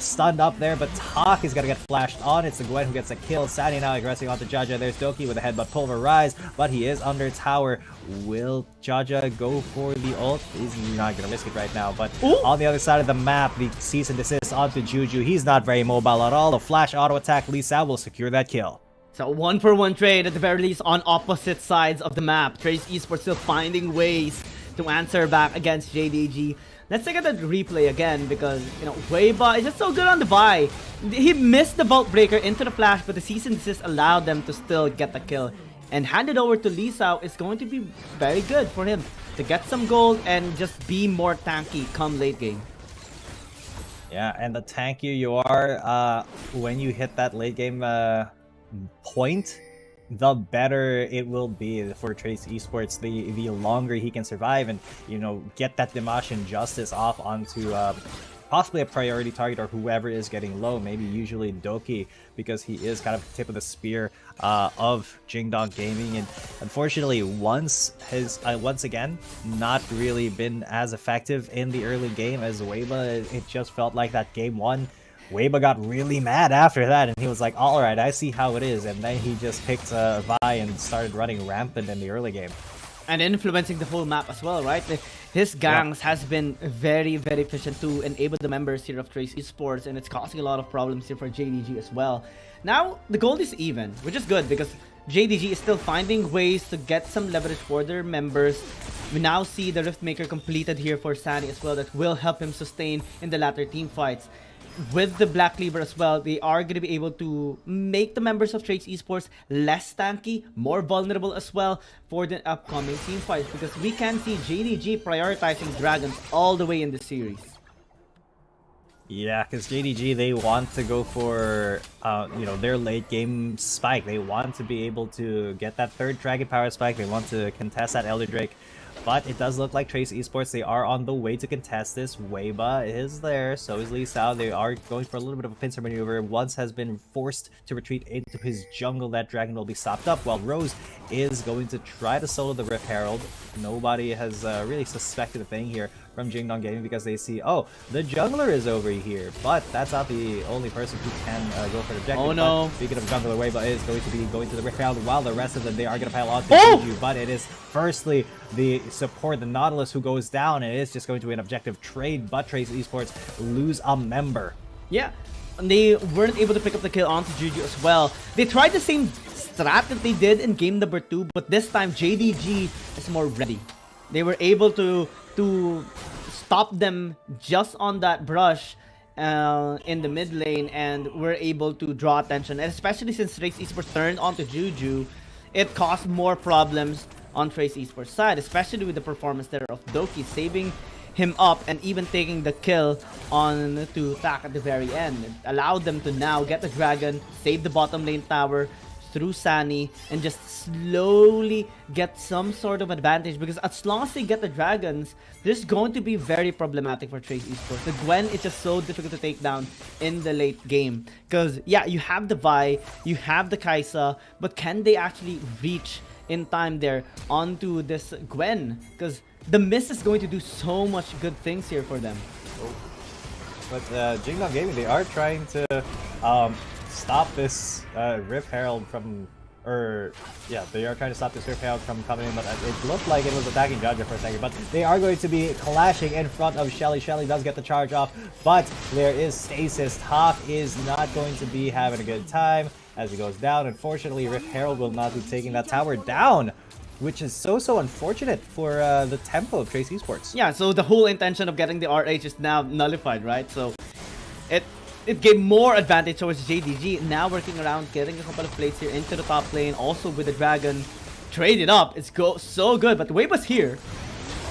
stunned up there, but Tak is going to get flashed on. It's the Gwen who gets a kill. Sani now aggressing onto Jaja. There's Doki with a headbutt pulverize, but he is under tower. Will Jaja go for the ult? He's not going to risk it right now, but on the other side of the map, the cease and desist onto Juju. He's not very mobile at all. The flash auto attack Lisa will secure that kill. So 1-for-1 trade at the very least on opposite sides of the map. Trace Esports still finding ways to answer back against JDG. Let's take a look at the replay again because, you know, Weiba is just so good on the buy. He missed the Vault Breaker into the flash, but the cease and desist allowed them to still get the kill. And handed over to Lisa is going to be very good for him to get some gold and just be more tanky come late game. Yeah, and the tankier you are, when you hit that late game point, the better it will be for Trace Esports. The longer he can survive and, you know, get that Dimash and Justice off onto possibly a priority target or whoever is getting low, maybe usually Doki, because he is kind of tip of the spear of Jingdong Gaming. And unfortunately, once again not really been as effective in the early game as Weiba. It just felt like that game one, Weiba got really mad after that, and he was like, alright, I see how it is, and then he just picked Vi and started running rampant in the early game. And influencing the whole map as well, right? His gangs has been very, very efficient to enable the members here of Trace Esports, and it's causing a lot of problems here for JDG as well. Now, the gold is even, which is good because JDG is still finding ways to get some leverage for their members. We now see the Riftmaker completed here for Sani as well that will help him sustain in the latter team fights. With the Black Cleaver as well, they are going to be able to make the members of Trace Esports less tanky, more vulnerable as well for the upcoming team fights, because we can see JDG prioritizing Dragons all the way in the series. Yeah, because JDG, they want to go for, you know, their late game spike. They want to be able to get that third Dragon Power spike. They want to contest that Elder Drake But it does look like Trace Esports, they are on the way to contest this. Weiba is there, so is Lee Sao. They are going for a little bit of a pincer maneuver. Once has been forced to retreat into his jungle. That dragon will be stopped up, while Rose is going to try to solo the Rift Herald. Nobody has really suspected a thing here from Jingdong Gaming because they see, oh, the jungler is over here. But that's not the only person who can go for the objective. Oh no. But speaking of jungler, Weiba is going to be going to the Rift Herald, while the rest of them, they are going to pile on to Juju. But it is firstly the support, the Nautilus, who goes down, and it is just going to be an objective trade. But Trace Esports lose a member. Yeah, and they weren't able to pick up the kill onto Juju as well. They tried the same strat that they did in game number 2, but this time JDG is more ready. They were able to stop them just on that brush in the mid lane, and were able to draw attention. And especially since Trace Esports turned onto Juju, it caused more problems on Trace Esports side, especially with the performance there of Doki, saving him up and even taking the kill on to Tak at the very end. It allowed them to now get the dragon, save the bottom lane tower through Sunny, and just slowly get some sort of advantage, because as long as they get the dragons, this is going to be very problematic for Trace Esports. The Gwen is just so difficult to take down in the late game, because yeah, you have the Vi, you have the Kaisa, but can they actually reach in time there onto this Gwen? Because the Mist is going to do so much good things here for them. But Jingdong Gaming, they are trying to stop this Rift Herald from, they are trying to stop this Rift Herald from coming in, but it looked like it was attacking Jaja for a second. But they are going to be clashing in front of Shelly. Shelly does get the charge off, but there is stasis. Hawk is not going to be having a good time as he goes down. Unfortunately, Rift Herald will not be taking that tower down, which is so unfortunate for the tempo of Trace Esports. Yeah, so the whole intention of getting the RH is now nullified, right? So it gave more advantage towards JDG. Now working around, getting a couple of plates here into the top lane, also with the dragon. Trade it up, it's so good, but Weiba's here.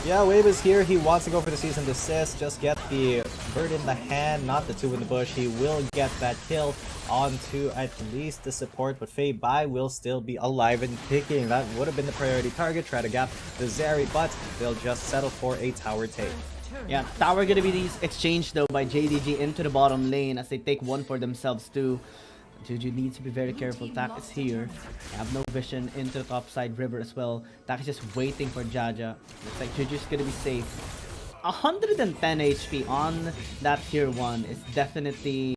Yeah, Wave is here. He wants to go for the cease and desist. Just get the bird in the hand, not the two in the bush. He will get that kill onto at least the support, but Fei Bai will still be alive and kicking. That would have been the priority target. Try to gap the Zeri, but they'll just settle for a tower take. Yeah, tower gonna be exchanged though by JDG into the bottom lane as they take one for themselves too. Juju needs to be very careful. Tak is here. They have no vision into the top side river as well. Tak is just waiting for Jaja. Looks like Juju's gonna be safe. 110 HP on that tier 1 is definitely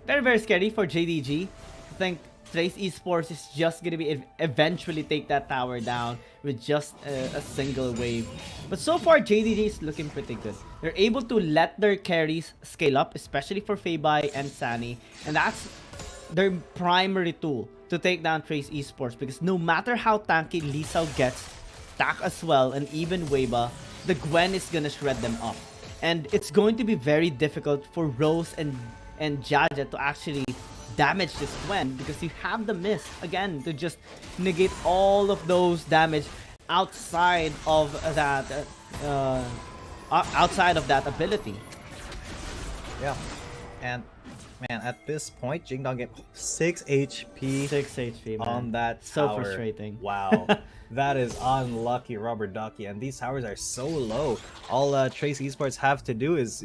very scary for JDG. I think Trace Esports is just gonna be eventually take that tower down with just a single wave. But so far JDG is looking pretty good. They're able to let their carries scale up, especially for Fei Bai and Sunny, and that's their primary tool to take down Trace Esports, because no matter how tanky Lee Sao gets, Tak as well, and even Weiba, the Gwen is gonna shred them up. And it's going to be very difficult for Rose and Jaja to actually damage this Gwen, because you have the Mist again to just negate all of those damage outside of that ability. Yeah, and man, at this point, Jingdong get 6 HP. 6 HP, man. On that so tower. frustrating. Wow. That is unlucky, Rubber Ducky. And these towers are so low. All Trace Esports have to do is,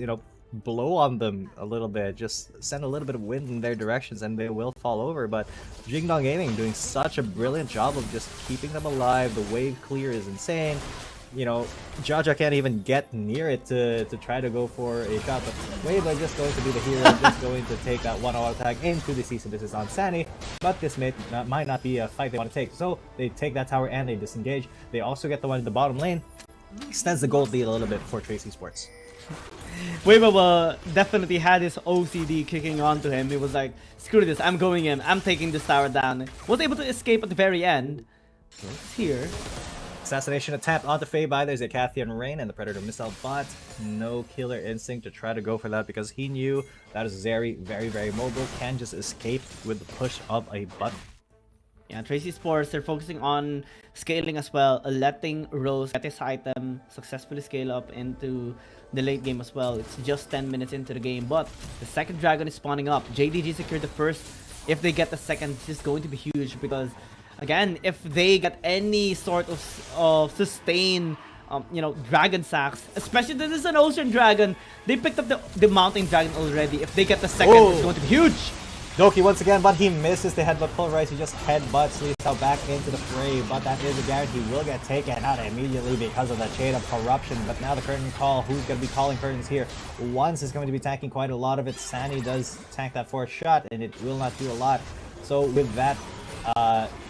blow on them a little bit. Just send a little bit of wind in their directions and they will fall over. But Jingdong Gaming doing such a brilliant job of just keeping them alive. The wave clear is insane. Jaja can't even get near it to try to go for a shot, but Weiba just going to be the hero, just going to take that one-on-one attack into the cease and desist on Sunny, but this might not be a fight they want to take, so they take that tower and they disengage. They also get the one in the bottom lane, extends the gold lead a little bit for Trace Esports. Weiba definitely had his OCD kicking onto him. He was like, screw this, I'm going in, I'm taking this tower down. Was able to escape at the very end. So it's here. Assassination attempt onto Fei Bai. There's a Cathian Rain and the Predator Missile, but no killer instinct to try to go for that because he knew that is very mobile, can just escape with the push of a button. Yeah, Trace Esports, they're focusing on scaling as well, letting Rose get his item, successfully scale up into the late game as well. It's just 10 minutes into the game, but the second dragon is spawning up. JDG secured the first. If they get the second, this is going to be huge because, again, if they get any sort of sustain dragon sacks. Especially this is an ocean dragon. They picked up the mountain dragon already. If they get the second, it's going to be huge. Doki once again, but he misses the headbutt pulverize. He just headbutts Lisao back into the fray, but that is a guarantee. He will get taken out immediately because of the chain of corruption. But now the curtain call. Who's going to be calling curtains here? Once is going to be tanking quite a lot of it. Sunny does tank that fourth shot, and it will not do a lot. So with that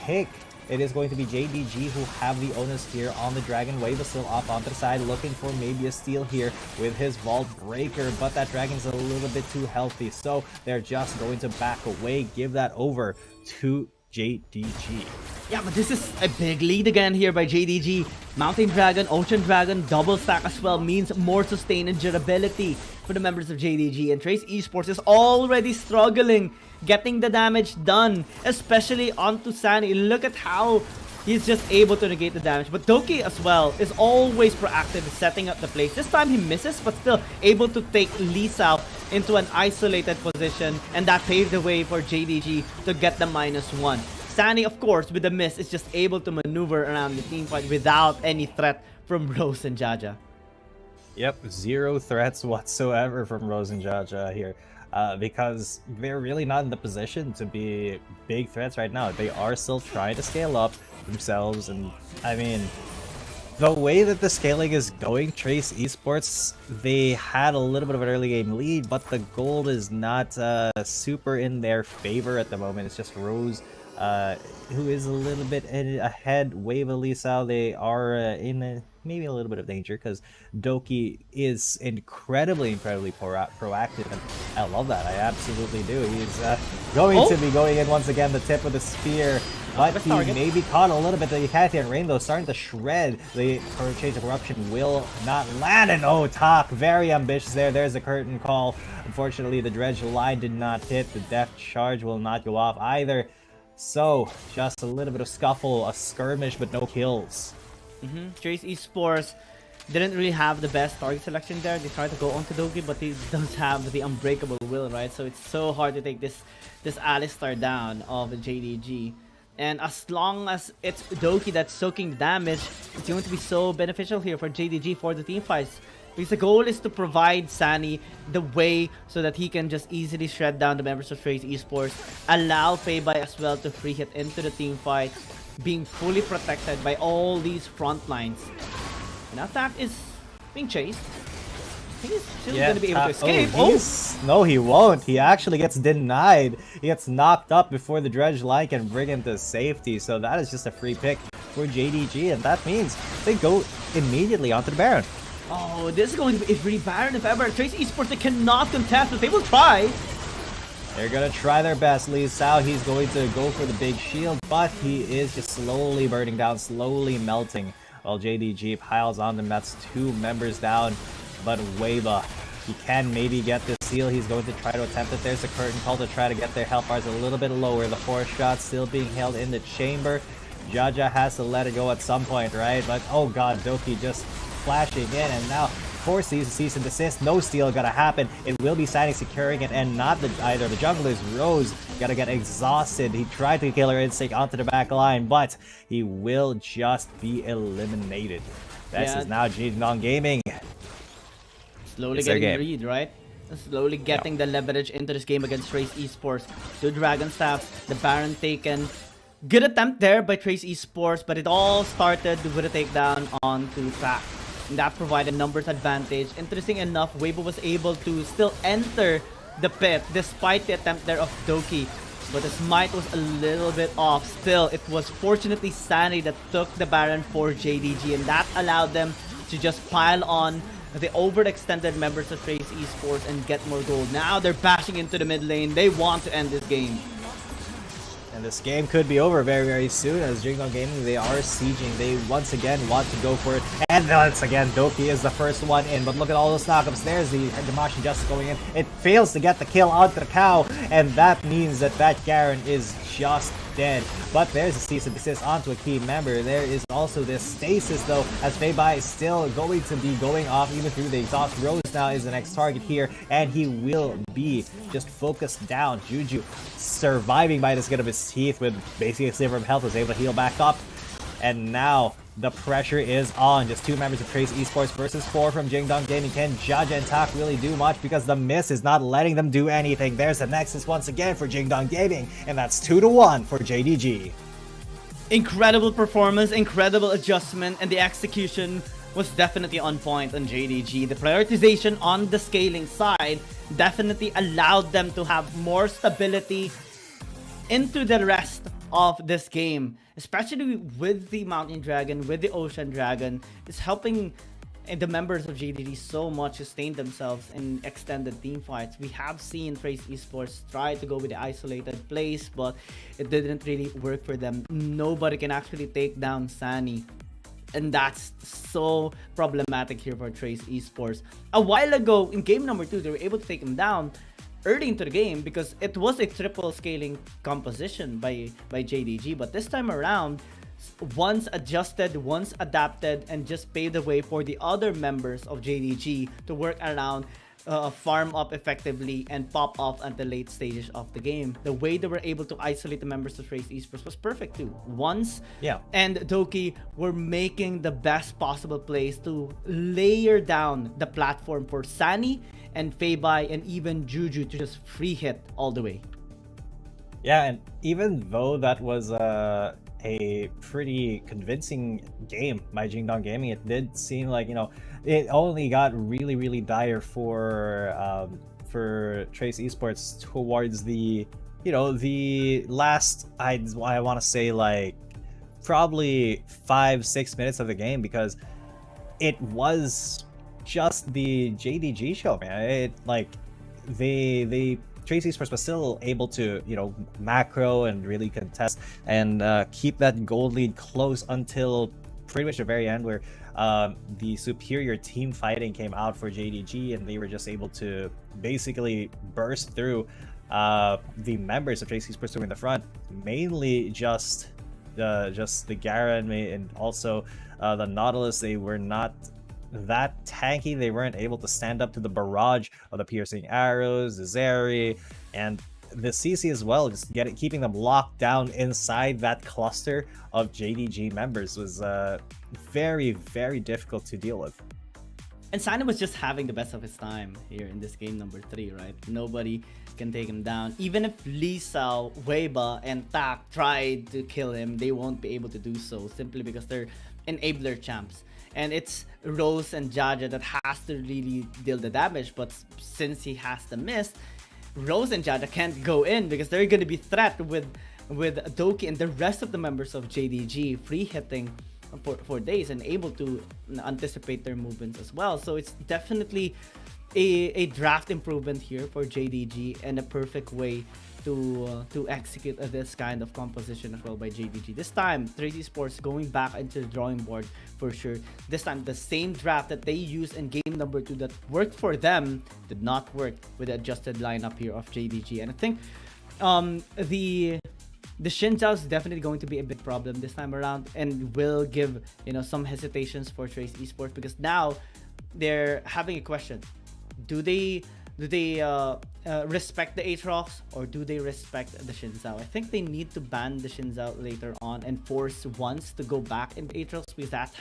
pick, it is going to be JDG who have the onus here on the Dragon. Wave is still off onto the side, looking for maybe a steal here with his Vault Breaker, but that Dragon's a little bit too healthy, so they're just going to back away, give that over to JDG. Yeah, but this is a big lead again here by JDG. Mountain Dragon, Ocean Dragon, double stack as well means more sustain and durability for the members of JDG. And Trace Esports is already struggling getting the damage done, especially onto Sunny. Look at how he's just able to negate the damage. But Doki as well is always proactive in setting up the plays. This time he misses, but still able to take Lisao into an isolated position, and that paved the way for JDG to get the -1. Sunny, of course, with the miss, is just able to maneuver around the team fight without any threat from Rose and Jaja. Yep, zero threats whatsoever from Rose and Jaja here. Because they're really not in the position to be big threats right now. They are still trying to scale up themselves, and I mean, the way that the scaling is going, Trace Esports, they had a little bit of an early game lead, but the gold is not super in their favor at the moment. It's just Rose who is a little bit ahead. Wave Lisao, they are in maybe a little bit of danger because Doki is incredibly proactive, and I love that. I absolutely do. He's going to be going in once again, the tip of the spear, but he may be caught a little bit. The Cathy and Rainbow starting to shred. The Change of Corruption will not land, and Talk, very ambitious there. There's a curtain call. Unfortunately, the Dredge line did not hit. The Death Charge will not go off either. So, just a little bit of scuffle, a skirmish, but no kills. Trace Esports didn't really have the best target selection there. They tried to go onto Doki, but he does have the unbreakable will, right? So it's so hard to take this Alistar down of the JDG. And as long as it's Doki that's soaking the damage, it's going to be so beneficial here for JDG for the team fights. Because the goal is to provide Sunny the way so that he can just easily shred down the members of Trace Esports, allow Feibai as well to free hit into the team fight, being fully protected by all these front lines. And Attack is being chased. I think he's still going to be able to escape. No, he won't. He actually gets denied. He gets knocked up before the Dredge line can bring him to safety. So that is just a free pick for JDG, and that means they go immediately onto the Baron. Oh, this is going to be a free Baron if ever. Trace Esports, they cannot contest, but they will try. They're going to try their best. Lisao, he's going to go for the big shield, but he is just slowly burning down, slowly melting, while JDG piles on them. That's 2 members down, but Weva, he can maybe get this seal. He's going to try to attempt it. There's a curtain call to try to get their health bars a little bit lower. The 4th shot still being held in the chamber. Jaja has to let it go at some point, right? But oh god, Doki just flashing in, and now forces cease and desist. No steal gonna happen. It will be Sunny securing it, and not either the junglers. Rose gotta get exhausted. He tried to kill her instinct onto the back line, but he will just be eliminated. This is now JDG Gaming. Slowly getting read, right? Slowly getting the leverage into this game against Trace Esports. 2 Dragon Staffs, the Baron taken. Good attempt there by Trace Esports, but it all started with a takedown onto Track. And that provided numbers advantage. Interesting enough, Weibo was able to still enter the pit despite the attempt there of Doki. But the smite was a little bit off. Still, it was fortunately Sunny that took the Baron for JDG, and that allowed them to just pile on the overextended members of Trace Esports and get more gold. Now they're bashing into the mid lane. They want to end this game. And this game could be over very, very soon, as JDG Gaming, they are sieging. They once again want to go for it. And once again, Doki is the first one in. But look at all those knockups. There's the Damashi Justice going in. It fails to get the kill onto the cow. And that means that Garen is just dead. But there's a cease and desist onto a key member. There is also this stasis, though, as Feibai is still going to be going off even through the exhaust. Rose now is the next target here, and he will be just focused down. Juju surviving by the skin of his teeth with basically a sliver of health, was able to heal back up. And now The pressure is on. Just 2 members of Trace Esports versus 4 from Jingdong Gaming. Can Jaja and Tak really do much? Because the miss is not letting them do anything. There's the Nexus once again for Jingdong Gaming. And that's 2-1 for JDG. Incredible performance, incredible adjustment, and the execution was definitely on point on JDG. The prioritization on the scaling side definitely allowed them to have more stability into the rest of this game, especially with the Mountain Dragon, with the Ocean Dragon. It's helping the members of JDG so much sustain themselves in extended team fights. We have seen Trace Esports try to go with the isolated plays, but it didn't really work for them. Nobody can actually take down Sunny, and that's so problematic here for Trace Esports. A while ago, in game number 2, they were able to take him down early into the game because it was a triple scaling composition by JDG. But this time around, once adjusted, once adapted, and just paved the way for the other members of JDG to work around, farm up effectively and pop off at the late stages of the game. The way they were able to isolate the members of Trace Esports was perfect too. Once and Doki were making the best possible plays to layer down the platform for Sunny and Feibai and even Juju to just free hit all the way. Yeah, and even though that was a pretty convincing game by Jingdong Gaming, it did seem like, it only got really dire for Trace Esports towards the the last, I want to say, like probably 5-6 minutes of the game, because it was just the JDG show, man. It like they Trace Esports was still able to, macro and really contest and keep that gold lead close until pretty much the very end, where the superior team fighting came out for JDG, and they were just able to basically burst through the members of Trace Esports in the front, mainly just the Garen and also the Nautilus. They were not that tanky. They weren't able to stand up to the barrage of the piercing arrows, the Zeri, and the CC as well. Just keeping them locked down inside that cluster of JDG members was very difficult to deal with. And Sana was just having the best of his time here in this game number 3, right? Nobody can take him down. Even if Lisa, Weiba, and Tak tried to kill him, they won't be able to do so, simply because they're enabler champs. And it's Rose and Jaja that has to really deal the damage. But since he has the mist, Rose and Jaja can't go in because they're going to be threat with Doki and the rest of the members of JDG free hitting for days and able to anticipate their movements as well. So it's definitely a draft improvement here for JDG and a perfect way to execute this kind of composition as well by JDG. This time, Trace Esports going back into the drawing board for sure. This time, the same draft that they used in game number 2 that worked for them did not work with the adjusted lineup here of JDG. And I think the Xin Zhao is definitely going to be a big problem this time around, and will give some hesitations for Trace Esports, because now they're having a question: do they respect the Aatrox, or do they respect the Xin Zhao? I think they need to ban the Xin Zhao later on and force once to go back in Aatrox, because that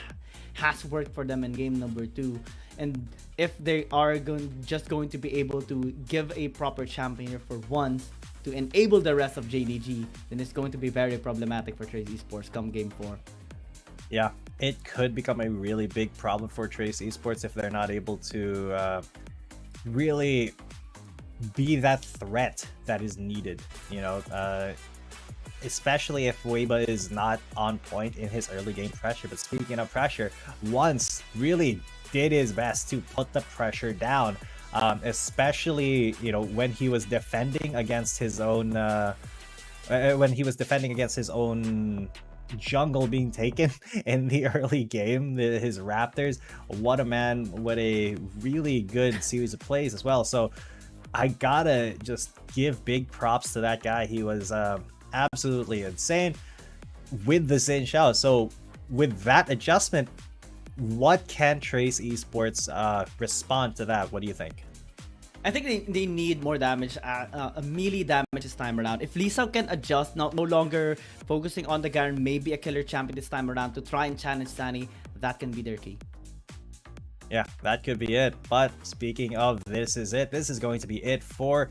has worked for them in game number 2. And if they are just going to be able to give a proper champion here for once to enable the rest of JDG, then it's going to be very problematic for Trace Esports come game 4. Yeah, it could become a really big problem for Trace Esports if they're not able to really be that threat that is needed, especially if Weiba is not on point in his early game pressure. But speaking of pressure, once really did his best to put the pressure down, especially when he was defending against his own jungle being taken in the early game, his Raptors. What a man, what a really good series of plays as well. So I gotta just give big props to that guy. He was absolutely insane with the Xin Zhao. So with that adjustment, what can Trace Esports respond to that? What do you think? I think they need more damage, a melee damage this time around. If Lisa can adjust, no longer focusing on the Garen, maybe a killer champion this time around to try and challenge Sunny, that can be their key. Yeah, that could be it. But speaking of this is it. This is going to be it for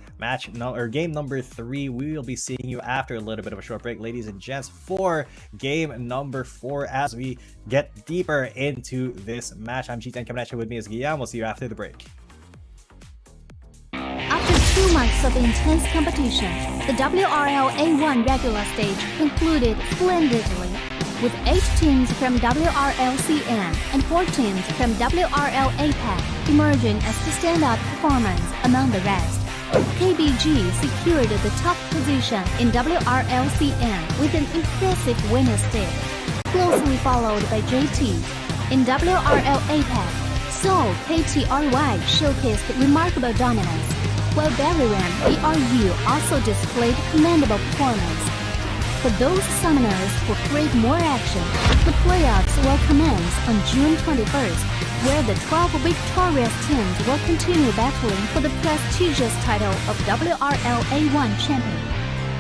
game number 3. We will be seeing you after a little bit of a short break, ladies and gents, for game number 4 as we get deeper into this match. I'm Cheat, and coming at you with me is Guillaume. We'll see you after the break. After 2 months of intense competition, the WRL A1 regular stage concluded splendidly, with 8 teams from WRLCN and 4 teams from WRL APAC emerging as the standout performance among the rest. KBG secured the top position in WRLCN with an impressive winner stick, closely followed by JT. In WRL APAC, Seoul KTRY showcased remarkable dominance, while Bariran BRU also displayed commendable performance. For those summoners who crave more action, the playoffs will commence on June 21st, where the 12 victorious teams will continue battling for the prestigious title of WRL A1 champion.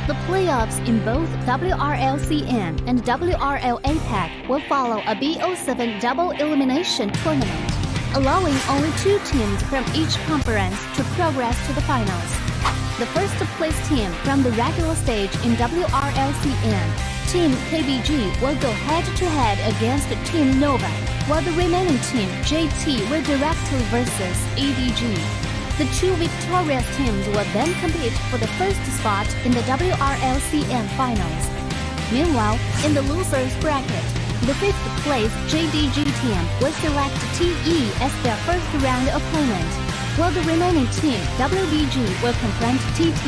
The playoffs in both WRLCN and WRL APAC will follow a BO7 double elimination tournament, allowing only 2 teams from each conference to progress to the finals. The first place team from the regular stage in WRLCN, Team KBG, will go head-to-head against Team Nova, while the remaining team, JT, will directly versus JDG. The 2 victorious teams will then compete for the first spot in the WRLCN finals. Meanwhile, in the losers bracket, the 5th place JDG team will select TE as their first round opponent, while the remaining team, WBG, will confront TT.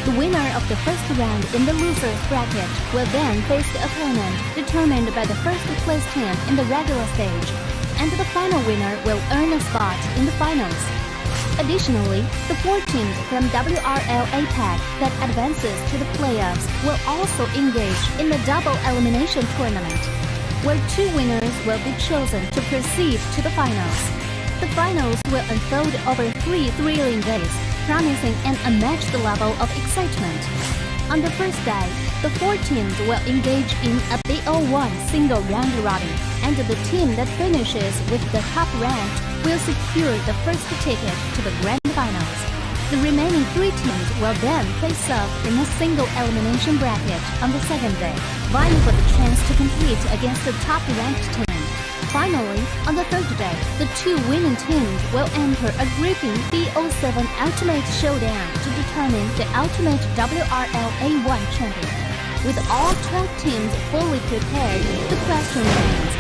The winner of the first round in the losers bracket will then face the opponent determined by the first place team in the regular stage, and the final winner will earn a spot in the finals. Additionally, the 4 teams from WRL APAC that advances to the playoffs will also engage in the double elimination tournament, where 2 winners will be chosen to proceed to the finals. The finals will unfold over 3 thrilling days, promising an unmatched level of excitement. On the first day, the 4 teams will engage in a BO1 single round robin, and the team that finishes with the top ranked will secure the first ticket to the grand finals. The remaining 3 teams will then face off in a single elimination bracket on the second day, vying for the chance to compete against the top ranked team. Finally, on the third day, the 2 winning teams will enter a gripping BO7 Ultimate Showdown to determine the ultimate WRL A1 champion. With all 12 teams fully prepared, the question remains,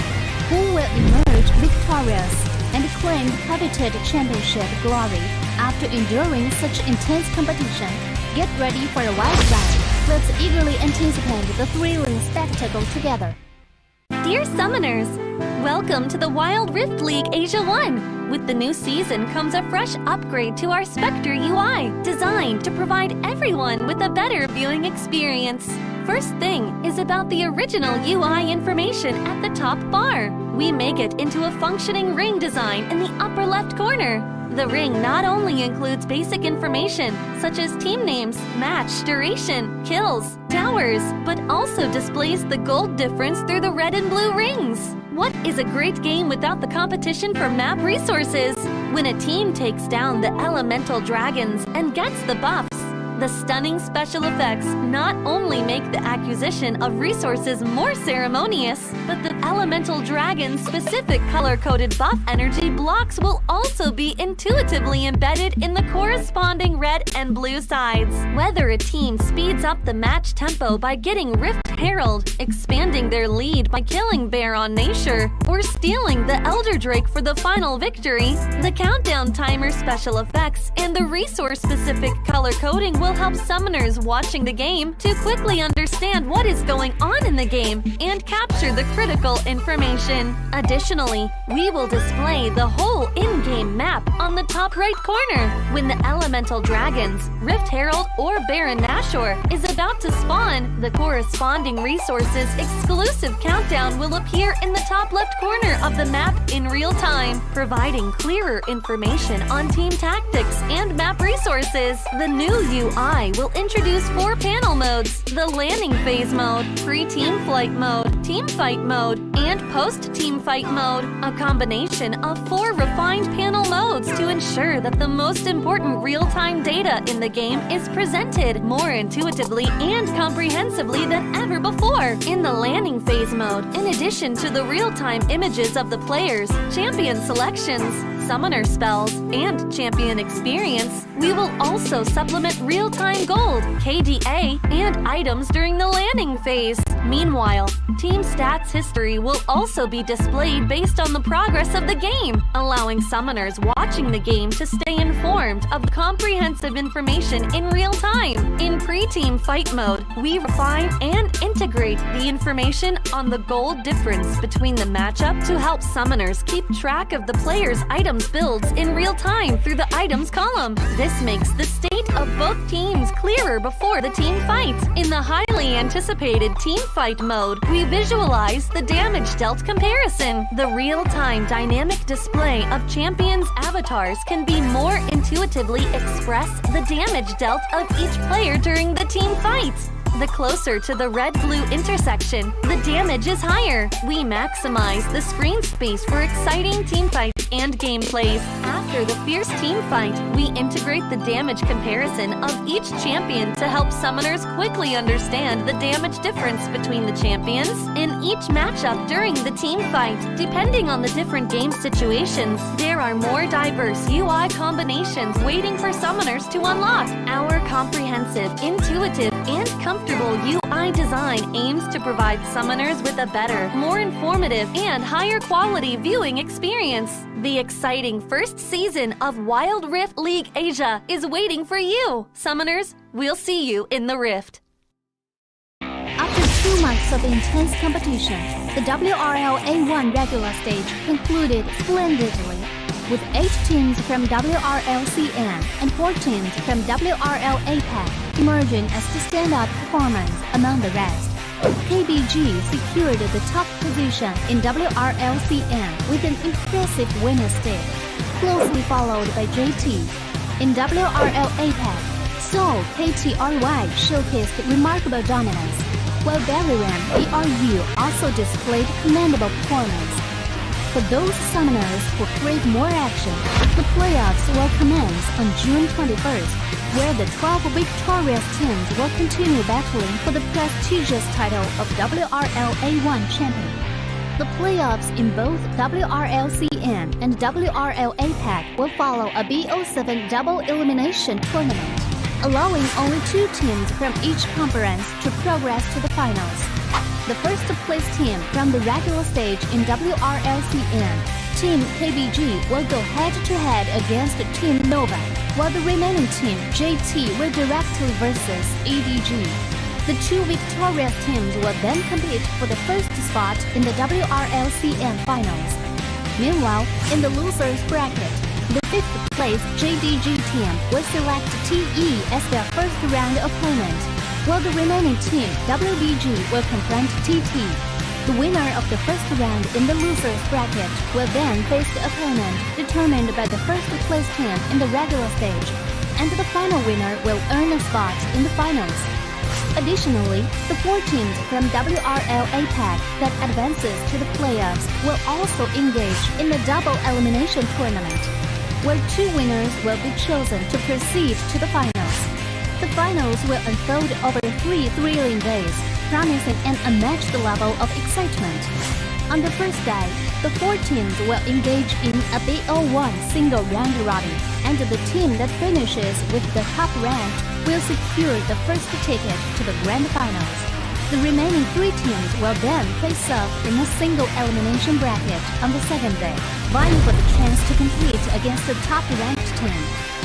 who will emerge victorious and claim the coveted championship glory after enduring such intense competition? Get ready for a wild ride. Let's eagerly anticipate the thrilling spectacle together. Dear Summoners, welcome to the Wild Rift League Asia 1! With the new season comes a fresh upgrade to our Spectre UI, designed to provide everyone with a better viewing experience. First thing is about the original UI information at the top bar. We make it into a functioning ring design in the upper left corner. The ring not only includes basic information, such as team names, match duration, kills, towers, but also displays the gold difference through the red and blue rings. What is a great game without the competition for map resources? When a team takes down the elemental dragons and gets the buffs, the stunning special effects not only make the acquisition of resources more ceremonious, but the elemental dragon's specific color-coded buff energy blocks will also be intuitively embedded in the corresponding red and blue sides. Whether a team speeds up the match tempo by getting Rift Herald, expanding their lead by killing Baron Nashor, or stealing the Elder Drake for the final victory, the countdown timer special effects and the resource-specific color coding will help summoners watching the game to quickly understand what is going on in the game and capture the critical information. Additionally, we will display the whole in-game map on the top right corner. When the elemental dragons, Rift Herald, or Baron Nashor is about to spawn, the corresponding challenging resources exclusive countdown will appear in the top left corner of the map in real time, providing clearer information on team tactics and map resources. The new UI will introduce 4 panel modes: the landing phase mode, pre-team flight mode, team fight mode, and post-team fight mode, a combination of 4 refined panel modes to ensure that the most important real-time data in the game is presented more intuitively and comprehensively than ever before. In the landing phase mode, in addition to the real-time images of the players, champion selections, summoner spells, and champion experience, we will also supplement real-time gold, KDA, and items during the landing phase. Meanwhile, team stats history will also be displayed based on the progress of the game, allowing summoners watching the game to stay informed of comprehensive information in real time. In pre-team fight mode, we refine and integrate the information on the gold difference between the matchup to help summoners keep track of the player's items builds in real time through the items column. This makes the state of both teams clearer before the team fight. In the highly anticipated team fight mode, we visualize the damage dealt comparison. The real-time dynamic display of champions' avatars can be more intuitively express the damage dealt of each player during the team fight. The closer to the red-blue intersection, the damage is higher. We maximize the screen space for exciting team fights and gameplays. After the fierce team fight, we integrate the damage comparison of each champion to help summoners quickly understand the damage difference between the champions in each matchup during the team fight. Depending on the different game situations, there are more diverse UI combinations waiting for summoners to unlock. Our comprehensive, intuitive, and comfortable UI design aims to provide summoners with a better, more informative, and higher quality viewing experience. The exciting first season of Wild Rift League Asia is waiting for you. Summoners, we'll see you in the Rift. After 2 months of intense competition, the WRL A1 regular stage concluded splendidly, with 8 teams from WRL CN and 4 teams from WRL APAC emerging as the standout performance among the rest. KBG secured the top position in WRL CN with an impressive winner's stake, closely followed by JT. In WRL APAC, Seoul KTRY showcased remarkable dominance, while Bariran ARU also displayed commendable performance. For those summoners who crave more action, the playoffs will commence on June 21st, where the 12 victorious teams will continue battling for the prestigious title of WRL A1 champion. The playoffs in both WRL CN and WRL APAC will follow a BO7 double elimination tournament, allowing only 2 teams from each conference to progress to the finals. The first place team from the regular stage in WRLCN, Team KBG, will go head-to-head against Team Nova, while the remaining team, JT, will directly versus JDG. The 2 victorious teams will then compete for the first spot in the WRLCN finals. Meanwhile, in the losers bracket, the 5th place JDG team will select TE as their first round opponent, while the remaining team, WBG, will confront TT. The winner of the first round in the losers bracket will then face the opponent determined by the first place team in the regular stage, and the final winner will earn a spot in the finals. Additionally, the 4 teams from WRL APAC that advances to the playoffs will also engage in the double elimination tournament, where 2 winners will be chosen to proceed to the finals. The finals will unfold over 3 thrilling days, promising an unmatched level of excitement. On the first day, the 4 teams will engage in a BO1 single round robin, and the team that finishes with the top rank will secure the first ticket to the grand finals. The remaining 3 teams will then face off in a single elimination bracket on the second day, vying for the chance to compete against the top-ranked team.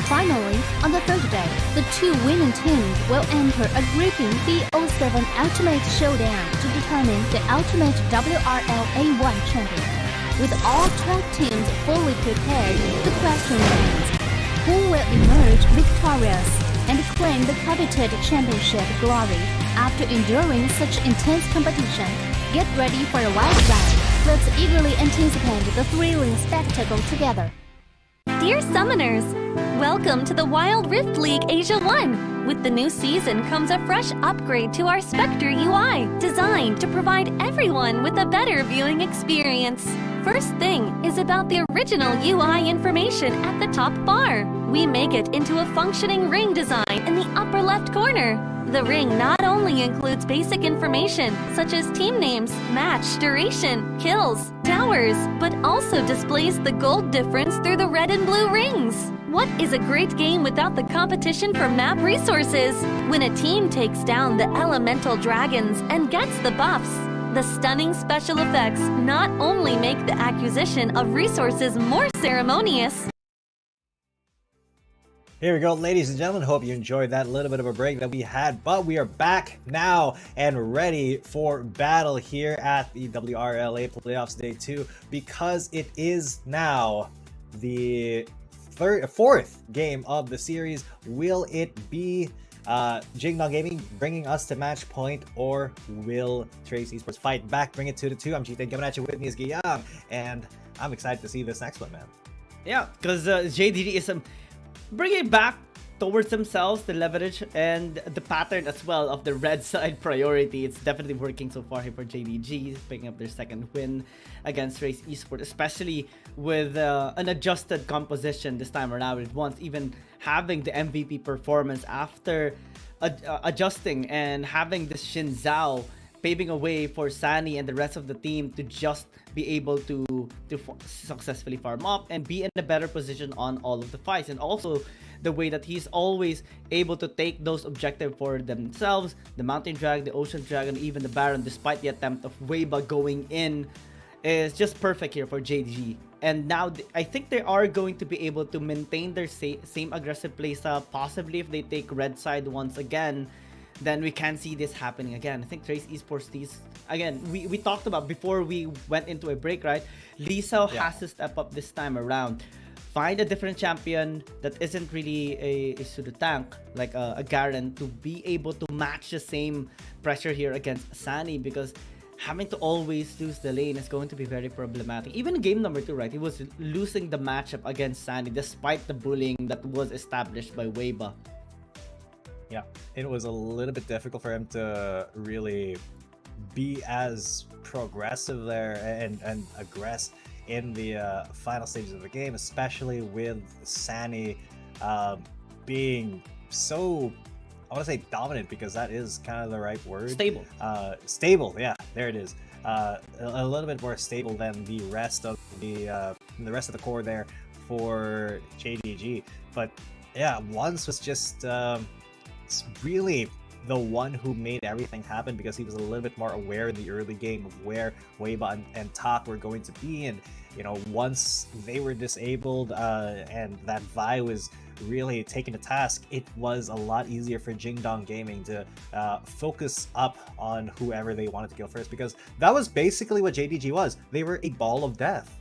Finally, on the third day, the 2 winning teams will enter a gripping BO7 Ultimate Showdown to determine the ultimate WRL A1 champion. With all 12 teams fully prepared, the question remains, who will emerge victorious? and claim the coveted championship glory after enduring such intense competition. Get ready for a wild ride. Let's eagerly anticipate the thrilling spectacle together. Dear Summoners, welcome to the Wild Rift League Asia 1. With the new season comes a fresh upgrade to our Spectre UI, designed to provide everyone with a better viewing experience. First thing is about the original UI information at the top bar. We make it into a functioning ring design in the upper left corner. The ring not only includes basic information such as team names, match duration, kills, towers, but also displays the gold difference through the red and blue rings. What is a great game without the competition for map resources? When a team takes down the elemental dragons and gets the buffs, the stunning special effects not only make the acquisition of resources more ceremonious. Here we go, ladies and gentlemen. Hope you enjoyed that little bit of a break that we had, but we are back now and ready for battle here at the WRLA Playoffs Day 2 because it is now the fourth game of the series. Will it be Jingdong Gaming bringing us to match point, or will Trace Esports fight back, bring it 2-2? I'm Cheetah, coming at you. With me is Guillaume, and I'm excited to see this next one, man. Yeah, because JDG is bringing back towards themselves the leverage and the pattern as well of the red side priority. It's definitely working so far here for JDG, picking up their second win against Trace Esports, especially with an adjusted composition this time around. It once even having the MVP performance after adjusting and having the Shin Zhao paving a way for Sunny and the rest of the team to just be able to successfully farm up and be in a better position on all of the fights. And also the way that he's always able to take those objectives for themselves, the Mountain Drag, the Ocean Dragon, even the Baron, despite the attempt of Weiba going in, is just perfect here for JDG. And now I think they are going to be able to maintain their same aggressive playstyle. Possibly if they take red side once again, then we can see this happening again. I think Trace Esports, again, we talked about before we went into a break, right? Lisa has to step up this time around. Find a different champion that isn't really a pseudo tank like a Garen to be able to match the same pressure here against Sunny, because having to always lose the lane is going to be very problematic. Even in game number 2, right? He was losing the matchup against Sunny despite the bullying that was established by Weiba. Yeah, it was a little bit difficult for him to really be as progressive there and aggress in the final stages of the game, especially with Sunny being so, I want to say dominant, because that is kind of the right word. Stable. Stable, yeah, there it is. A little bit more stable than the rest of the core there for JDG. But yeah, Once was just really the one who made everything happen, because he was a little bit more aware in the early game of where Weiba and Tak were going to be. And you know, once they were disabled and that Vi was really taken to task, it was a lot easier for Jingdong Gaming to focus up on whoever they wanted to kill first, because that was basically what JDG was. They were a ball of death.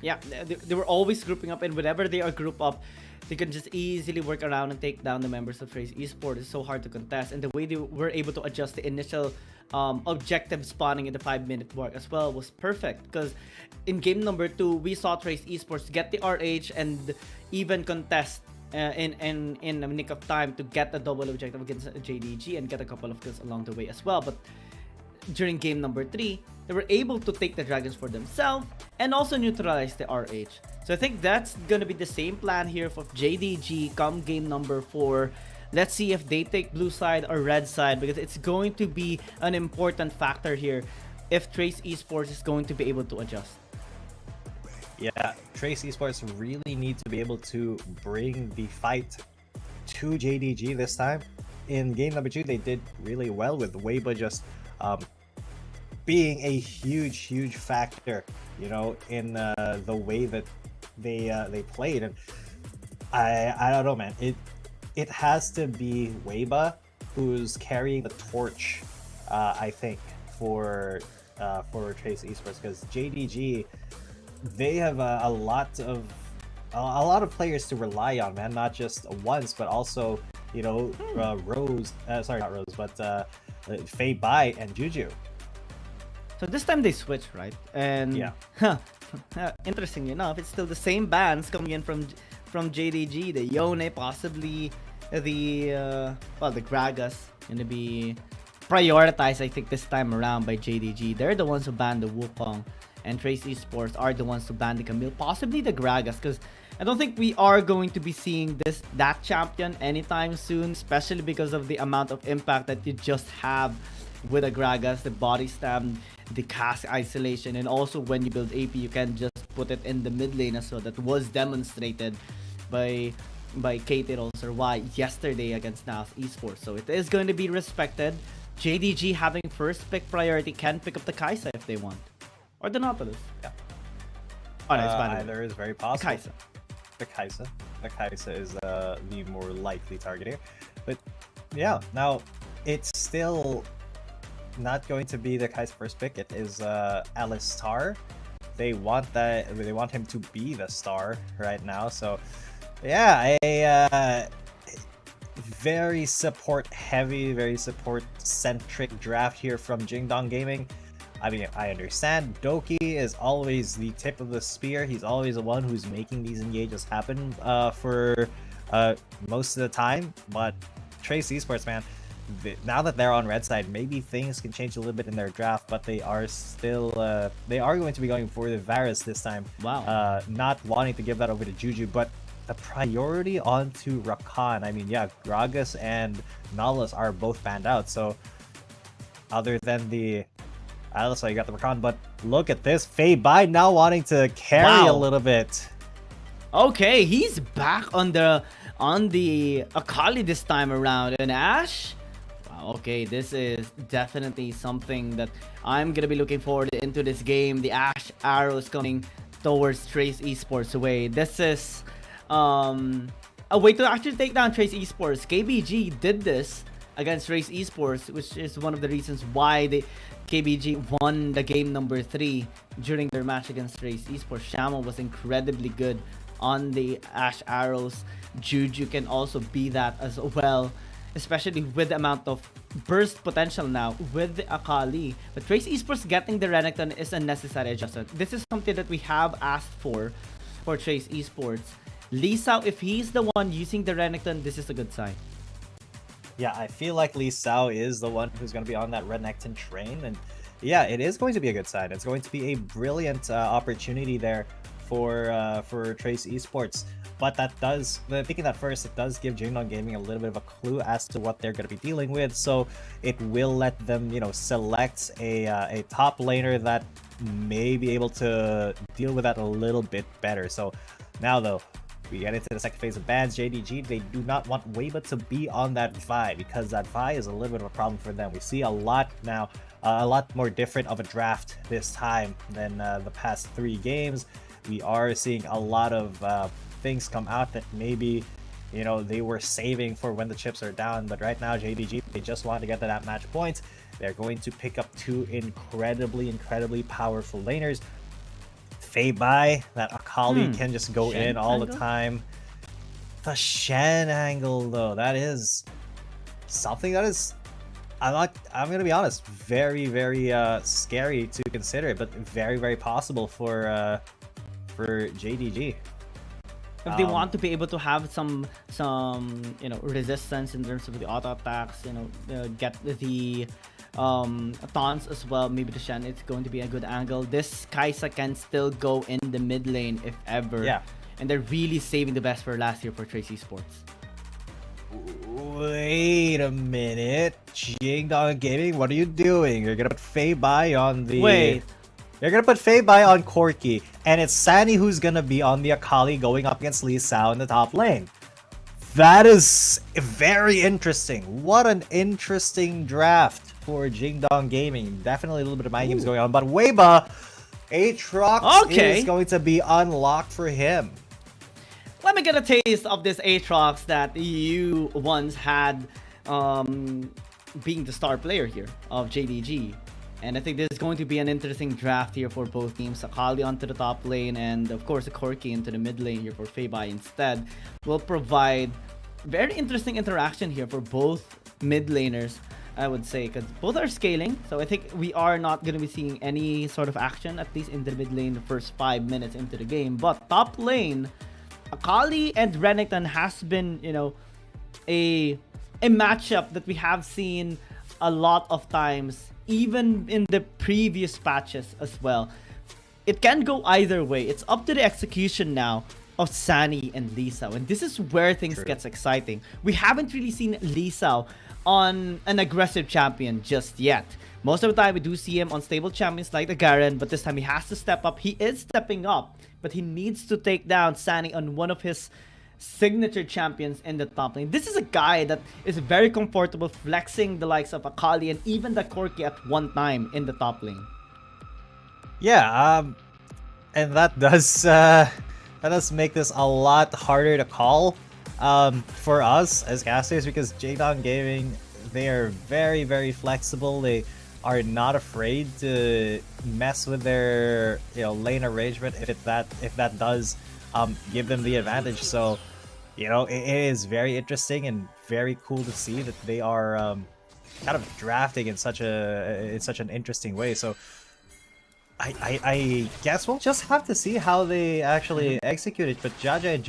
Yeah, they were always grouping up, and whenever they are grouped up, they can just easily work around and take down the members of Trace Esports. It's so hard to contest, and the way they were able to adjust the initial objective spawning in the 5-minute mark as well was perfect, because in game number 2 we saw Trace Esports get the RH and even contest in a nick of time to get the double objective against JDG and get a couple of kills along the way as well. But during game number 3, they were able to take the dragons for themselves and also neutralize the RH. So I think that's gonna be the same plan here for JDG come game number 4. Let's see if they take blue side or red side, because it's going to be an important factor here if Trace Esports is going to be able to adjust. Yeah, Trace Esports really need to be able to bring the fight to JDG this time. In game number 2, they did really well with Weiba just being a huge factor, you know, in the way that they played. And I don't know, man. It has to be Weiba who's carrying the torch, I think, for Trace Esports, because JDG, they have a lot of a lot of players to rely on, man. Not just once, but also, you know, Rose. Sorry, not Rose, but Fei Bai and Juju. So this time they switched, right? And yeah, interestingly enough, it's still the same bans coming in from JDG. The Yone, possibly the the Gragas, gonna be prioritized, I think, this time around by JDG. They're the ones who banned the Wukong, and Trace Esports are the ones who banned the Camille, possibly the Gragas, because I don't think we are going to be seeing that champion anytime soon, especially because of the amount of impact that you just have with a Gragas, the body slam, the cast isolation, and also when you build AP, you can just put it in the mid lane as well. That was demonstrated by KT Rolls or Y yesterday against NAS Esports. So it is going to be respected. JDG having first pick priority can pick up the Kai'Sa if they want. Or the Nautilus. Yeah. Oh, nice, either is very possible. The Kai'Sa. The Kai'Sa is the more likely target here. But yeah, now it's still not going to be the Kai'Sa first pick. It is Alistar. They want him to be the star right now. So yeah, a very support heavy, very support centric draft here from Jingdong Gaming. I mean, I understand Doki is always the tip of the spear. He's always the one who's making these engages happen for most of the time. But Trace Esports, man, now that they're on red side, maybe things can change a little bit in their draft, but they are still they are going to be going for the Varus this time. Wow. Not wanting to give that over to Juju, but the priority onto Rakan. I mean, yeah, Gragas and Nautilus are both banned out, so other than the Alice, you got the Rakan, but look at this. Fei Bai now wanting to carry a little bit. Okay, he's back on the Akali this time around, and Ashe. Wow, okay, this is definitely something that I'm gonna be looking forward to into this game. The Ashe arrows coming towards Trace Esports away. This is a way to actually take down Trace Esports. KBG did this against Trace Esports, which is one of the reasons why KBG won the game number 3 during their match against Trace Esports. Shamo was incredibly good on the Ashe arrows. Juju can also be that as well, especially with the amount of burst potential now with the Akali. But Trace Esports getting the Renekton is a necessary adjustment. This is something that we have asked for Trace Esports. Lee Sao, if he's the one using the Renekton, this is a good sign. Yeah, I feel like Lee Sao is the one who's going to be on that Renekton train, and yeah, it is going to be a good sign. It's going to be a brilliant opportunity there for Trace Esports. But that does, thinking that first, it does give Jingdong Gaming a little bit of a clue as to what they're going to be dealing with. So it will let them, you know, select a top laner that may be able to deal with that a little bit better. So now though, we get into the second phase of bans. JDG, they do not want Weiba to be on that Vi, because that Vi is a little bit of a problem for them. We see a lot now, a lot more different of a draft this time than the past 3 games. We are seeing a lot of things come out that maybe, you know, they were saving for when the chips are down. But right now, JDG, they just want to get to that match point. They're going to pick up 2 incredibly powerful laners. Fei Bai, that Akali can just go in all the time. The Shen angle, though, that is something that is, I'm gonna be honest, very scary to consider, but very possible for JDG. If they want to be able to have some you know, resistance in terms of the auto attacks, you know, get the taunts as well, maybe the Shen, it's going to be a good angle. This Kai'Sa can still go in the mid lane if ever. Yeah. And they're really saving the best for last year for Trace Esports. Wait a minute. Jingdong Gaming, what are you doing? You're gonna put Fei Bai on the... Wait. You're gonna put Fei Bai on Corki, and it's Sunny who's gonna be on the Akali going up against Lee Sao in the top lane. That is very interesting. What an interesting draft for Jingdong Gaming. Definitely a little bit of mind games going on, but Weiba, Aatrox is going to be unlocked for him. Let me get a taste of this Aatrox that you once had being the star player here of JDG. And I think this is going to be an interesting draft here for both teams. Akali onto the top lane, and of course, Corki into the mid lane here for Feibai instead will provide very interesting interaction here for both mid laners, I would say, because both are scaling. So I think we are not going to be seeing any sort of action, at least in the mid lane, the first 5 minutes into the game. But top lane, Akali and Renekton has been, you know, a matchup that we have seen a lot of times, even in the previous patches as well. It can go either way. It's up to the execution now of Sunny and Lee Sao, and this is where things gets exciting. We haven't really seen Lee Sao on an aggressive champion just yet. Most of the time we do see him on stable champions like the Garen, but this time he has to step up. He is stepping up, but he needs to take down Sunny on one of his signature champions in the top lane. This is a guy that is very comfortable flexing the likes of Akali and even the Corki at one time in the top lane. Yeah, and that does make this a lot harder to call for us as casters, because JDG Gaming, they are very, very flexible. They are not afraid to mess with their, you know, lane arrangement if that does give them the advantage. So, you know, it is very interesting and very cool to see that they are kind of drafting in such an interesting way. So I guess we'll just have to see how they actually execute it. But Jaja and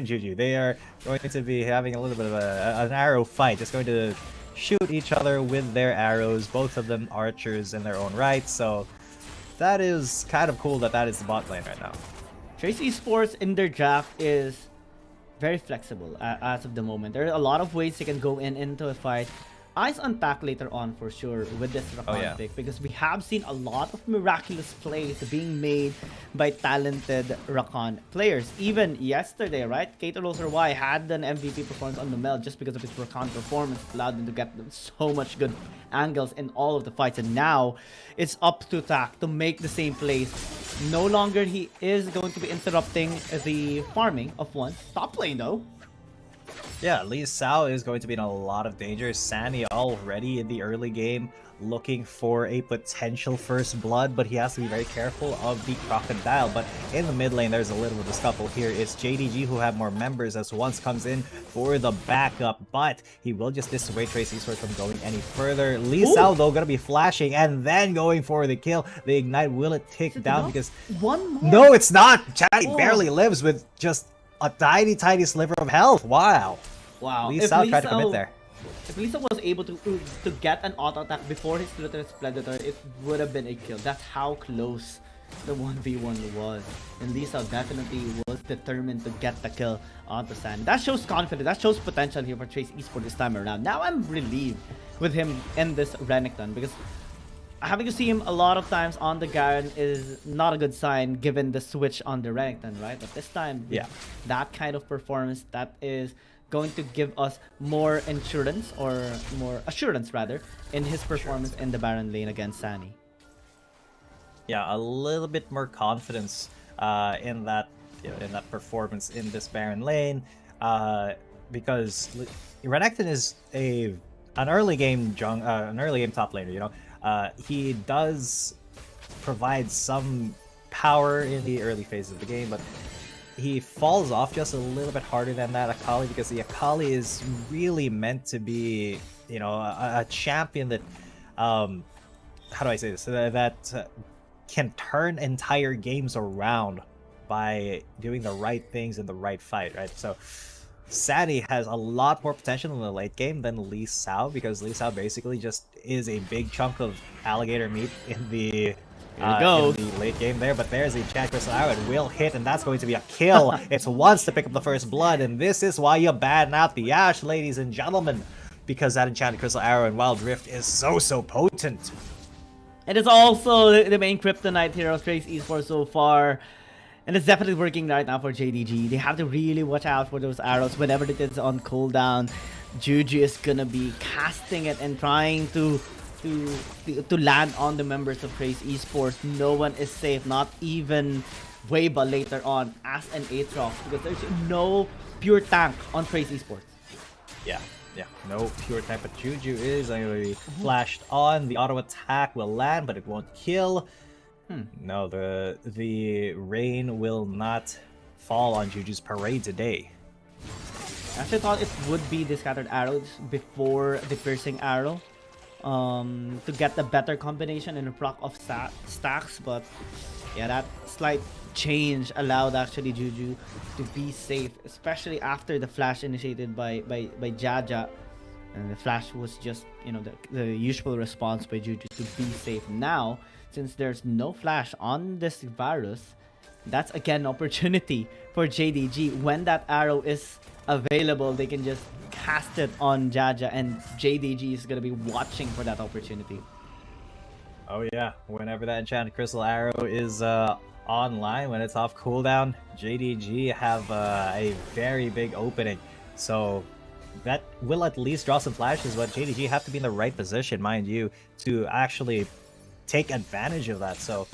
Juju, they are going to be having a little bit of an arrow fight. Just going to shoot each other with their arrows. Both of them archers in their own right. So that is kind of cool that is the bot lane right now. Trace Esports in their draft is very flexible as of the moment. There are a lot of ways they can go into a fight. Eyes on Pack later on for sure with this Rakan pick, because we have seen a lot of miraculous plays being made by talented Rakan players. Even yesterday, right? Kato Y had an MVP performance on the Mel just because of his Rakan performance. It allowed him to get so much good angles in all of the fights, and now it's up to Tak to make the same plays. No longer he is going to be interrupting the farming of one. Top lane though. Yeah, Lee Sao is going to be in a lot of danger. Sunny already in the early game looking for a potential first blood, but he has to be very careful of the Crocodile. But in the mid lane, there's a little bit of a scuffle here. It's JDG who have more members as once comes in for the backup, but he will just dissuade Trace Esports from going any further. Lee Sao, though, gonna be flashing and then going for the kill. The Ignite, will it tick down? Because one more. No, it's not! Chatty barely lives with just a tiny sliver of health. Wow. Lee Sao tried to commit there. If Lee Sao was able to get an auto attack before his Slither Predator, it would have been a kill. That's how close the 1v1 was. And Lee Sao definitely was determined to get the kill onto Sand. That shows confidence, that shows potential here for Trace Esports this time around. Now I'm relieved with him in this Renekton, because having to see him a lot of times on the Garen is not a good sign given the switch on the Renekton, right? But this time, yeah, that kind of performance, that is going to give us more insurance, or more assurance rather, in his performance in the Baron lane against Sunny. Yeah, a little bit more confidence in that, in that performance in this Baron lane, because Renekton is an early game top laner. You know, he does provide some power in the early phases of the game, but he falls off just a little bit harder than that Akali, because the Akali is really meant to be, you know, a champion that, how do I say this, that can turn entire games around by doing the right things in the right fight, right? So Sunny has a lot more potential in the late game than Lee Sao, because Lee Sao basically just is a big chunk of alligator meat in the in the late game there. But there's a Chad Crystal Arrow, it will hit, and that's going to be a kill. It's once to pick up the first blood, and this is why you ban out the Ashe, ladies and gentlemen, because that Enchanted Crystal Arrow and Wild Rift is so potent. It is also the main kryptonite here of Trace Esports so far, and it's definitely working right now for JDG. They have to really watch out for those arrows whenever it is on cooldown. Juju is gonna be casting it and trying to land on the members of Trace Esports. No one is safe, not even Weiba later on as an Aatrox, because there's no pure tank on Trace Esports. Yeah, Yeah, no pure type, but Juju is going to be flashed on. The auto attack will land, but it won't kill. No, the rain will not fall on Juju's parade today. I actually thought it would be the scattered arrows before the piercing arrow, to get the better combination and a proc of stacks, but yeah, that slight change allowed actually Juju to be safe, especially after the flash initiated by Jaja, and the flash was just, you know, the usual response by Juju to be safe. Now, since there's no flash on this virus, that's again an opportunity for JDG. When that arrow is available, they can just cast it on Jaja, and JDG is gonna be watching for that opportunity. Oh yeah, whenever that enchanted crystal arrow is online, when it's off cooldown, JDG have a very big opening. So that will at least draw some flashes, but JDG have to be in the right position, mind you, to actually take advantage of that. So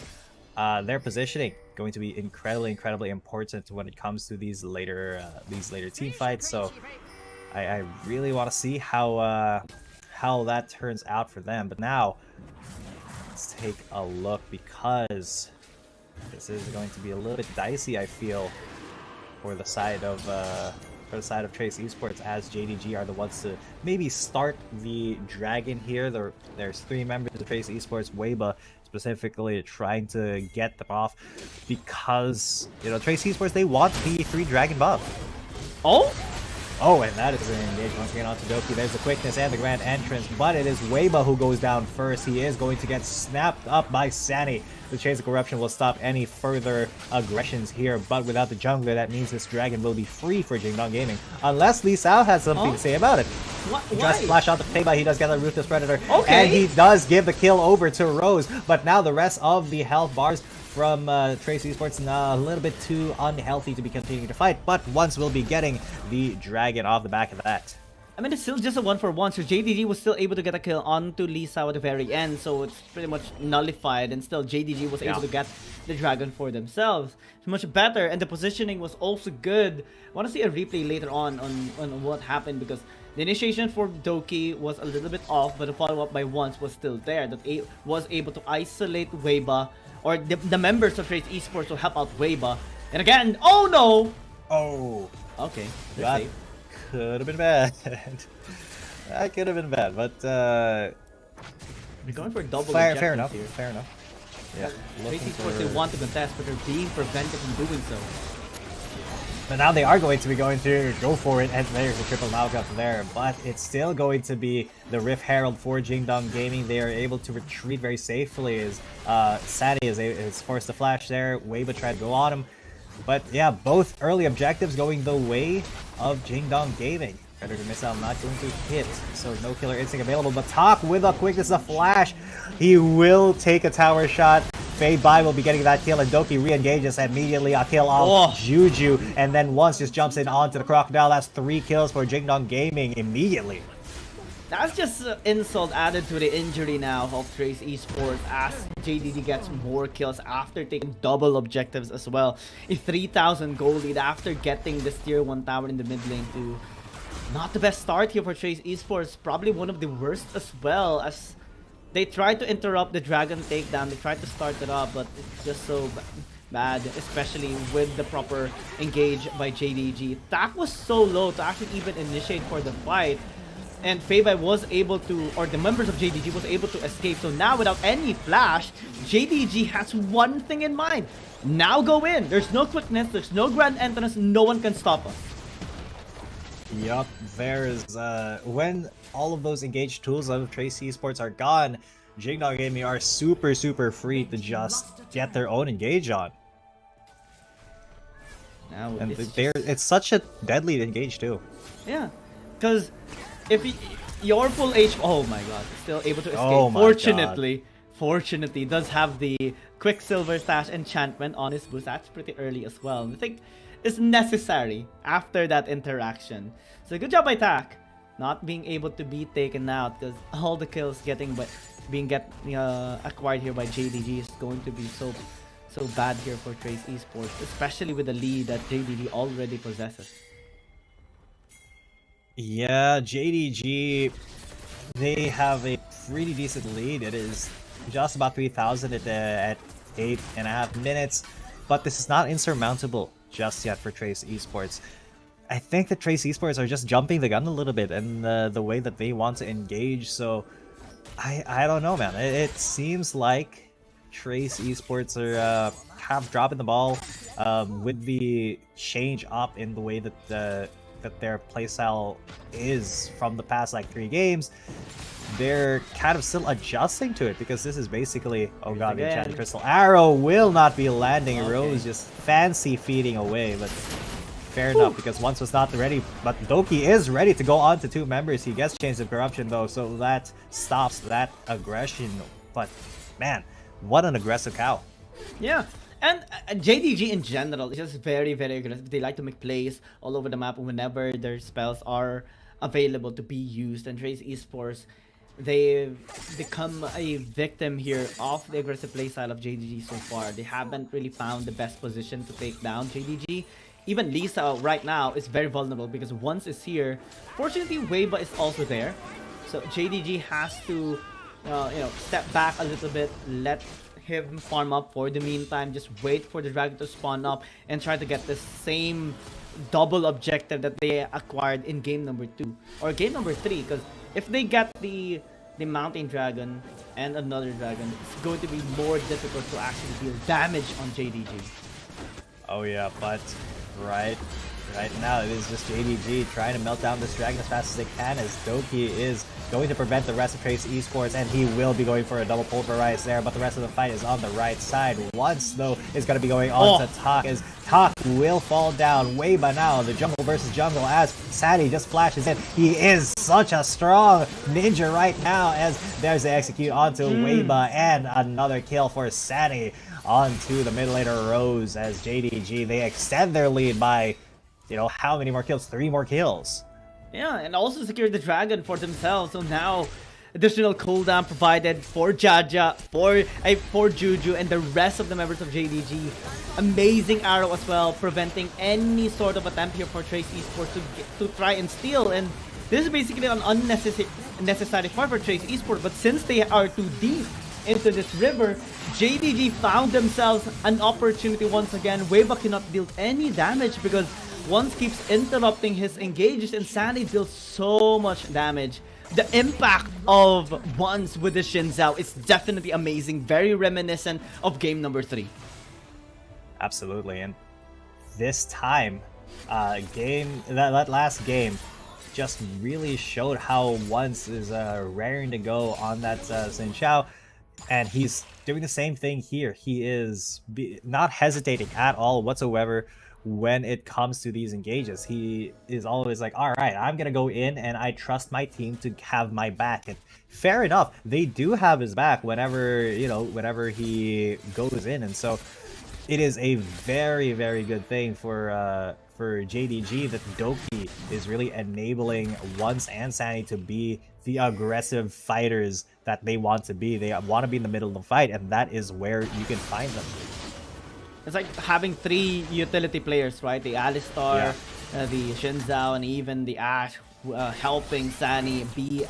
their positioning going to be incredibly important when it comes to these later team fights. So I really want to see how that turns out for them. But now let's take a look, because this is going to be a little bit dicey, I feel, for the side of Trace Esports, as JDG are the ones to maybe start the dragon here. There's 3 members of Trace Esports, Weiba specifically trying to get them off, because, you know, Trace Esports, they want the 3 dragon buff. Oh, and that is an engage once again onto Doki. There's the quickness and the grand entrance, but it is Weiba who goes down first. He is going to get snapped up by Sani. The Chains of Corruption will stop any further aggressions here, but without the jungler, that means this dragon will be free for Jingdong Gaming, unless Lee Sao has something to say about it. He tries to flash out the Payba, he does get a Ruthless Predator, and he does give the kill over to Rose, but now the rest of the health bars from Trace Esports a little bit too unhealthy to be continuing to fight, but once we'll be getting the dragon off the back of that. I mean, it's still just a 1-for-1, so JDG was still able to get a kill onto Lee Sao at the very end, so it's pretty much nullified, and still JDG was able to get the dragon for themselves. It's much better, and the positioning was also good. I want to see a replay later on what happened, because the initiation for Doki was a little bit off, but the follow-up by Once was still there. That was able to isolate Weiba, or the members of Trace Esports to help out Weiba. And again, oh no! Oh. Okay, that could have been bad. That could have been bad, but we're going for double fair enough. here. Fair enough. Yeah. Trace Esports, they want to contest, but they're being prevented from doing so. But now they are going to be going to go for it, and there's a triple knockup there. But it's still going to be the Rift Herald for Jingdong Gaming. They are able to retreat very safely, as Sadi is forced to flash there. Weiba tried to go on him. But yeah, both early objectives going the way of Jingdong Gaming. Predator missile not going to hit, so no killer instinct available. But Talk with a quickness of flash. He will take a tower shot. Fade by will be getting that kill, and Doki re-engages immediately. A kill off Juju, and then once just jumps in onto the Crocodile. That's 3 kills for Jingdong Gaming immediately. That's just insult added to the injury now of Trace Esports, as JDG gets more kills after taking double objectives as well. A 3,000 gold lead after getting this tier 1 tower in the mid lane too. Not the best start here for Trace Esports, probably one of the worst as well, as they tried to interrupt the dragon takedown. They tried to start it up, but it's just so bad, especially with the proper engage by JDG. Tak was so low to actually even initiate for the fight, and Feibai was able to, or the members of JDG was able to escape. So now without any flash, JDG has one thing in mind. Now go in. There's no quickness, there's no grand entrance, no one can stop us. Yup, there's when all of those engaged tools of Trace Esports are gone, Jingdong Gaming are super free to just get their own engage on. Now and it's such a deadly engage too. Yeah, because if you're full HP, oh my god, still able to escape. Oh my Fortunately, does have the Quicksilver Stash enchantment on his boost. That's pretty early as well. I think it's necessary after that interaction. So good job by Tak, not being able to be taken out, because all the kills being acquired here by JDG is going to be so bad here for Trace Esports, especially with the lead that JDG already possesses. Yeah, JDG, they have a pretty decent lead. It is just about 3,000 at 8.5 minutes, but this is not insurmountable just yet for Trace Esports. I think that Trace Esports are just jumping the gun a little bit in the way that they want to engage, so I don't know, man. It seems like Trace Esports are kind of dropping the ball with the change up in the way that their playstyle is from the past like 3 games. They're kind of still adjusting to it because this is basically, oh god, the enchanted crystal arrow will not be landing. Okay. Rose just fancy feeding away, but fair enough because once was not ready, but Doki is ready to go on to 2 members. He gets Chains of Corruption though, so that stops that aggression. But man, what an aggressive cow. Yeah. And JDG in general is just very, very aggressive. They like to make plays all over the map whenever their spells are available to be used. And Trace Esports, they've become a victim here of the aggressive playstyle of JDG so far. They haven't really found the best position to take down JDG. Even Lisa right now is very vulnerable because once is here. Fortunately, Weiba is also there. So JDG has to, step back a little bit, let him farm up for the meantime, just wait for the dragon to spawn up and try to get the same double objective that they acquired in game number 2 or game number 3, because if they get the mountain dragon and another dragon, it's going to be more difficult to actually deal damage on JDG. Oh yeah, but right now it is just JDG trying to melt down this dragon as fast as they can, as Doki is going to prevent the rest of Trace Esports, and he will be going for a double pulverize there, but the rest of the fight is on the right side. Once though is going to be going on to Tak, as Tak will fall down. Weiba now, the jungle versus jungle, as Sadie just flashes in. He is such a strong ninja right now, as there's the execute onto Weiba, and another kill for Sadie onto the mid laner Rose, as JDG, they extend their lead by, how many more kills? 3 more kills. Yeah, and also secured the dragon for themselves. So now, additional cooldown provided for Jaja, for Juju, and the rest of the members of JDG. Amazing arrow as well, preventing any sort of attempt here for Trace Esports to try and steal. And this is basically an unnecessary part for Trace Esports. But since they are too deep into this river, JDG found themselves an opportunity once again. Weiba cannot deal any damage because Once keeps interrupting his engages, and Sandy deals so much damage. The impact of Once with the Xin Zhao is definitely amazing, very reminiscent of game number 3. Absolutely, and this time, that last game just really showed how Once is raring to go on that Xin Zhao, and he's doing the same thing here. He is not hesitating at all whatsoever when it comes to these engages. He is always like, all right, I'm gonna go in and I trust my team to have my back. And fair enough, they do have his back whenever, whenever he goes in. And so it is a very, very good thing for JDG that Doki is really enabling Once and Sandy to be the aggressive fighters that they want to be. They want to be in the middle of the fight, and that is where you can find them. It's like having 3 utility players, right? The Alistar, the Xin Zhao, and even the Ashe helping Sunny be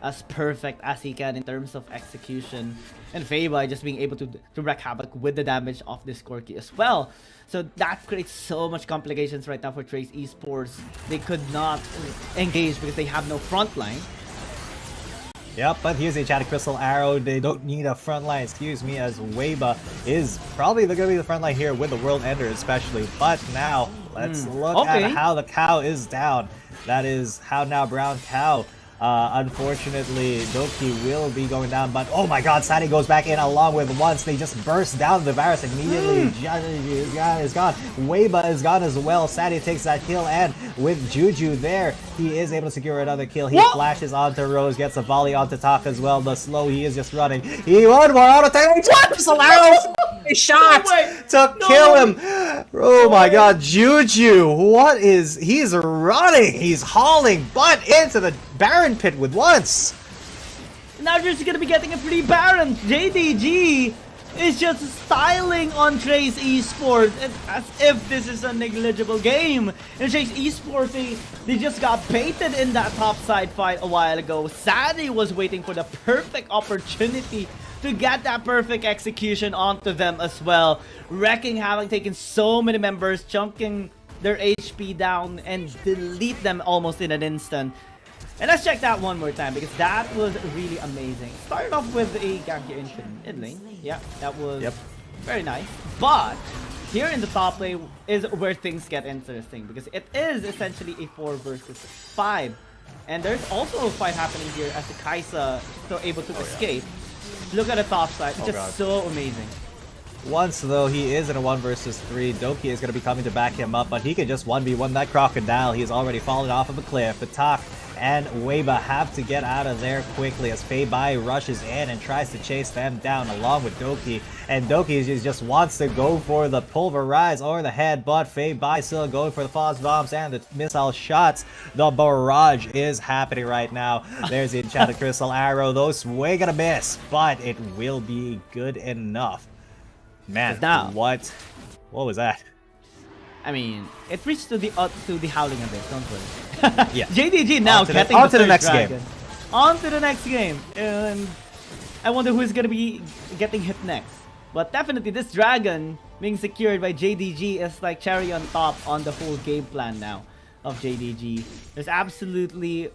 as perfect as he can in terms of execution. And Feiba just being able to wreak havoc with the damage of this Corki as well. So that creates so much complications right now for Trace Esports. They could not engage because they have no front line. Yep, but here's a Enchanted Crystal Arrow. They don't need a front line, excuse me, as Weiba is probably going to be the front line here with the World Ender especially. But now, let's look at how the cow is down. That is how now Brown Cow. Unfortunately, Doki will be going down, but oh my god, Sani goes back in along with Once. They just burst down the virus immediately. Jaja is gone. Weiba is gone as well. Sani takes that kill, and with Juju there, he is able to secure another kill. He flashes onto Rose, gets a volley onto Tak as well. The slow, he is just running. He won more auto attack. A shot to kill him. Oh my god, Juju, he's running. He's hauling butt into the Baron pit with Once. Now you're just gonna be getting a free Baron. JDG is just styling on Trace Esports as if this is a negligible game. And Trace Esports, they just got baited in that topside fight a while ago. Sadie was waiting for the perfect opportunity to get that perfect execution onto them as well. Wrecking having taken so many members, chunking their HP down and delete them almost in an instant. And let's check that one more time because that was really amazing. Started off with a gank here in mid lane. Yeah, that was very nice. But here in the top lane is where things get interesting because it is essentially a 4 versus 5. And there's also a fight happening here as the Kaisa still able to escape. Look at the top side, it's just so amazing. Once though he is in a 1 versus 3, Doki is going to be coming to back him up, but he can just 1v1 that Crocodile. He's already fallen off of a cliff. The Talk and Weiba have to get out of there quickly as Fei Bai rushes in and tries to chase them down along with Doki. And Doki just wants to go for the Pulverize or the head, but Fei Bai still going for the Frost Bombs and the missile shots. The barrage is happening right now. There's the Enchanted Crystal Arrow. Those way gonna miss, but it will be good enough. Man, what was that? I mean, it reached to the Howling Abyss, don't worry. Yeah. JDG now getting on to the next dragon. game. On to the next game. And I wonder who is going to be getting hit next. But definitely this dragon being secured by JDG is like cherry on top on the whole game plan now of JDG. There's absolutely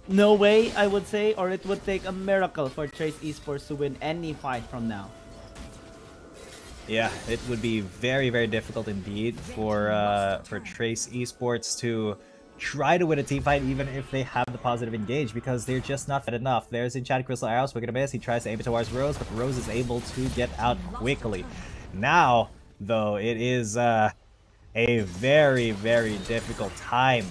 no way, I would say, or it would take a miracle for Trace Esports to win any fight from now. Yeah, it would be very, very difficult indeed for Trace Esports to try to win a team fight even if they have the positive engage because they're just not fit enough. There's Enchanted Crystal Arrows, we're gonna miss. He tries to aim it towards Rose, but Rose is able to get out quickly. Now, though, it is a very, very difficult time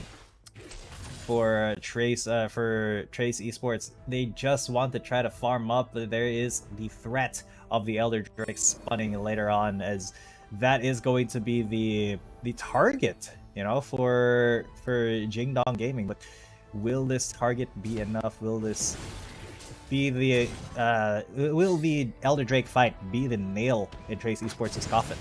for Trace Esports. They just want to try to farm up, but there is the threat of the Elder Drake spawning later on, as that is going to be the target, you know, for Jingdong Gaming. But will this target be enough? Will this be the will the Elder Drake fight be the nail in Trace Esports' coffin?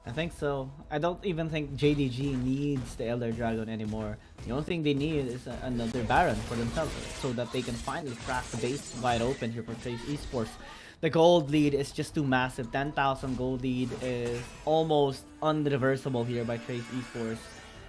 I think so. I don't even think JDG needs the Elder Dragon anymore. The only thing they need is another Baron for themselves so that they can finally crack the base wide open here for Trace Esports. The gold lead is just too massive. 10,000 gold lead is almost unreversible here by Trace Esports.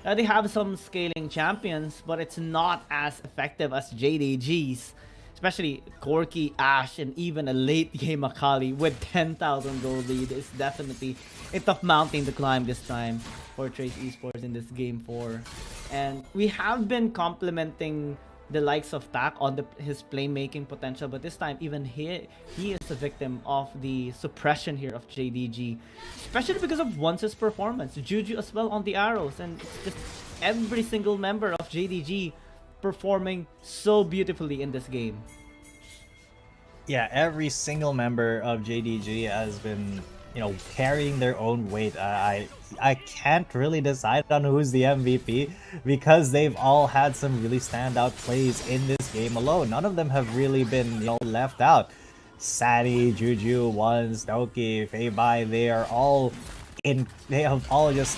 They have some scaling champions, but it's not as effective as JDG's. Especially Corki, Ash, and even a late game Akali with 10,000 gold lead is definitely a tough mountain to climb this time for Trace Esports in this game 4. And we have been complimenting the likes of Tak on his playmaking potential, but this time even he is a victim of the suppression here of JDG, especially because of Once's performance. Juju as well on the arrows, and it's just every single member of JDG performing so beautifully in this game. Yeah, every single member of JDG has been, you know, carrying their own weight. I can't really decide on who's the MVP because they've all had some really standout plays in this game alone. None of them have really been, you know, left out. Sadie, Juju, Ones, Doki, Fei Bai, they have all just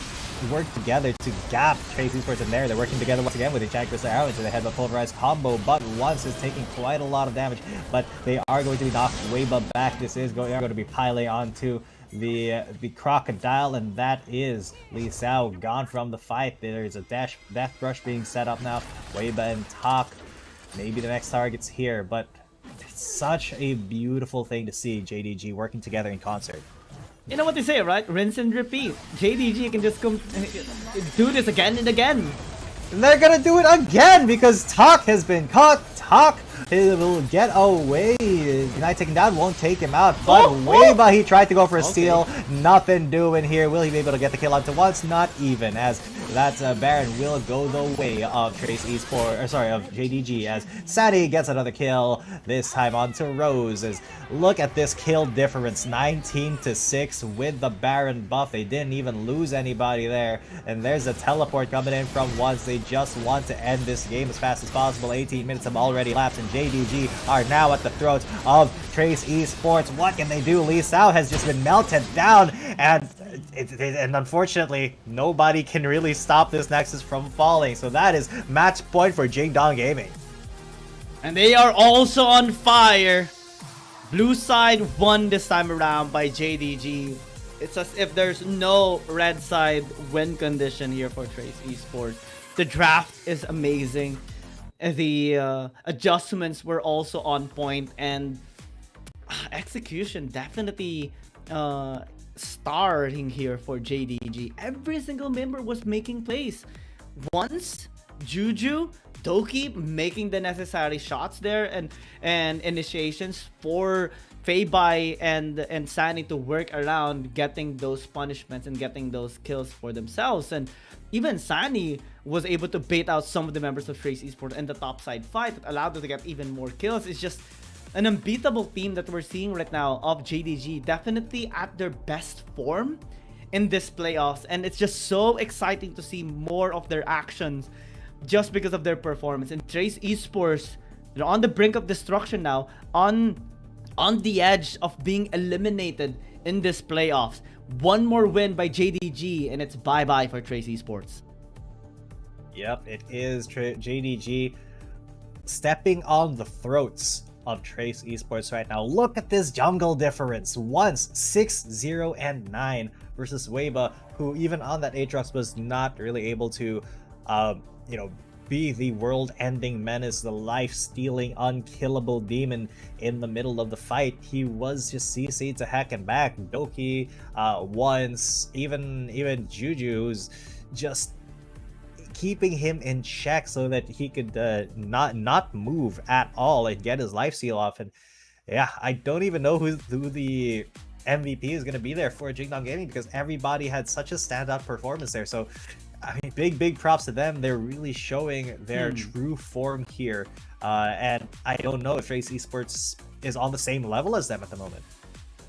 worked together to gap Trace Esports in there. They're working together once again with the Enchanted Crystal Arrow into the head of Pulverized combo, but Once is taking quite a lot of damage, but they are going to be knocked Weiba back. This is going to be piling onto the Crocodile, and that is Lee Xiao gone from the fight. There's a death rush being set up now. Weiba and Tak, maybe the next target's here, but it's such a beautiful thing to see JDG working together in concert. You know what they say, right? Rinse and repeat. JDG can just come do this again and again. And they're gonna do it again because Tak has been caught. Tak will get away. Ignite taken down, won't take him out. But Weiba, he tried to go for a steal. Nothing doing here. Will he be able to get the kill onto Once? Not even, as that Baron will go the way of Trace Esports, or sorry, of JDG, as Sadi gets another kill, this time onto Rose. As look at this kill difference, 19-6 with the Baron buff. They didn't even lose anybody there, and there's a teleport coming in from once. They just want to end this game as fast as possible. 18 minutes have already lapsed, and JDG are now at the throats of Trace Esports. What can they do? Lee Sao has just been melted down, and unfortunately, nobody can really stop this Nexus from falling. So that is match point for Jingdong Gaming. And they are also on fire. Blue side won this time around by JDG. It's as if there's no red side win condition here for Trace Esports. The draft is amazing. The adjustments were also on point, and execution definitely starting here for JDG. Every single member was making plays. Once, Juju, Doki making the necessary shots there, and initiations for Feibai and Sunny to work around getting those punishments and getting those kills for themselves. And even Sunny was able to bait out some of the members of Trace Esports in the top side fight that allowed them to get even more kills. It's just an unbeatable team that we're seeing right now of JDG, definitely at their best form in this playoffs, and it's just so exciting to see more of their actions just because of their performance. And Trace Esports, they're on the brink of destruction now, on the edge of being eliminated in this playoffs. One more win by JDG and it's bye-bye for Trace Esports. Yep, it is JDG stepping on the throats of Trace Esports right now. Look at this jungle difference. Once 6-0 and 9 versus Weiba, who even on that Aatrox was not really able to be the world-ending menace, the life-stealing, unkillable demon in the middle of the fight. He was just CC'd to heck and back. Doki once, even Juju, who's just keeping him in check so that he could not move at all and get his life steal off. And yeah, I don't even know who the MVP is going to be there for Jingdong Gaming, because everybody had such a standout performance there. So I mean, big props to them. They're really showing their true form here. And I don't know if Trace Esports is on the same level as them at the moment.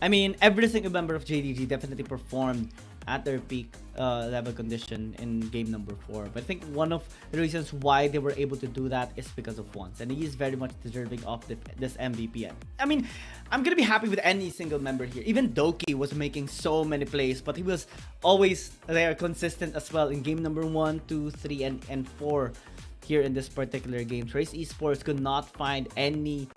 I mean, every single member of JDG definitely performed at their peak level condition in game number 4. But I think one of the reasons why they were able to do that is because of Once. And he is very much deserving of this MVP. I mean, I'm going to be happy with any single member here. Even Doki was making so many plays, but he was always there, consistent as well in game number 1, 2, 3, and 4 here in this particular game. Trace Esports could not find any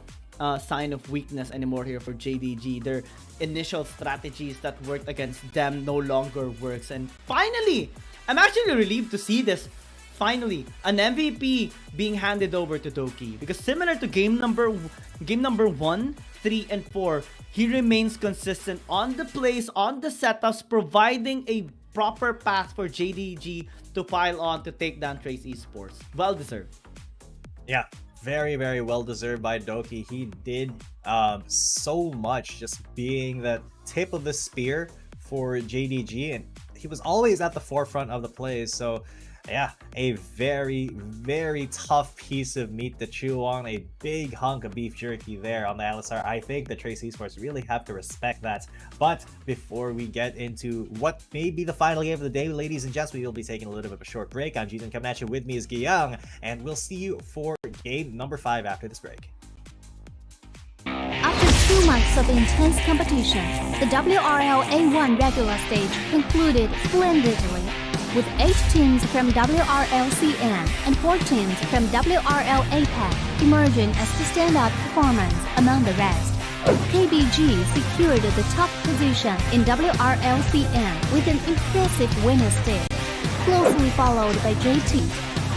sign of weakness anymore here for JDG. Their initial strategies that worked against them no longer works. And finally, I'm actually relieved to see this. Finally, an MVP being handed over to Doki, because similar to game number 1, 3, and 4, he remains consistent on the plays, on the setups, providing a proper path for JDG to pile on to take down Trace Esports. Well deserved. Yeah, very well deserved by Doki. He did so much, just being the tip of the spear for JDG, and he was always at the forefront of the plays. So yeah, a very tough piece of meat to chew on, a big hunk of beef jerky there on the LSR. I think the Trace Esports really have to respect that. But before we get into what may be the final game of the day, ladies and gents, we will be taking a little bit of a short break. I'm Jizan coming at you. With me is Giyang, and we'll see you for game number 5 after this break. After 2 months of intense competition, the WRL A1 regular stage concluded splendidly, with 8 teams from WRL CN and 4 teams from WRL APAC emerging as the standout performance among the rest. KBG secured the top position in WRL CN with an impressive winner stage, closely followed by JT.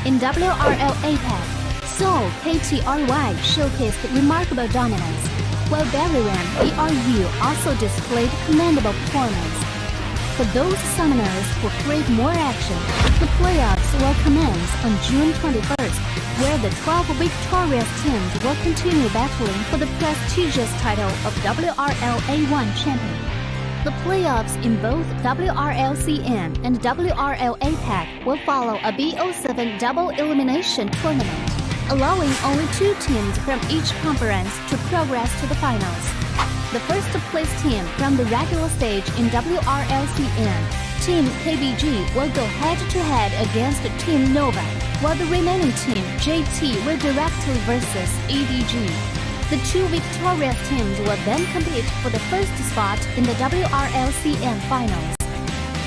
In WRL APAC, Seoul KTRY showcased remarkable dominance, while Bariran ERU also displayed commendable performance. For those summoners who crave more action, the playoffs will commence on June 21st, where the 12 victorious teams will continue battling for the prestigious title of WRL A1 champion. The playoffs in both WRL CN and WRL APAC will follow a BO7 double elimination tournament, allowing only 2 teams from each conference to progress to the finals. The first place team from the regular stage in WRL CN, Team KBG, will go head-to-head against Team Nova, while the remaining team, JT, will directly versus EDG. The 2 victorious teams will then compete for the first spot in the WRLCN finals.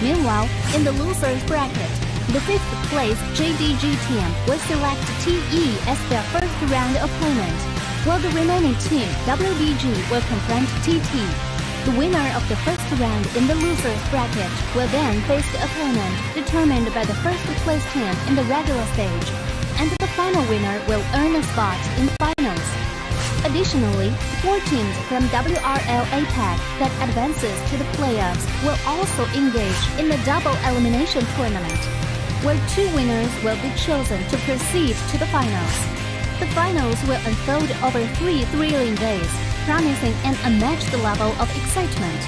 Meanwhile, in the losers bracket, the 5th place JDG team will select TE as their first round opponent, while the remaining team WBG will confront TT. The winner of the first round in the losers bracket will then face the opponent determined by the first place team in the regular stage, and the final winner will earn a spot in the finals. Additionally, 4 teams from WRL APAC that advances to the playoffs will also engage in the double elimination tournament, where 2 winners will be chosen to proceed to the finals. The finals will unfold over 3 thrilling days, promising an unmatched level of excitement.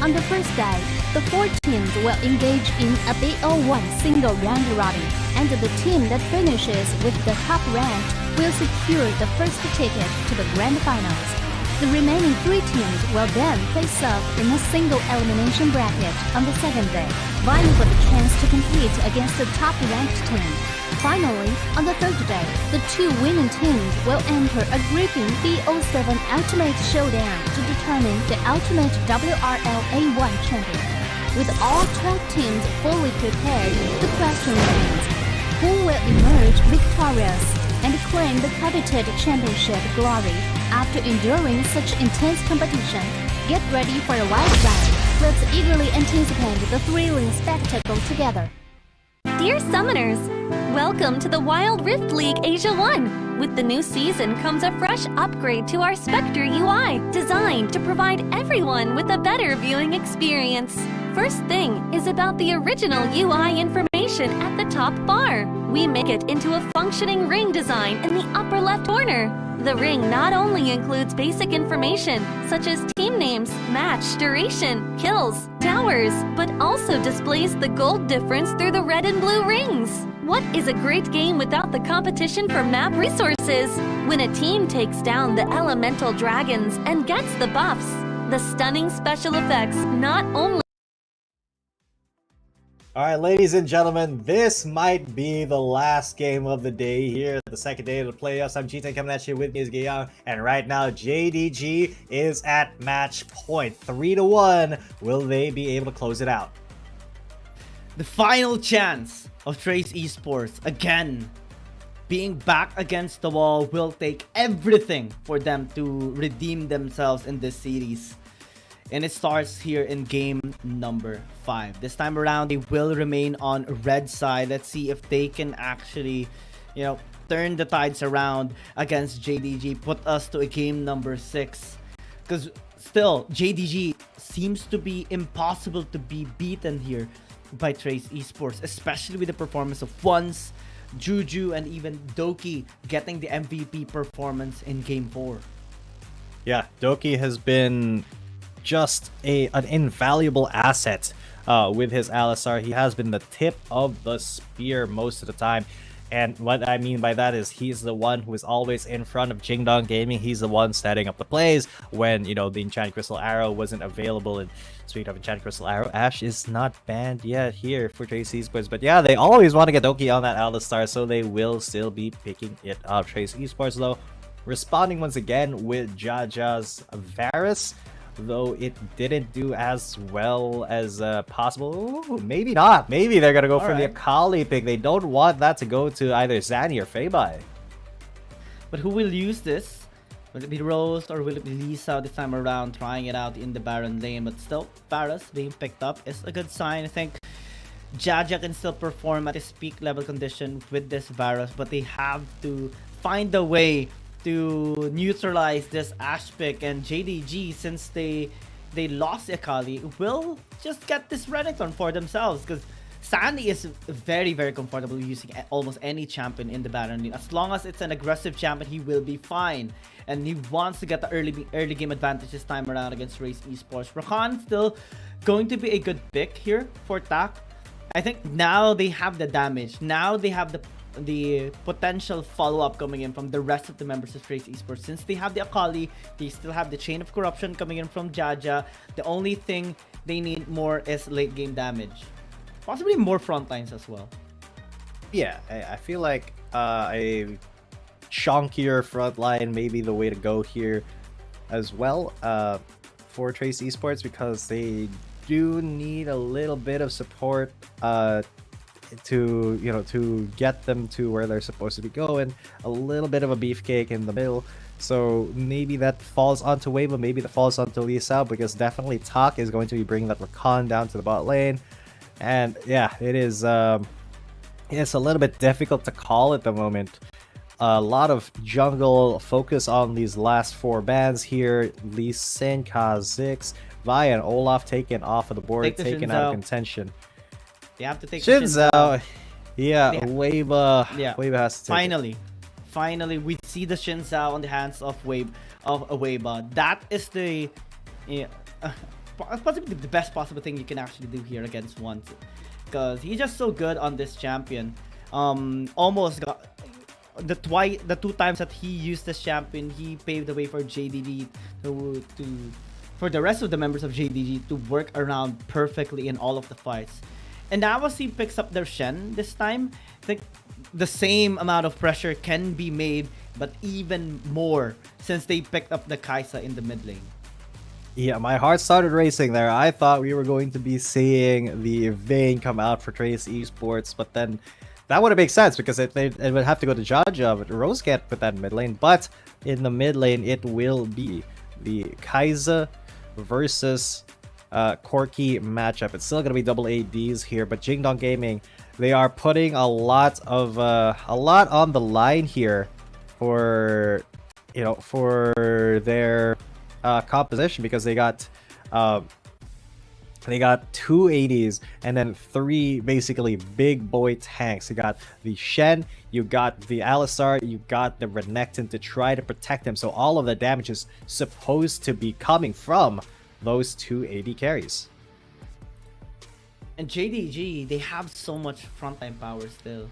On the first day, the 4 teams will engage in a BO1 single round robin, and the team that finishes with the top rank will secure the first ticket to the grand finals. The remaining 3 teams will then face off in a single elimination bracket on the second day, vying for the chance to compete against the top-ranked team. Finally, on the third day, the 2 winning teams will enter a gripping BO7 Ultimate Showdown to determine the ultimate WRL A1 champion. With all 12 teams fully prepared, the question remains, who will emerge victorious and claim the coveted championship glory after enduring such intense competition? Get ready for a wild ride. Let's eagerly anticipate the thrilling spectacle together. Dear Summoners, welcome to the Wild Rift League Asia 1. With the new season comes a fresh upgrade to our Spectre UI, designed to provide everyone with a better viewing experience. First thing is about the original UI information at the top bar. We make it into a functioning ring design in the upper left corner. The ring not only includes basic information such as team names, match duration, kills, towers, but also displays the gold difference through the red and blue rings. What is a great game without the competition for map resources? When a team takes down the elemental dragons and gets the buffs, the stunning special effects not only Alright, ladies and gentlemen, this might be the last game of the day here, the second day of the playoffs. I'm G10 coming at you, with me is Guillaume, and right now JDG is at match point. 3-1. Will they be able to close it out? The final chance of Trace Esports, again, being back against the wall, will take everything for them to redeem themselves in this series. And it starts here in game number 5. This time around, they will remain on red side. Let's see if they can actually, turn the tides around against JDG. Put us to a game number 6. Because still, JDG seems to be impossible to be beaten here by Trace Esports. Especially with the performance of Once, Juju, and even Doki getting the MVP performance in game 4. Yeah, Doki has been just an invaluable asset with his Alistar. He has been the tip of the spear most of the time. And what I mean by that is he's the one who is always in front of Jingdong Gaming. He's the one setting up the plays when, the Enchanted Crystal Arrow wasn't available. And speaking of Enchanted Crystal Arrow, Ashe is not banned yet here for Trace Esports. But yeah, they always want to get Doki on that Alistar, so they will still be picking it up. Trace Esports, though, responding once again with Jaja's Varus, though it didn't do as well as possible. Ooh, maybe not. Maybe they're gonna go for the Akali pick. They don't want that to go to either Zanny or Feibai. But who will use this? Will it be Rose or will it be Lisa this time around, trying it out in the Baron lane? But still, Varus being picked up is a good sign. I think Jaja can still perform at his peak level condition with this Varus, but they have to find a way to neutralize this Ashe pick. And JDG, since they lost Akali, will just get this Renekton for themselves, because Sandy is very, very comfortable using almost any champion in the battle lane. As long as it's an aggressive champion, he will be fine. And he wants to get the early game advantage this time around against Race Esports. Rakan still going to be a good pick here for Tak. I think now they have the damage. Now they have the potential follow-up coming in from the rest of the members of Race Esports. Since they have the Akali, they still have the Chain of Corruption coming in from Jaja. The only thing they need more is late game damage. Possibly more front lines as well. Yeah, I feel like a chunkier front line may be the way to go here as well for Trace Esports, because they do need a little bit of support to get them to where they're supposed to be going. A little bit of a beefcake in the middle. So maybe that falls onto Weibo, maybe that falls onto Lee Sao, because definitely Tak is going to be bringing that Rakan down to the bot lane. And yeah, it is it's a little bit difficult to call at the moment. A lot of jungle focus on these last 4 bans here. Lee Sin, Kha'Zix, Vi, and Olaf taken off of the board, taken out of contention. They have to take Xin Zhao. Yeah, Weibo. Yeah, Weibo has to take Finally, we see the Xin Zhao on the hands of Weibo. That is the possibly the best possible thing you can actually do here against one, because he's just so good on this champion. Almost got the 2 times that he used this champion, he paved the way for JDG for the rest of the members of JDG to work around perfectly in all of the fights. And now as he picks up their Shen this time, I think the same amount of pressure can be made, but even more since they picked up the Kai'Sa in the mid lane. Yeah, my heart started racing there. I thought we were going to be seeing the Vayne come out for Trace Esports, but then that wouldn't make sense because it would have to go to Jaja, but Rose can't put that in mid lane. But in the mid lane, it will be the Kai'Sa versus Corki matchup. It's still going to be double ADs here, but Jingdong Gaming, they are putting a lot on the line here for their composition, because they got 2 ADs and then 3 basically big boy tanks. You got the Shen, you got the Alistar, you got the Renekton to try to protect him. So all of the damage is supposed to be coming from those 2 AD carries. And JDG, they have so much frontline power still.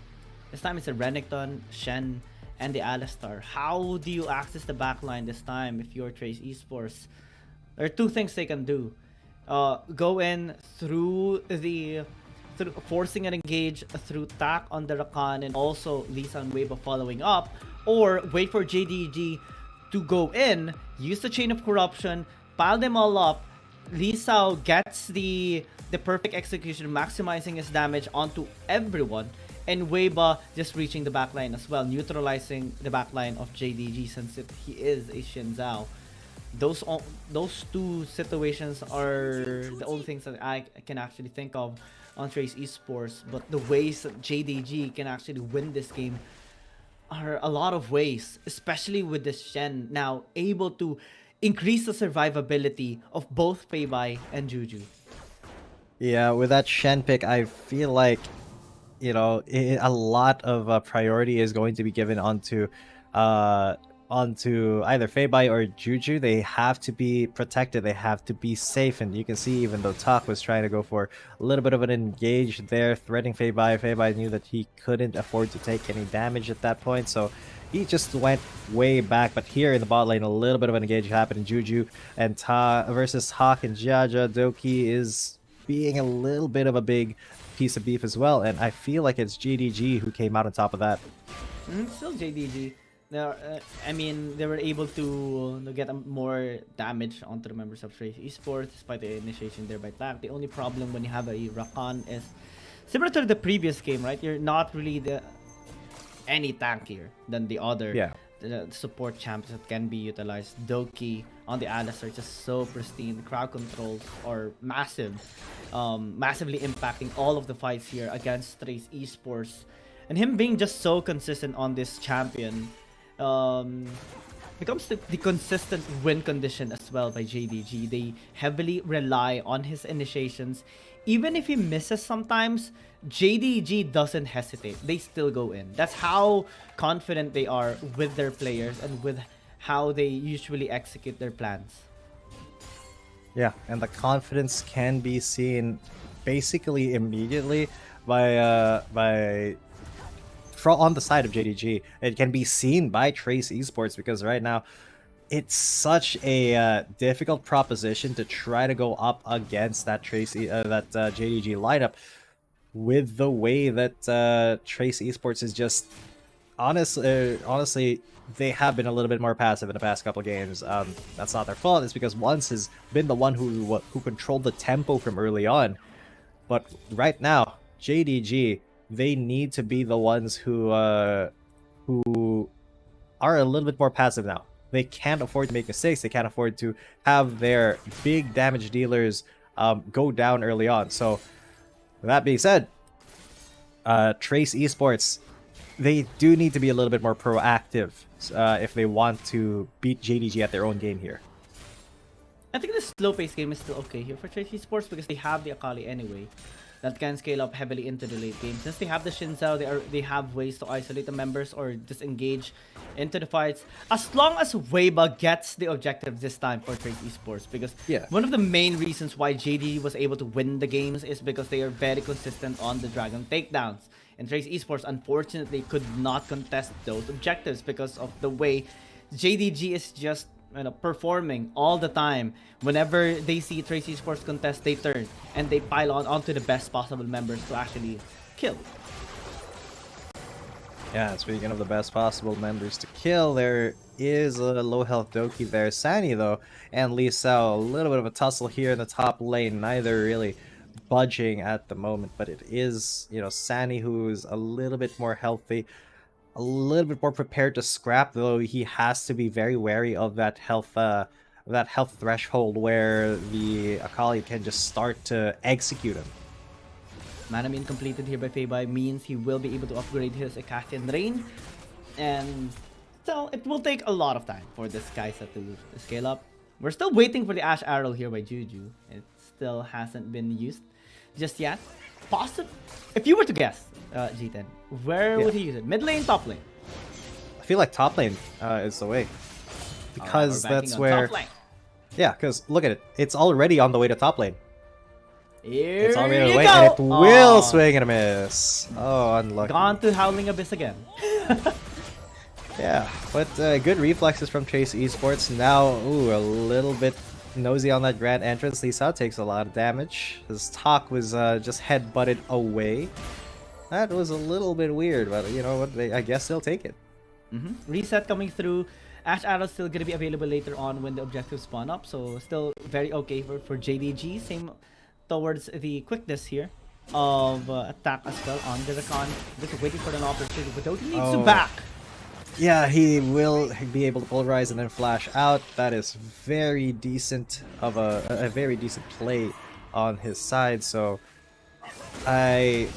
This time it's a Renekton, Shen, and the Alistar. How do you access the backline this time if you're Trace Esports? There are 2 things they can do. Go in through forcing an engage through Tak on the Rakan and also Lisa and Weibo following up, or wait for JDG to go in, use the Chain of Corruption, pile them all up. Lee Sao gets the perfect execution, maximizing his damage onto everyone, and Weibo just reaching the backline as well, neutralizing the backline of JDG since he is a Xin Zhao. Those 2 situations are the only things that I can actually think of on Trace Esports, but the ways that JDG can actually win this game are a lot of ways, especially with this Shen now able to increase the survivability of both Fei Bai and Juju. Yeah, with that Shen pick, I feel like, a lot of priority is going to be given onto either Fei Bai or Juju. They have to be protected, they have to be safe, and you can see even though Tak was trying to go for a little bit of an engage there, threatening Fei Bai knew that he couldn't afford to take any damage at that point, so he just went way back. But here in the bot lane, a little bit of an engage happened. Juju and Ta versus Hawk and Jaja. Doki is being a little bit of a big piece of beef as well, and I feel like it's JDG who came out on top of that. Still JDG. I mean, they were able to get more damage onto the members of Trace Esports despite the initiation there by Tak. The only problem when you have a Rakan is similar to the previous game, right? You're not really any tankier than the other support champions that can be utilized. Doki on the Alistar just so pristine. The crowd controls are massive, massively impacting all of the fights here against Trace Esports, and him being just so consistent on this champion. it comes to the consistent win condition as well by JDG, they heavily rely on his initiations. Even if he misses sometimes, JDG doesn't hesitate. They still go in. That's how confident they are with their players and with how they usually execute their plans. Yeah, and the confidence can be seen basically immediately by on the side of JDG. It can be seen by Trace Esports, because right now it's such a difficult proposition to try to go up against that JDG lineup, with the way that Trace Esports is just honestly, they have been a little bit more passive in the past couple games. That's not their fault. It's because Once has been the one who controlled the tempo from early on. But right now, JDG, they need to be the ones who are a little bit more passive now. They can't afford to make mistakes. They can't afford to have their big damage dealers go down early on. So, with that being said, Trace Esports, they do need to be a little bit more proactive if they want to beat JDG at their own game here. I think the slow-paced game is still okay here for Trace Esports because they have the Akali anyway that can scale up heavily into the late game. Since they have the Shinzao, they have ways to isolate the members or disengage into the fights. As long as Weiba gets the objective this time for Trace Esports, because one of the main reasons why JD was able to win the games is because they are very consistent on the Dragon takedowns. And Trace Esports unfortunately could not contest those objectives because of the way JDG is just performing all the time. Whenever they see Trace Esports contest, they turn and they pile onto the best possible members to actually kill. Yeah, speaking of the best possible members to kill, there is a low health Doki there. Sani though, and Lee Sao, a little bit of a tussle here in the top lane, neither really budging at the moment, but it is, Sani who's a little bit more healthy, a little bit more prepared to scrap, though he has to be very wary of that health threshold where the Akali can just start to execute him. Mana being completed here by Feibai means he will be able to upgrade his Ekastian Rain, and so it will take a lot of time for this Kaisa to scale up. We're still waiting for the Ash Arrow here by Juju. It still hasn't been used just yet. If you were to guess, G10, where would he use it? Mid lane, top lane? I feel like top lane is the way, because that's where. Yeah, because look at it. It's already on the way to top lane. It's already on the way, and it will swing and a miss. Oh, unlucky. Gone to Howling Abyss again. Yeah, but good reflexes from Trace Esports. Now, a little bit nosy on that grand entrance. Lisa takes a lot of damage. His talk was just head-butted away. That was a little bit weird, but you know what? I guess they'll take it. Reset coming through. Ash Arrow still going to be available later on when the objectives spawn up. So still very okay for JDG. Same towards the quickness here of attack as well on the Rakan. Just waiting for an opportunity, but he needs to back. Yeah, he will be able to polarize and then flash out. That is very decent of a very decent play on his side. So I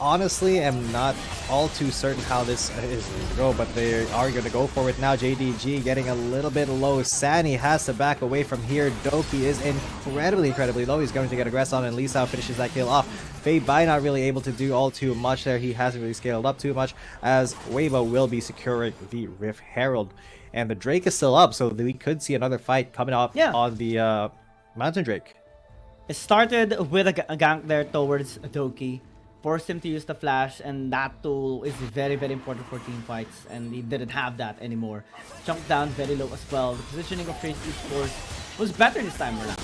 honestly am not all too certain how this is going to go, but they are going to go for it now. JDG getting a little bit low. Sani has to back away from here. Doki is incredibly low. He's going to get aggressed on, and Lee Sao finishes that kill off. Feibai not really able to do all too much there. He hasn't really scaled up too much, as Weibo will be securing the Rift Herald. And the Drake is still up, so we could see another fight coming up on the Mountain Drake. It started with a gank there towards Doki. Forced him to use the flash, and that tool is very important for team fights, and he didn't have that anymore. Chunked down very low as well. The positioning of Trace Esports was better this time around.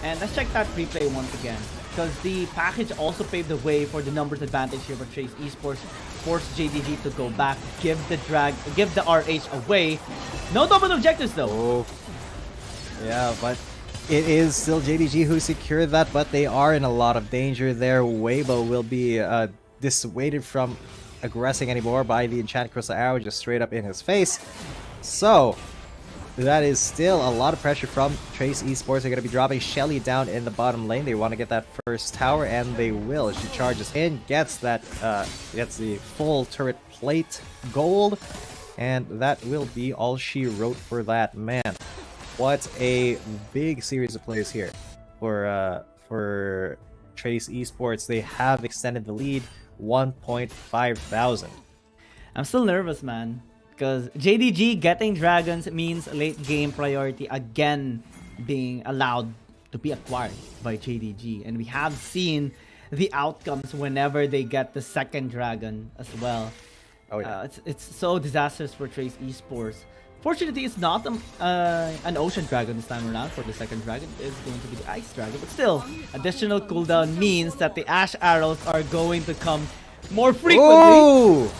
And let's check that replay once again, because the package also paved the way for the numbers advantage here for Trace Esports. Forced JDG to go back, give the RH away. No double objectives though. Yeah, but it is still JDG who secured that, but they are in a lot of danger there. Weibo will be dissuaded from aggressing anymore by the Enchanted Crystal Arrow just straight up in his face. So that is still a lot of pressure from Trace Esports. They're going to be dropping Shelly down in the bottom lane. They want to get that first tower, and they will. She charges in, gets that, gets the full turret plate gold, And that will be all she wrote for that. Man, what a big series of plays here for Trace Esports. They have extended the lead 1.5 thousand. I'm still nervous, man, because JDG getting dragons means late game priority again being allowed to be acquired by JDG, and we have seen the outcomes whenever they get the second dragon as well. Oh yeah, it's so disastrous for Trace Esports. Fortunately, it's not an ocean dragon this time around. For the second dragon, it's going to be the ice dragon. But still, additional cooldown means that the ash arrows are going to come more frequently. Ooh!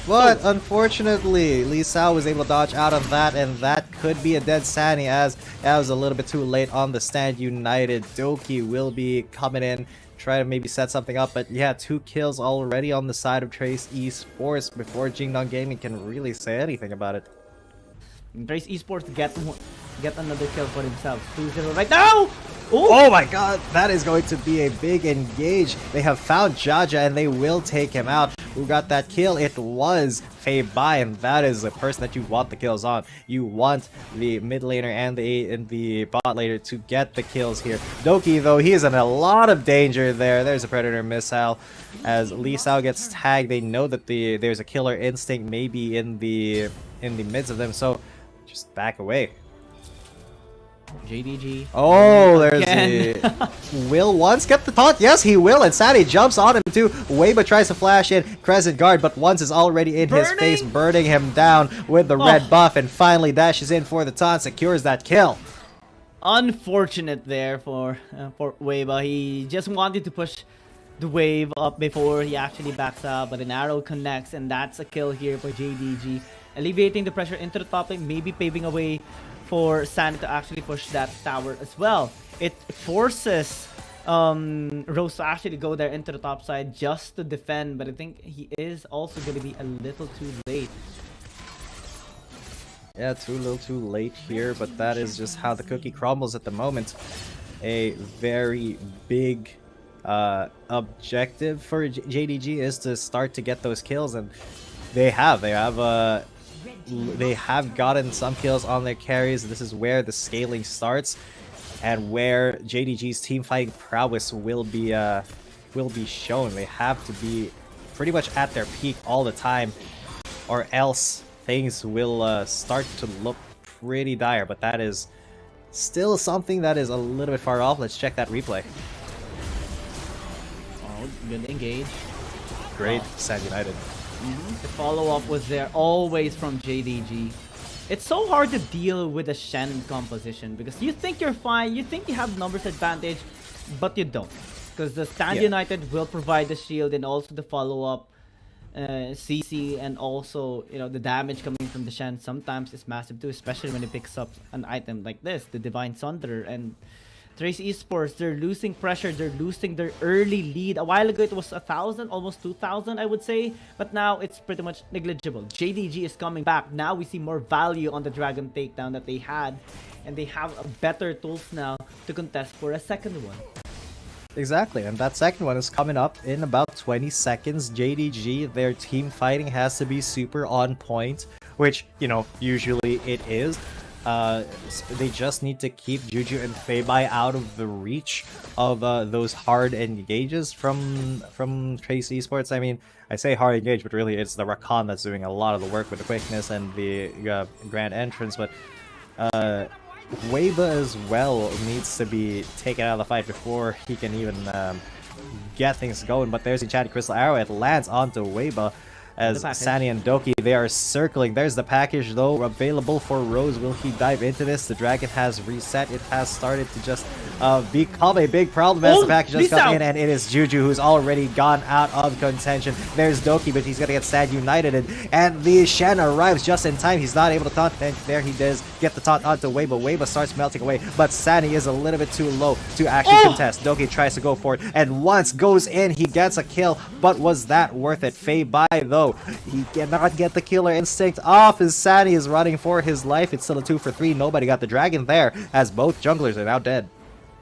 But unfortunately, Lee Sao was able to dodge out of that, and that could be a dead Sunny, as that was a little bit too late on the stand. United Doki will be coming in, try to maybe set something up, but yeah, 2 kills already on the side of Trace Esports before Jingdong Gaming can really say anything about it. Trace Esports get another kill for themselves. 2-0 right now! Ooh. Oh my god, that is going to be a big engage. They have found Jaja and they will take him out. Who got that kill? It was Fei Bai, and that is the person that you want the kills on. You want the mid laner and the bot laner to get the kills here. Doki, though, he is in a lot of danger there. There's a Predator missile. As Lee Sao gets tagged, they know that there's a killer instinct maybe in the midst of them, so just back away. JDG. Oh, there's the... Will once get the taunt? Yes, he will, and Sadi jumps on him too. Weiba tries to flash in Crescent Guard, but once is already in his face, burning him down with the red buff, and finally dashes in for the taunt, secures that kill. Unfortunate there for Weiba. He just wanted to push the wave up before he actually backs up, but an arrow connects, and that's a kill here for JDG. Alleviating the pressure into the top lane, maybe paving a way for San to actually push that tower as well. It forces Rose to actually go there into the top side just to defend, but I think he is also going to be a little too late. Yeah, a little too late here, but that is just how the cookie crumbles at the moment. A very big objective for JDG is to start to get those kills, and they have gotten some kills on their carries. This is where the scaling starts, and where JDG's team fighting prowess will be shown. They have to be pretty much at their peak all the time, or else things will start to look pretty dire. But that is still something that is a little bit far off. Let's check that replay. Oh, good engage. Great, Sad United. The follow-up was there always from JDG. It's so hard to deal with a Shen composition because you think you're fine, you think you have numbers advantage, but you don't. Because the Stand United will provide the shield and also the follow-up CC, and also, you know, the damage coming from the Shen sometimes is massive too, especially when it picks up an item like this, the Divine Sunderer. And Trace Esports, they're losing pressure, they're losing their early lead. A while ago it was 1,000, almost 2,000 I would say, but now it's pretty much negligible. JDG is coming back. Now we see more value on the Dragon takedown that they had, and they have better tools now to contest for a second one. Exactly, and that second one is coming up in about 20 seconds. JDG, their team fighting has to be super on point, which, you know, usually it is. They just need to keep Juju and Fei Bai out of the reach of those hard engages from Trace Esports. I mean, I say hard engage, but really it's the Rakan that's doing a lot of the work with the quickness and the grand entrance. But Weiba as well needs to be taken out of the fight before he can even get things going. But there's the Enchanted Crystal Arrow. It lands onto Weiba. As Sani and Doki, they are circling. There's the package, though, available for Rose. Will he dive into this? The dragon has reset. It has started to just become a big problem as the package just comes in, and it is Juju who's already gone out of contention. There's Doki, but he's going to get Sad United, and the Shen arrives just in time. He's not able to taunt, and there he does get the taunt onto Weiba. Weiba starts melting away, but Sani is a little bit too low to actually contest. Doki tries to go for it, and once goes in, he gets a kill, but was that worth it? Fei Bai, though, he cannot get the killer instinct off as Sani is running for his life. It's still a 2 for 3. Nobody got the dragon there, as both junglers are now dead.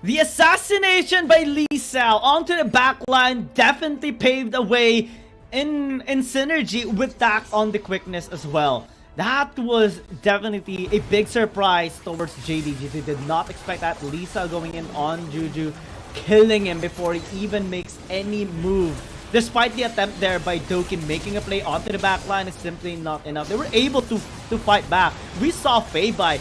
The assassination by Lee Sao onto the backline definitely paved a way in synergy with that on the quickness as well. That was definitely a big surprise towards JDG. They did not expect that. Lisa going in on Juju, killing him before he even makes any move. Despite the attempt there by Doki, making a play onto the back line is simply not enough. They were able to fight back. We saw Feibai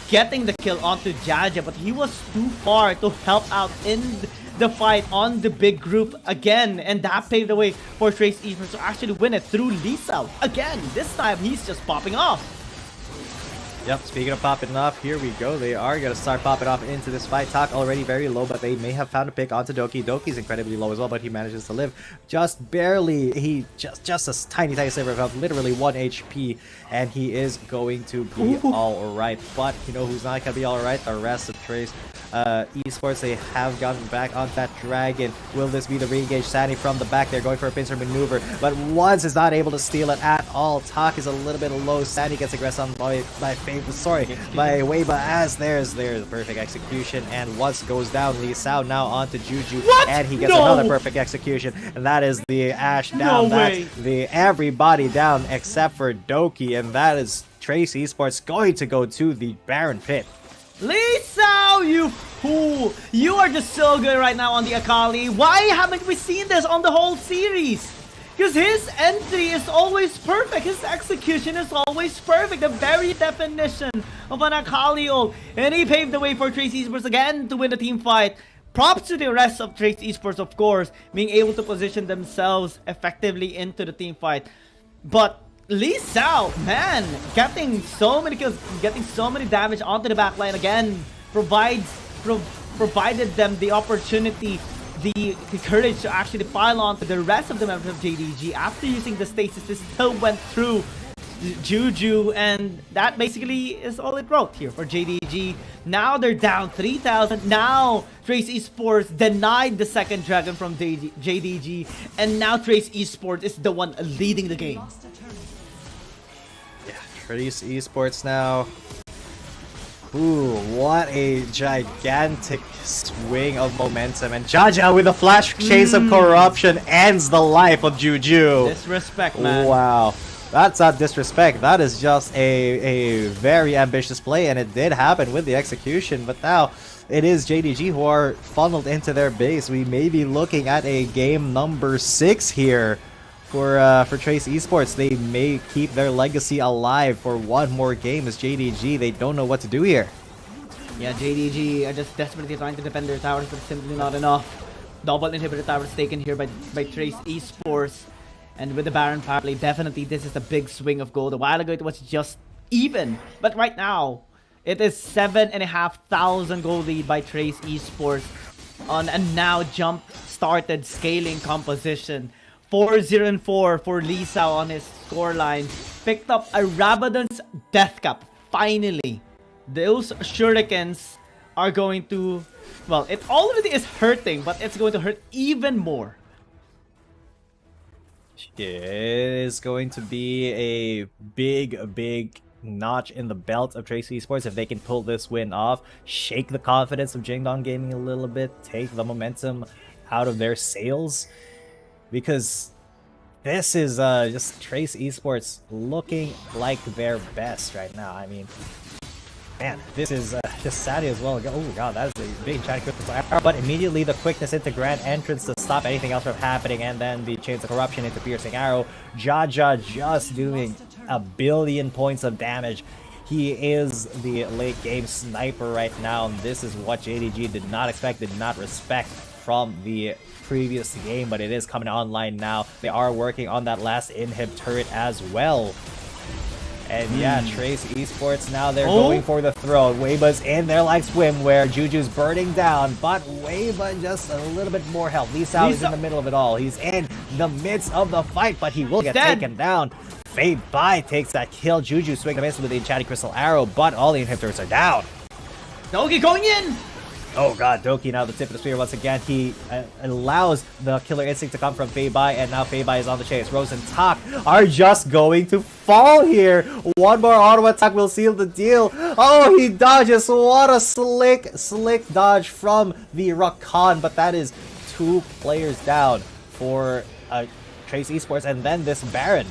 getting the kill onto Jaja, but he was too far to help out in the fight on the big group again. And that paved the way for Trace Esports to actually win it through Lisa. Again, this time he's just popping off. Yep, speaking of popping off, here we go. They are going to start popping off into this fight. Talk already very low, but they may have found a pick onto Doki. Doki's incredibly low as well, but he manages to live just barely. He just a tiny sliver of health, literally 1 HP, and he is going to be all right. But you know who's not going to be all right? The rest of Trace Esports. They have gotten back on that dragon. Will this be the re-engage? Sandy from the back. They're going for a pincer maneuver, but once is not able to steal it at all. Talk is a little bit low. Sandy gets aggressed on by Weiba as there's the perfect execution, and once goes down, Lee Sao now onto Juju, and he gets another perfect execution, and that is the Ash down. That's the everybody down except for Doki, and that is Trace Esports going to go to the Baron pit. Lee Sao, you fool! You are just so good right now on the Akali. Why haven't we seen this on the whole series? Because his entry is always perfect. His execution is always perfect. The very definition of an Akali ult. And he paved the way for Trace Esports again to win the team fight. Props to the rest of Trace Esports, of course, being able to position themselves effectively into the team fight. But Lee Sao, man, getting so many kills, getting so many damage onto the backline again, provided them the opportunity, the courage to actually pile on to the rest of the members of JDG. After using the stasis, they still went through Juju, and that basically is all it wrote here for JDG. Now they're down 3,000. Now Trace Esports denied the second dragon from JDG, and now Trace Esports is the one leading the game. Yeah, Trace Esports now. Ooh, what a gigantic swing of momentum. And Jaja with a flash chase of corruption ends the life of Juju. Disrespect, man. Wow. That's not disrespect. That is just a very ambitious play, and it did happen with the execution. But now it is JDG who are funneled into their base. We may be looking at a game number 6 here for Trace Esports. They may keep their legacy alive for one more game as JDG. They don't know what to do here. Yeah, JDG are just desperately trying to defend their towers, but simply not enough. Double inhibitor towers taken here by Trace Esports. And with the Baron power play, definitely this is a big swing of gold. A while ago it was just even, but right now it is 7,500 gold lead by Trace Esports on a now jump-started scaling composition. 4-0-4 for Lee Sao on his scoreline. Picked up a Rabadon's Death Cap. Finally, those shurikens are going to, well, it already is hurting, but it's going to hurt even more. It is going to be a big notch in the belt of Trace Esports if they can pull this win off, shake the confidence of Jingdong Gaming a little bit, take the momentum out of their sails, because this is just Trace Esports looking like their best right now. I mean, man, this is just sad as well. Oh god, that is a big giant crystal arrow, but immediately the quickness into Grand Entrance to stop anything else from happening, and then the Chains of Corruption into Piercing Arrow. Jaja just doing a billion points of damage. He is the late game sniper right now, and this is what JDG did not expect, did not respect from the previous game, but it is coming online now. They are working on that last inhib turret as well. And yeah, Trace Esports now, they're going for the throw. Weiba's in there like swimwear. Juju's burning down, but Weiba just a little bit more health. Lee Sao is in the middle of it all. He's in the midst of the fight, but he will get taken down. Fade by takes that kill. Juju swinging miss with the enchanted crystal arrow, but all the inhibitors are down. Doki going in! Oh god, Doki now the tip of the spear once again. He allows the killer instinct to come from Feibai, and now Feibai is on the chase. Rose and Tak are just going to fall here. One more auto attack will seal the deal. Oh, he dodges. What a slick dodge from the Rakan, but that is 2 players down for Trace Esports, and then this Baron.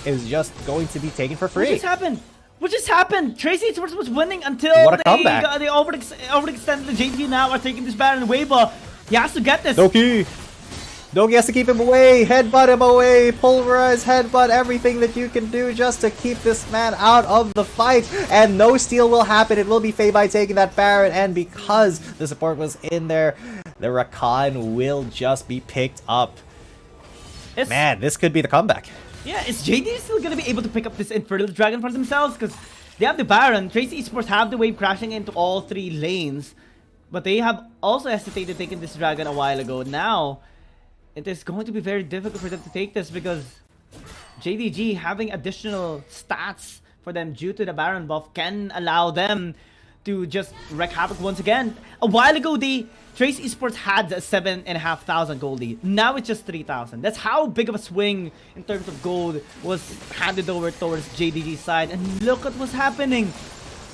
is just going to be taken for free. What just happened? What just happened? Trace Esports was winning until What a comeback. they overextended. The JDG now are taking this Baron. Weibo, he has to get this. Doki has to keep him away, headbutt him away, pulverize, headbutt, everything that you can do just to keep this man out of the fight. And no steal will happen. It will be Feibai taking that Baron, and because the support was in there, the Rakan will just be picked up. Man, this could be the comeback. Yeah, is JD still going to be able to pick up this Infernal Dragon for themselves? Because they have the Baron. Trace Esports have the wave crashing into all 3 lanes. But they have also hesitated taking this Dragon a while ago. Now, it is going to be very difficult for them to take this because JDG having additional stats for them due to the Baron buff can allow them to just wreak havoc once again. A while ago, Trace Esports had a 7,500 gold lead. Now it's just 3,000. That's how big of a swing in terms of gold was handed over towards JDG's side. And look at what's happening.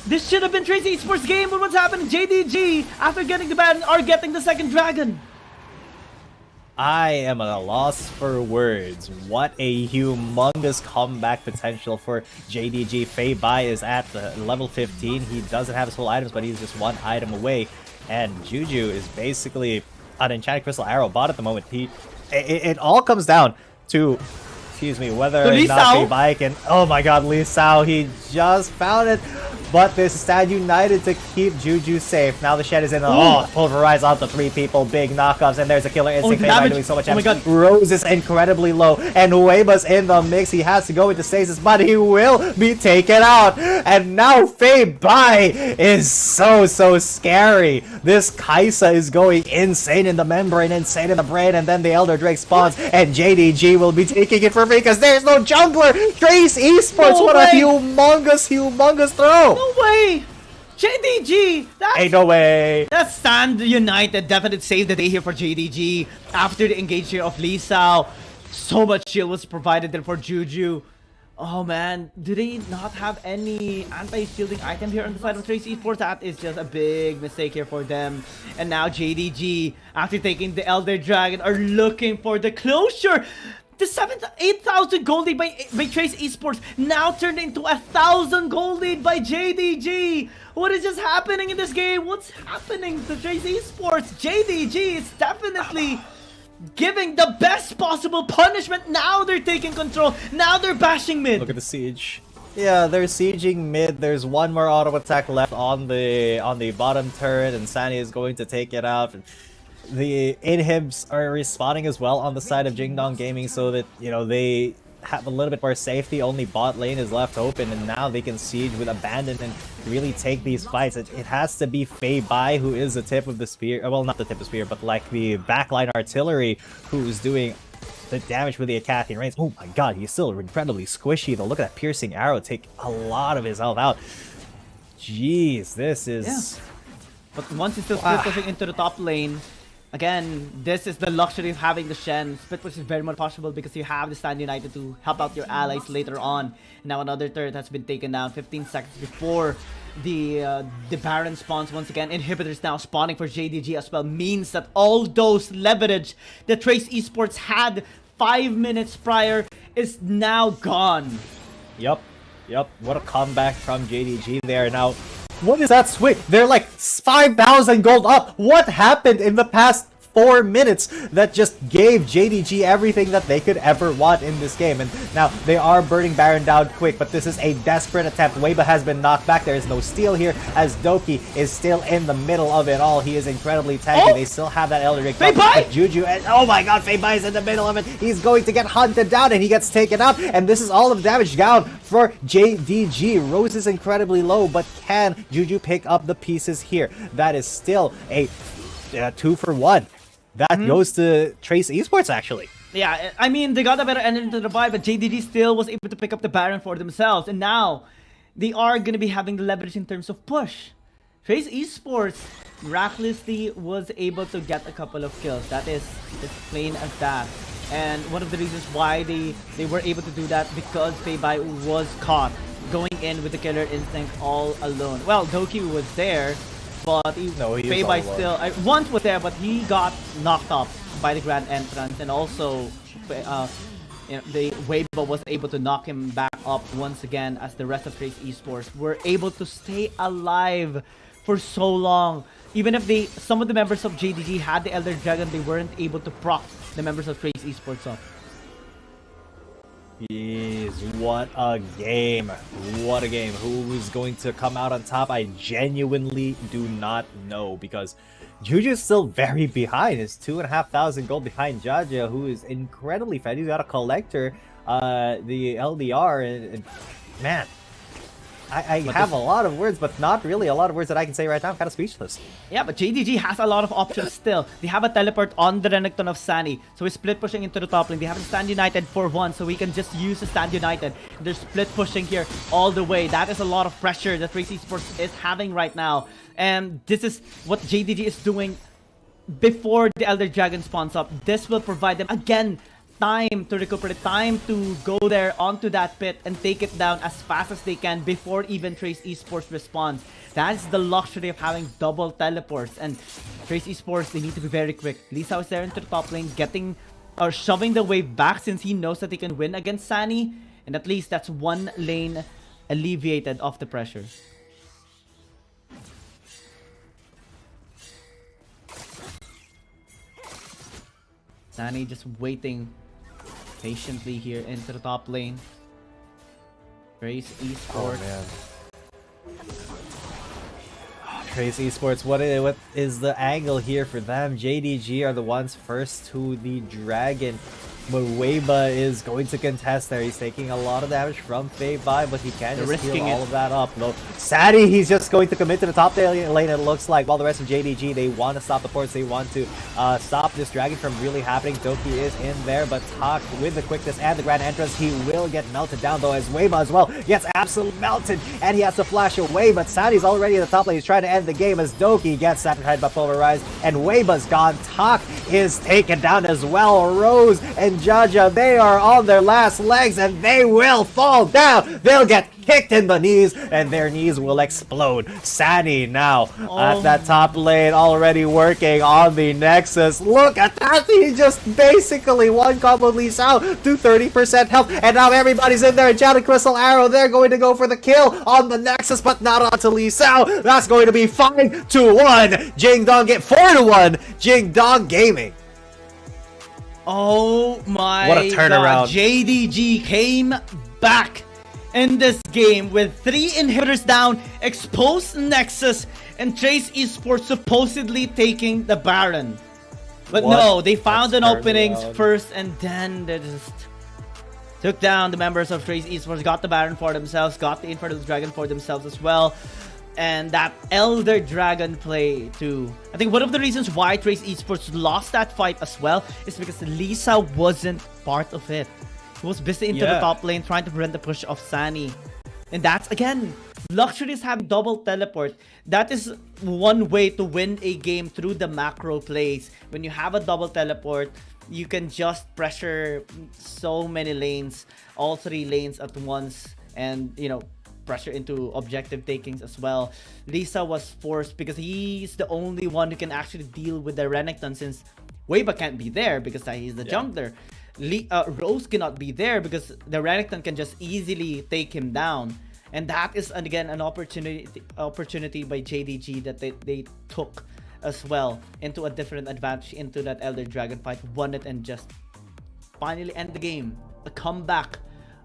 This should have been Trace Esports' game, but what's happening? JDG, after getting the Baron, are getting the second Dragon. I am at a loss for words. What a humongous comeback potential for JDG. Feibai is at the level 15. He doesn't have his full items, but he's just 1 item away. And Juju is basically an enchanted crystal arrow bot at the moment. It all comes down to, whether or not Feibai can. Oh my god, Lee Sao, he just found it. But they stand united to keep Juju safe. Now the Shed is in. Pulverize onto 3 people. Big knockups. And there's a killer instinct. Feibai doing so much damage. Oh my god. Rose is incredibly low. And Weiba's in the mix. He has to go into stasis, but he will be taken out. And now Feibai is so scary. This Kaisa is going insane in the membrane, insane in the brain. And then the Elder Drake spawns. And JDG will be taking it for free because there's no jungler. Trace Esports. What a humongous throw. No way! JDG! Ain't no way! That stand united definitely saved the day here for JDG. After the engage here of Lee Sao, so much shield was provided there for Juju. Oh man, do they not have any anti-shielding item here on the side of Trace Esports? That is just a big mistake here for them. And now JDG, after taking the Elder Dragon, are looking for the closure. The 8,000 gold lead by Trace Esports now turned into 1,000 gold lead by JDG. What is just happening in this game? What's happening to Trace Esports? JDG is definitely giving the best possible punishment. Now they're taking control. Now they're bashing mid. Look at the siege. Yeah, they're sieging mid. There's 1 more auto attack left on the bottom turret, and Sunny is going to take it out. The inhibs are respawning as well on the side of Jingdong Gaming so that, they have a little bit more safety. Only bot lane is left open, and now they can siege with abandon and really take these fights. It has to be Feibai who is the tip of the spear. Well, not the tip of the spear, but like the backline artillery who's doing the damage with the Acathian Rains. Oh my god, he's still incredibly squishy though. Look at that piercing arrow take a lot of his health out. Jeez, this is... Yeah. But once he's still pushing into the top lane, again, this is the luxury of having the Shen. Split push is very much possible because you have the Stand United to help out your allies later on. Now another turret has been taken down 15 seconds before the Baron spawns once again. Inhibitors now spawning for JDG as well. Means that all those leverage that Trace Esports had 5 minutes prior is now gone. Yup. What a comeback from JDG there. Now, what is that switch? They're like 5,000 gold up. What happened in the past 4 minutes that just gave JDG everything that they could ever want in this game? And now they are burning Baron down quick, but this is a desperate attempt. Weiba has been knocked back. There is no steal here as Doki is still in the middle of it all. He is incredibly tanky. They still have that Elder Drake. But Juju, and oh my god, Feibai is in the middle of it. He's going to get hunted down and he gets taken out. And this is all of the damage down for JDG. Rose is incredibly low, but can Juju pick up the pieces here? That is still a 2 for 1. That goes to Trace Esports, actually. Yeah, I mean, they got a better ending to the fight, but JDG still was able to pick up the Baron for themselves. And now, they are going to be having the leverage in terms of push. Trace Esports miraculously was able to get a couple of kills. That is as plain as that. And one of the reasons why they were able to do that, because Feibai was caught going in with the killer instinct all alone. Well, Doki was there, but Feibai still... Once was there, but he got knocked off by the Grand Entrance, and also You know, the Weibo was able to knock him back up once again as the rest of Trace Esports were able to stay alive for so long. Even if some of the members of JDG had the Elder Dragon, they weren't able to proc the members of Trace Esports up. Jeez, what a game. What a game. Who is going to come out on top? I genuinely do not know, because Juju's still very behind. It's 2,500 gold behind Jaja, who is incredibly fast. He's got a collector, the LDR, and man, I have a lot of words, but not really a lot of words that I can say right now. I'm kind of speechless. Yeah, but JDG has a lot of options still. They have a teleport on the Renekton of Sunny, so he's split pushing into the top lane. They have a stand united for one, so we can just use the stand united. They're split pushing here all the way. That is a lot of pressure that Trace Esports is having right now. And this is what JDG is doing before the Elder Dragon spawns up. This will provide them, again, time to recuperate, time to go there onto that pit and take it down as fast as they can before even Trace Esports responds. That's the luxury of having double teleports. And Trace Esports, they need to be very quick. Lisa is there into the top lane, getting or shoving the wave back since he knows that he can win against Sunny. And at least that's one lane alleviated of the pressure. Sunny just waiting patiently here into the top lane. Trace Esports. Oh, man. Trace Esports, what is the angle here for them? JDG are the ones first to the dragon, but Weiba is going to contest there. He's taking a lot of damage from Fei Bai, but he can't just heal all of that up. No, Sadie, he's just going to commit to the top lane, it looks like, while the rest of JDG, they want to stop the ports. They want to stop this dragon from really happening. Doki is in there, but Tak with the quickness and the grand entrance, he will get melted down, though, as Weiba as well gets absolutely melted, and he has to flash away, but Sadie's already in the top lane. He's trying to end the game as Doki gets sacrificed by Pulverized, and Weiba's gone. Tak is taken down as well. Rose and Jaja, they are on their last legs, and they will fall down. They'll get kicked in the knees, and their knees will explode. Sadie now at that top lane, already working on the Nexus. Look at that! He just basically one combo Lee Sao to 30% health, and now everybody's in there. Enchanted Crystal Arrow, they're going to go for the kill on the Nexus, but not onto Lee Sao. That's going to be 5-1. Jing Dong get 4-1. Jing Dong Gaming. Oh my what a turnaround. God. JDG came back in this game with 3 inhibitors down, exposed Nexus, and Trace Esports supposedly taking the Baron. But no, they found an openings first, and then they just took down the members of Trace Esports, got the Baron for themselves, got the Infernal Dragon for themselves as well. And that Elder Dragon play too. I think one of the reasons why Trace Esports lost that fight as well is because Lisa wasn't part of it. He was busy into the top lane trying to prevent the push of Sunny. And that's, again, luxuries have double teleport. That is one way to win a game through the macro plays. When you have a double teleport, you can just pressure so many lanes, all 3 lanes at once, and, you know, pressure into objective takings as well. Lisa was forced because he's the only one who can actually deal with the Renekton, since Weiba can't be there because he's the jungler. Rose cannot be there because the Renekton can just easily take him down. And that is, again, an opportunity by JDG that they took as well into a different advantage into that Elder Dragon fight, won it, and just finally end the game. A comeback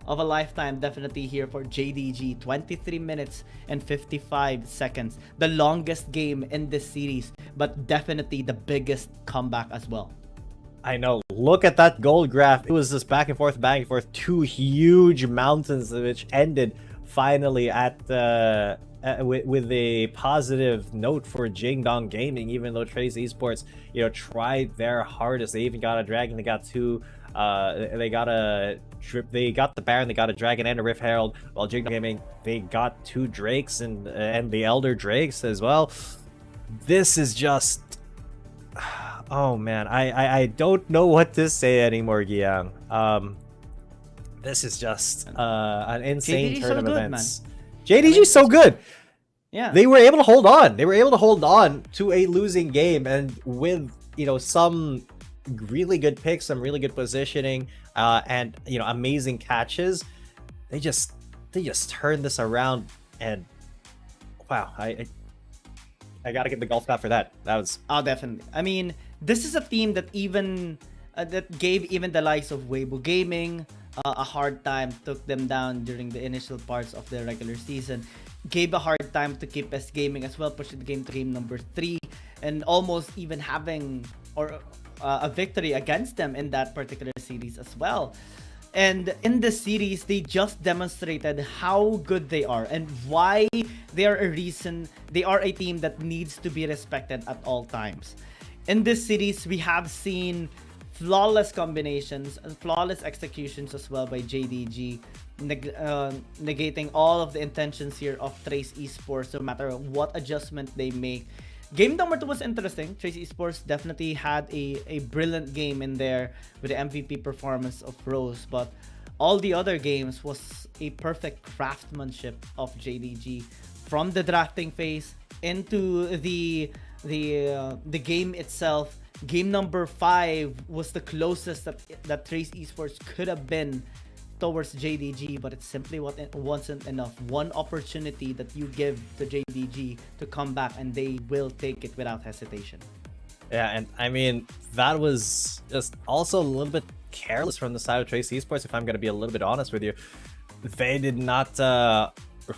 of a lifetime definitely here for JDG. 23 minutes and 55 seconds. The longest game in this series, but definitely the biggest comeback as well. I know. Look at that gold graph. It was just back and forth, 2 huge mountains, which ended finally at with a positive note for Jing Dong Gaming. Even though Trace Esports, you know, tried their hardest, they even got a dragon. They got 2. They got the Baron, they got a Dragon and a Rift Herald, while Jing Dong Gaming, they got 2 Drakes and the Elder Drakes as well. This is just, oh man, I don't know what to say anymore, Giang. This is just an insane JDG's turn so of good, events. JDG's so good. Yeah, they were able to hold on. They were able to hold on to a losing game, and with, you know, some really good picks, some really good positioning, and amazing catches. They just turned this around, and wow, I gotta give the golf clap for that. That was definitely. I mean, this is a team that that gave even the likes of Weibo Gaming a hard time, took them down during the initial parts of the regular season, gave a hard time to keep S Gaming as well, pushing the game to game number 3, and almost even having a victory against them in that particular series as well. And in this series, they just demonstrated how good they are and why they are a team that needs to be respected at all times. In this series, we have seen flawless combinations and flawless executions as well by JDG, negating all of the intentions here of Trace Esports, no matter what adjustment they make. Game number 2 was interesting. Trace Esports definitely had a brilliant game in there with the MVP performance of Rose, but all the other games was a perfect craftsmanship of JDG from the drafting phase into the game itself. Game number 5 was the closest that Trace Esports could have been towards JDG, but it simply wasn't enough. One opportunity that you give to JDG to come back, and they will take it without hesitation. Yeah, and I mean, that was just also a little bit careless from the side of Trace Esports, if I'm going to be a little bit honest with you. They did not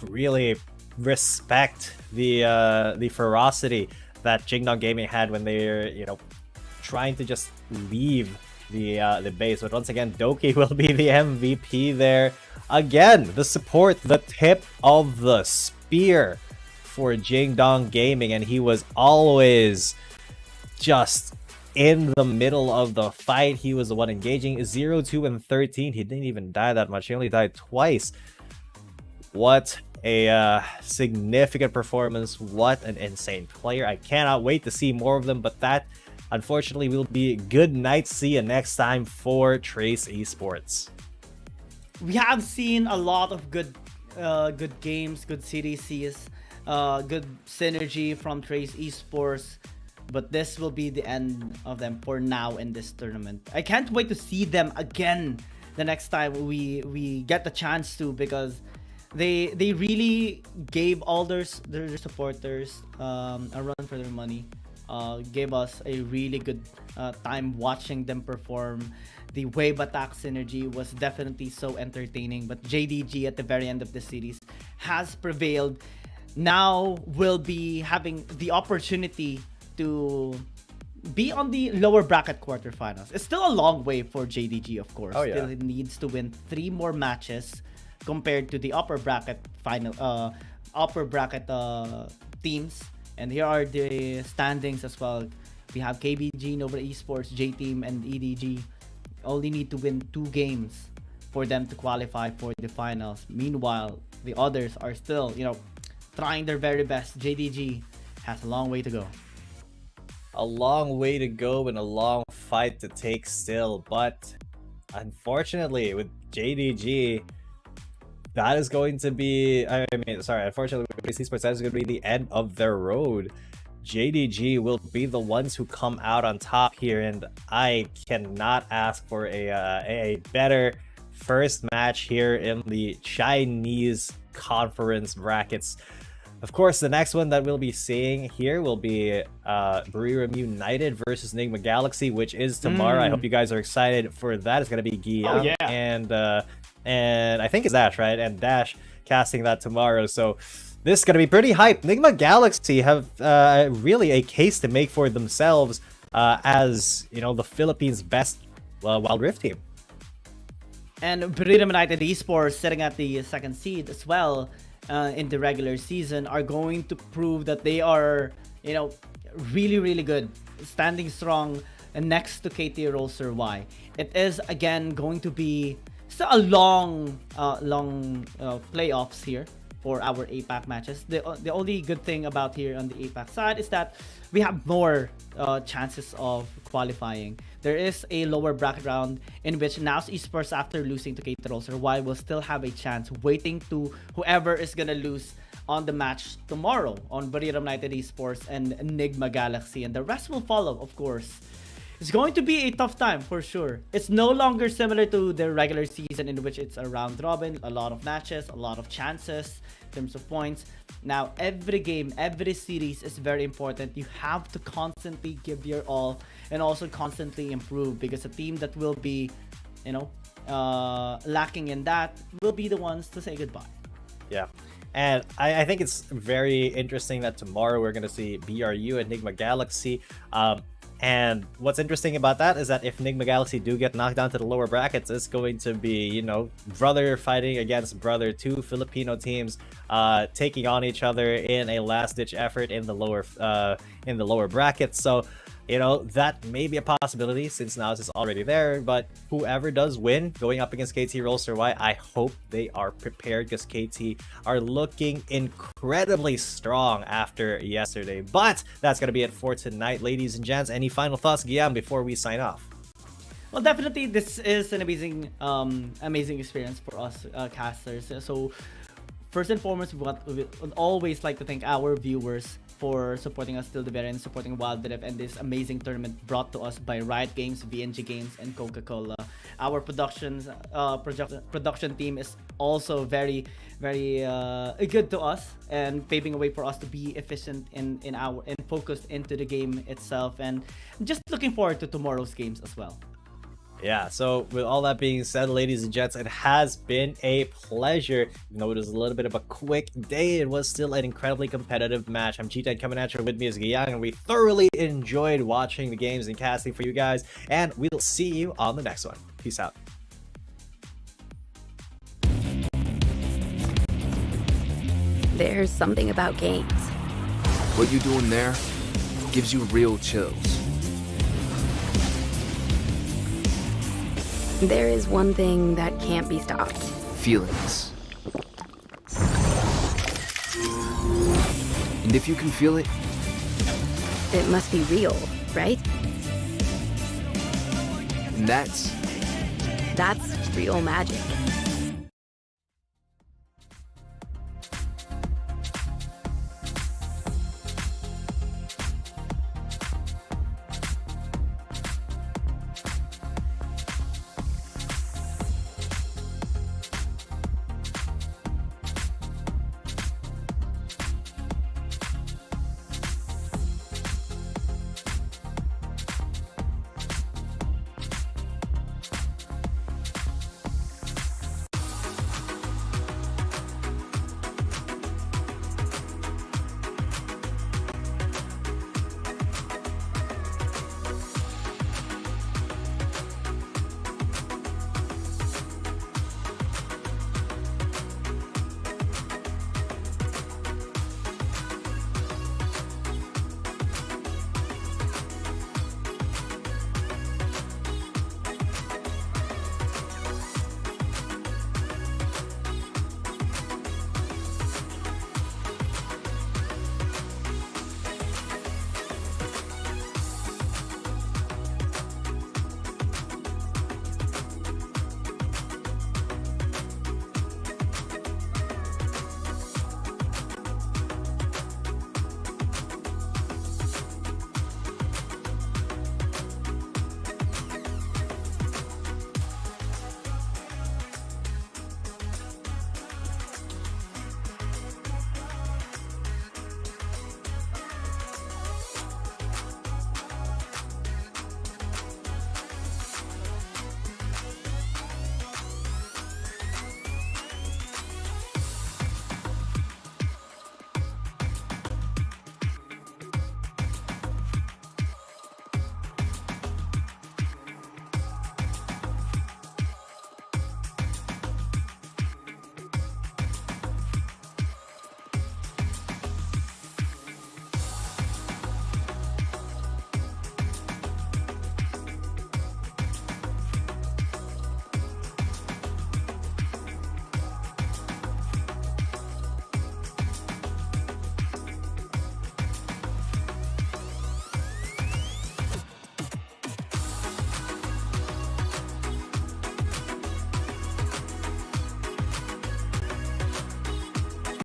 really respect the ferocity that Jingdong Gaming had when they were, trying to just leave the base. But once again, Doki will be the MVP there. Again, the support, the tip of the spear for Jingdong Gaming, and he was always just in the middle of the fight. He was the one engaging. 0, 2, and 13. He didn't even die that much. He only died twice. What a significant performance. What an insane player. I cannot wait to see more of them, but that unfortunately will be good night. See you next time for Trace Esports. We have seen a lot of good games, good CDCs, good synergy from Trace Esports, but this will be the end of them for now in this tournament. I can't wait to see them again the next time we get the chance to, because they really gave all their supporters a run for their money. Gave us a really good time watching them perform. The wave attack synergy was definitely so entertaining, but JDG at the very end of the series has prevailed. Now will be having the opportunity to be on the lower bracket quarterfinals. It's still a long way for JDG, of course. Oh, yeah. Still needs to win 3 more matches compared to the upper bracket teams. And here are the standings as well. We have KBG, Nova Esports, J-Team, and EDG. Only need to win 2 games for them to qualify for the finals. Meanwhile, the others are still, trying their very best. JDG has a long way to go. A long way to go and a long fight to take still. But unfortunately, with JDG, that is going to be, unfortunately with Esports, that is going to be the end of their road. JDG will be the ones who come out on top here, and I cannot ask for a better first match here in the Chinese conference brackets. Of course, the next one that we'll be seeing here will be Buriram United versus Enigma Galaxy, which is tomorrow. I hope you guys are excited for that. It's going to be Guillaume and I think it's Dash, right? And Dash casting that tomorrow. So this is going to be pretty hype. Enigma Galaxy have really a case to make for themselves as, the Philippines' best Wild Rift team. And Buriram United Esports, sitting at the 2nd seed as well in the regular season, are going to prove that they are, really, really good, standing strong next to KT Rolster Y. It is, again, going to be still a long playoffs here for our APAC matches. The only good thing about here on the APAC side is that we have more chances of qualifying. There is a lower bracket round in which NOW's Esports, after losing to KT Rolster Y, will still have a chance, waiting to whoever is gonna lose on the match tomorrow on Buriram United Esports and Enigma Galaxy, and the rest will follow, of course. It's going to be a tough time for sure. It's no longer similar to the regular season in which it's a round robin, a lot of matches, a lot of chances in terms of points. Now, every game, every series is very important. You have to constantly give your all and also constantly improve, because a team that will be, you know, lacking in that will be the ones to say goodbye. Yeah. And I think it's very interesting that tomorrow we're going to see BRU and Enigma Galaxy. And what's interesting about that is that if Enigma Galaxy do get knocked down to the lower brackets, it's going to be, you know, brother fighting against brother, two Filipino teams taking on each other in a last-ditch effort in the lower brackets. So, you know, that may be a possibility since Naus is already there, but whoever does win going up against KT Rolster Y, I hope they are prepared, because KT are looking incredibly strong after yesterday. But that's going to be it for tonight, ladies and gents. Any final thoughts, Guillaume, before we sign off? Well, definitely this is an amazing experience for us casters. So first and foremost, we would always like to thank our viewers for supporting us till the very end, supporting Wild Rift and this amazing tournament brought to us by Riot Games, VNG Games, and Coca-Cola. Our production team is also very good to us and paving a way for us to be efficient and focused into the game itself, and just looking forward to tomorrow's games as well. Yeah, so with all that being said, ladies and gents, it has been a pleasure. Even though it was a little bit of a quick day, it was still an incredibly competitive match. I'm G10 coming at you, with me is Guiyang, and we thoroughly enjoyed watching the games and casting for you guys, and we'll see you on the next one. Peace out. There's something about games. What you doing there gives you real chills. There is one thing that can't be stopped. Feelings. And if you can feel it, it must be real, right? And that's real magic.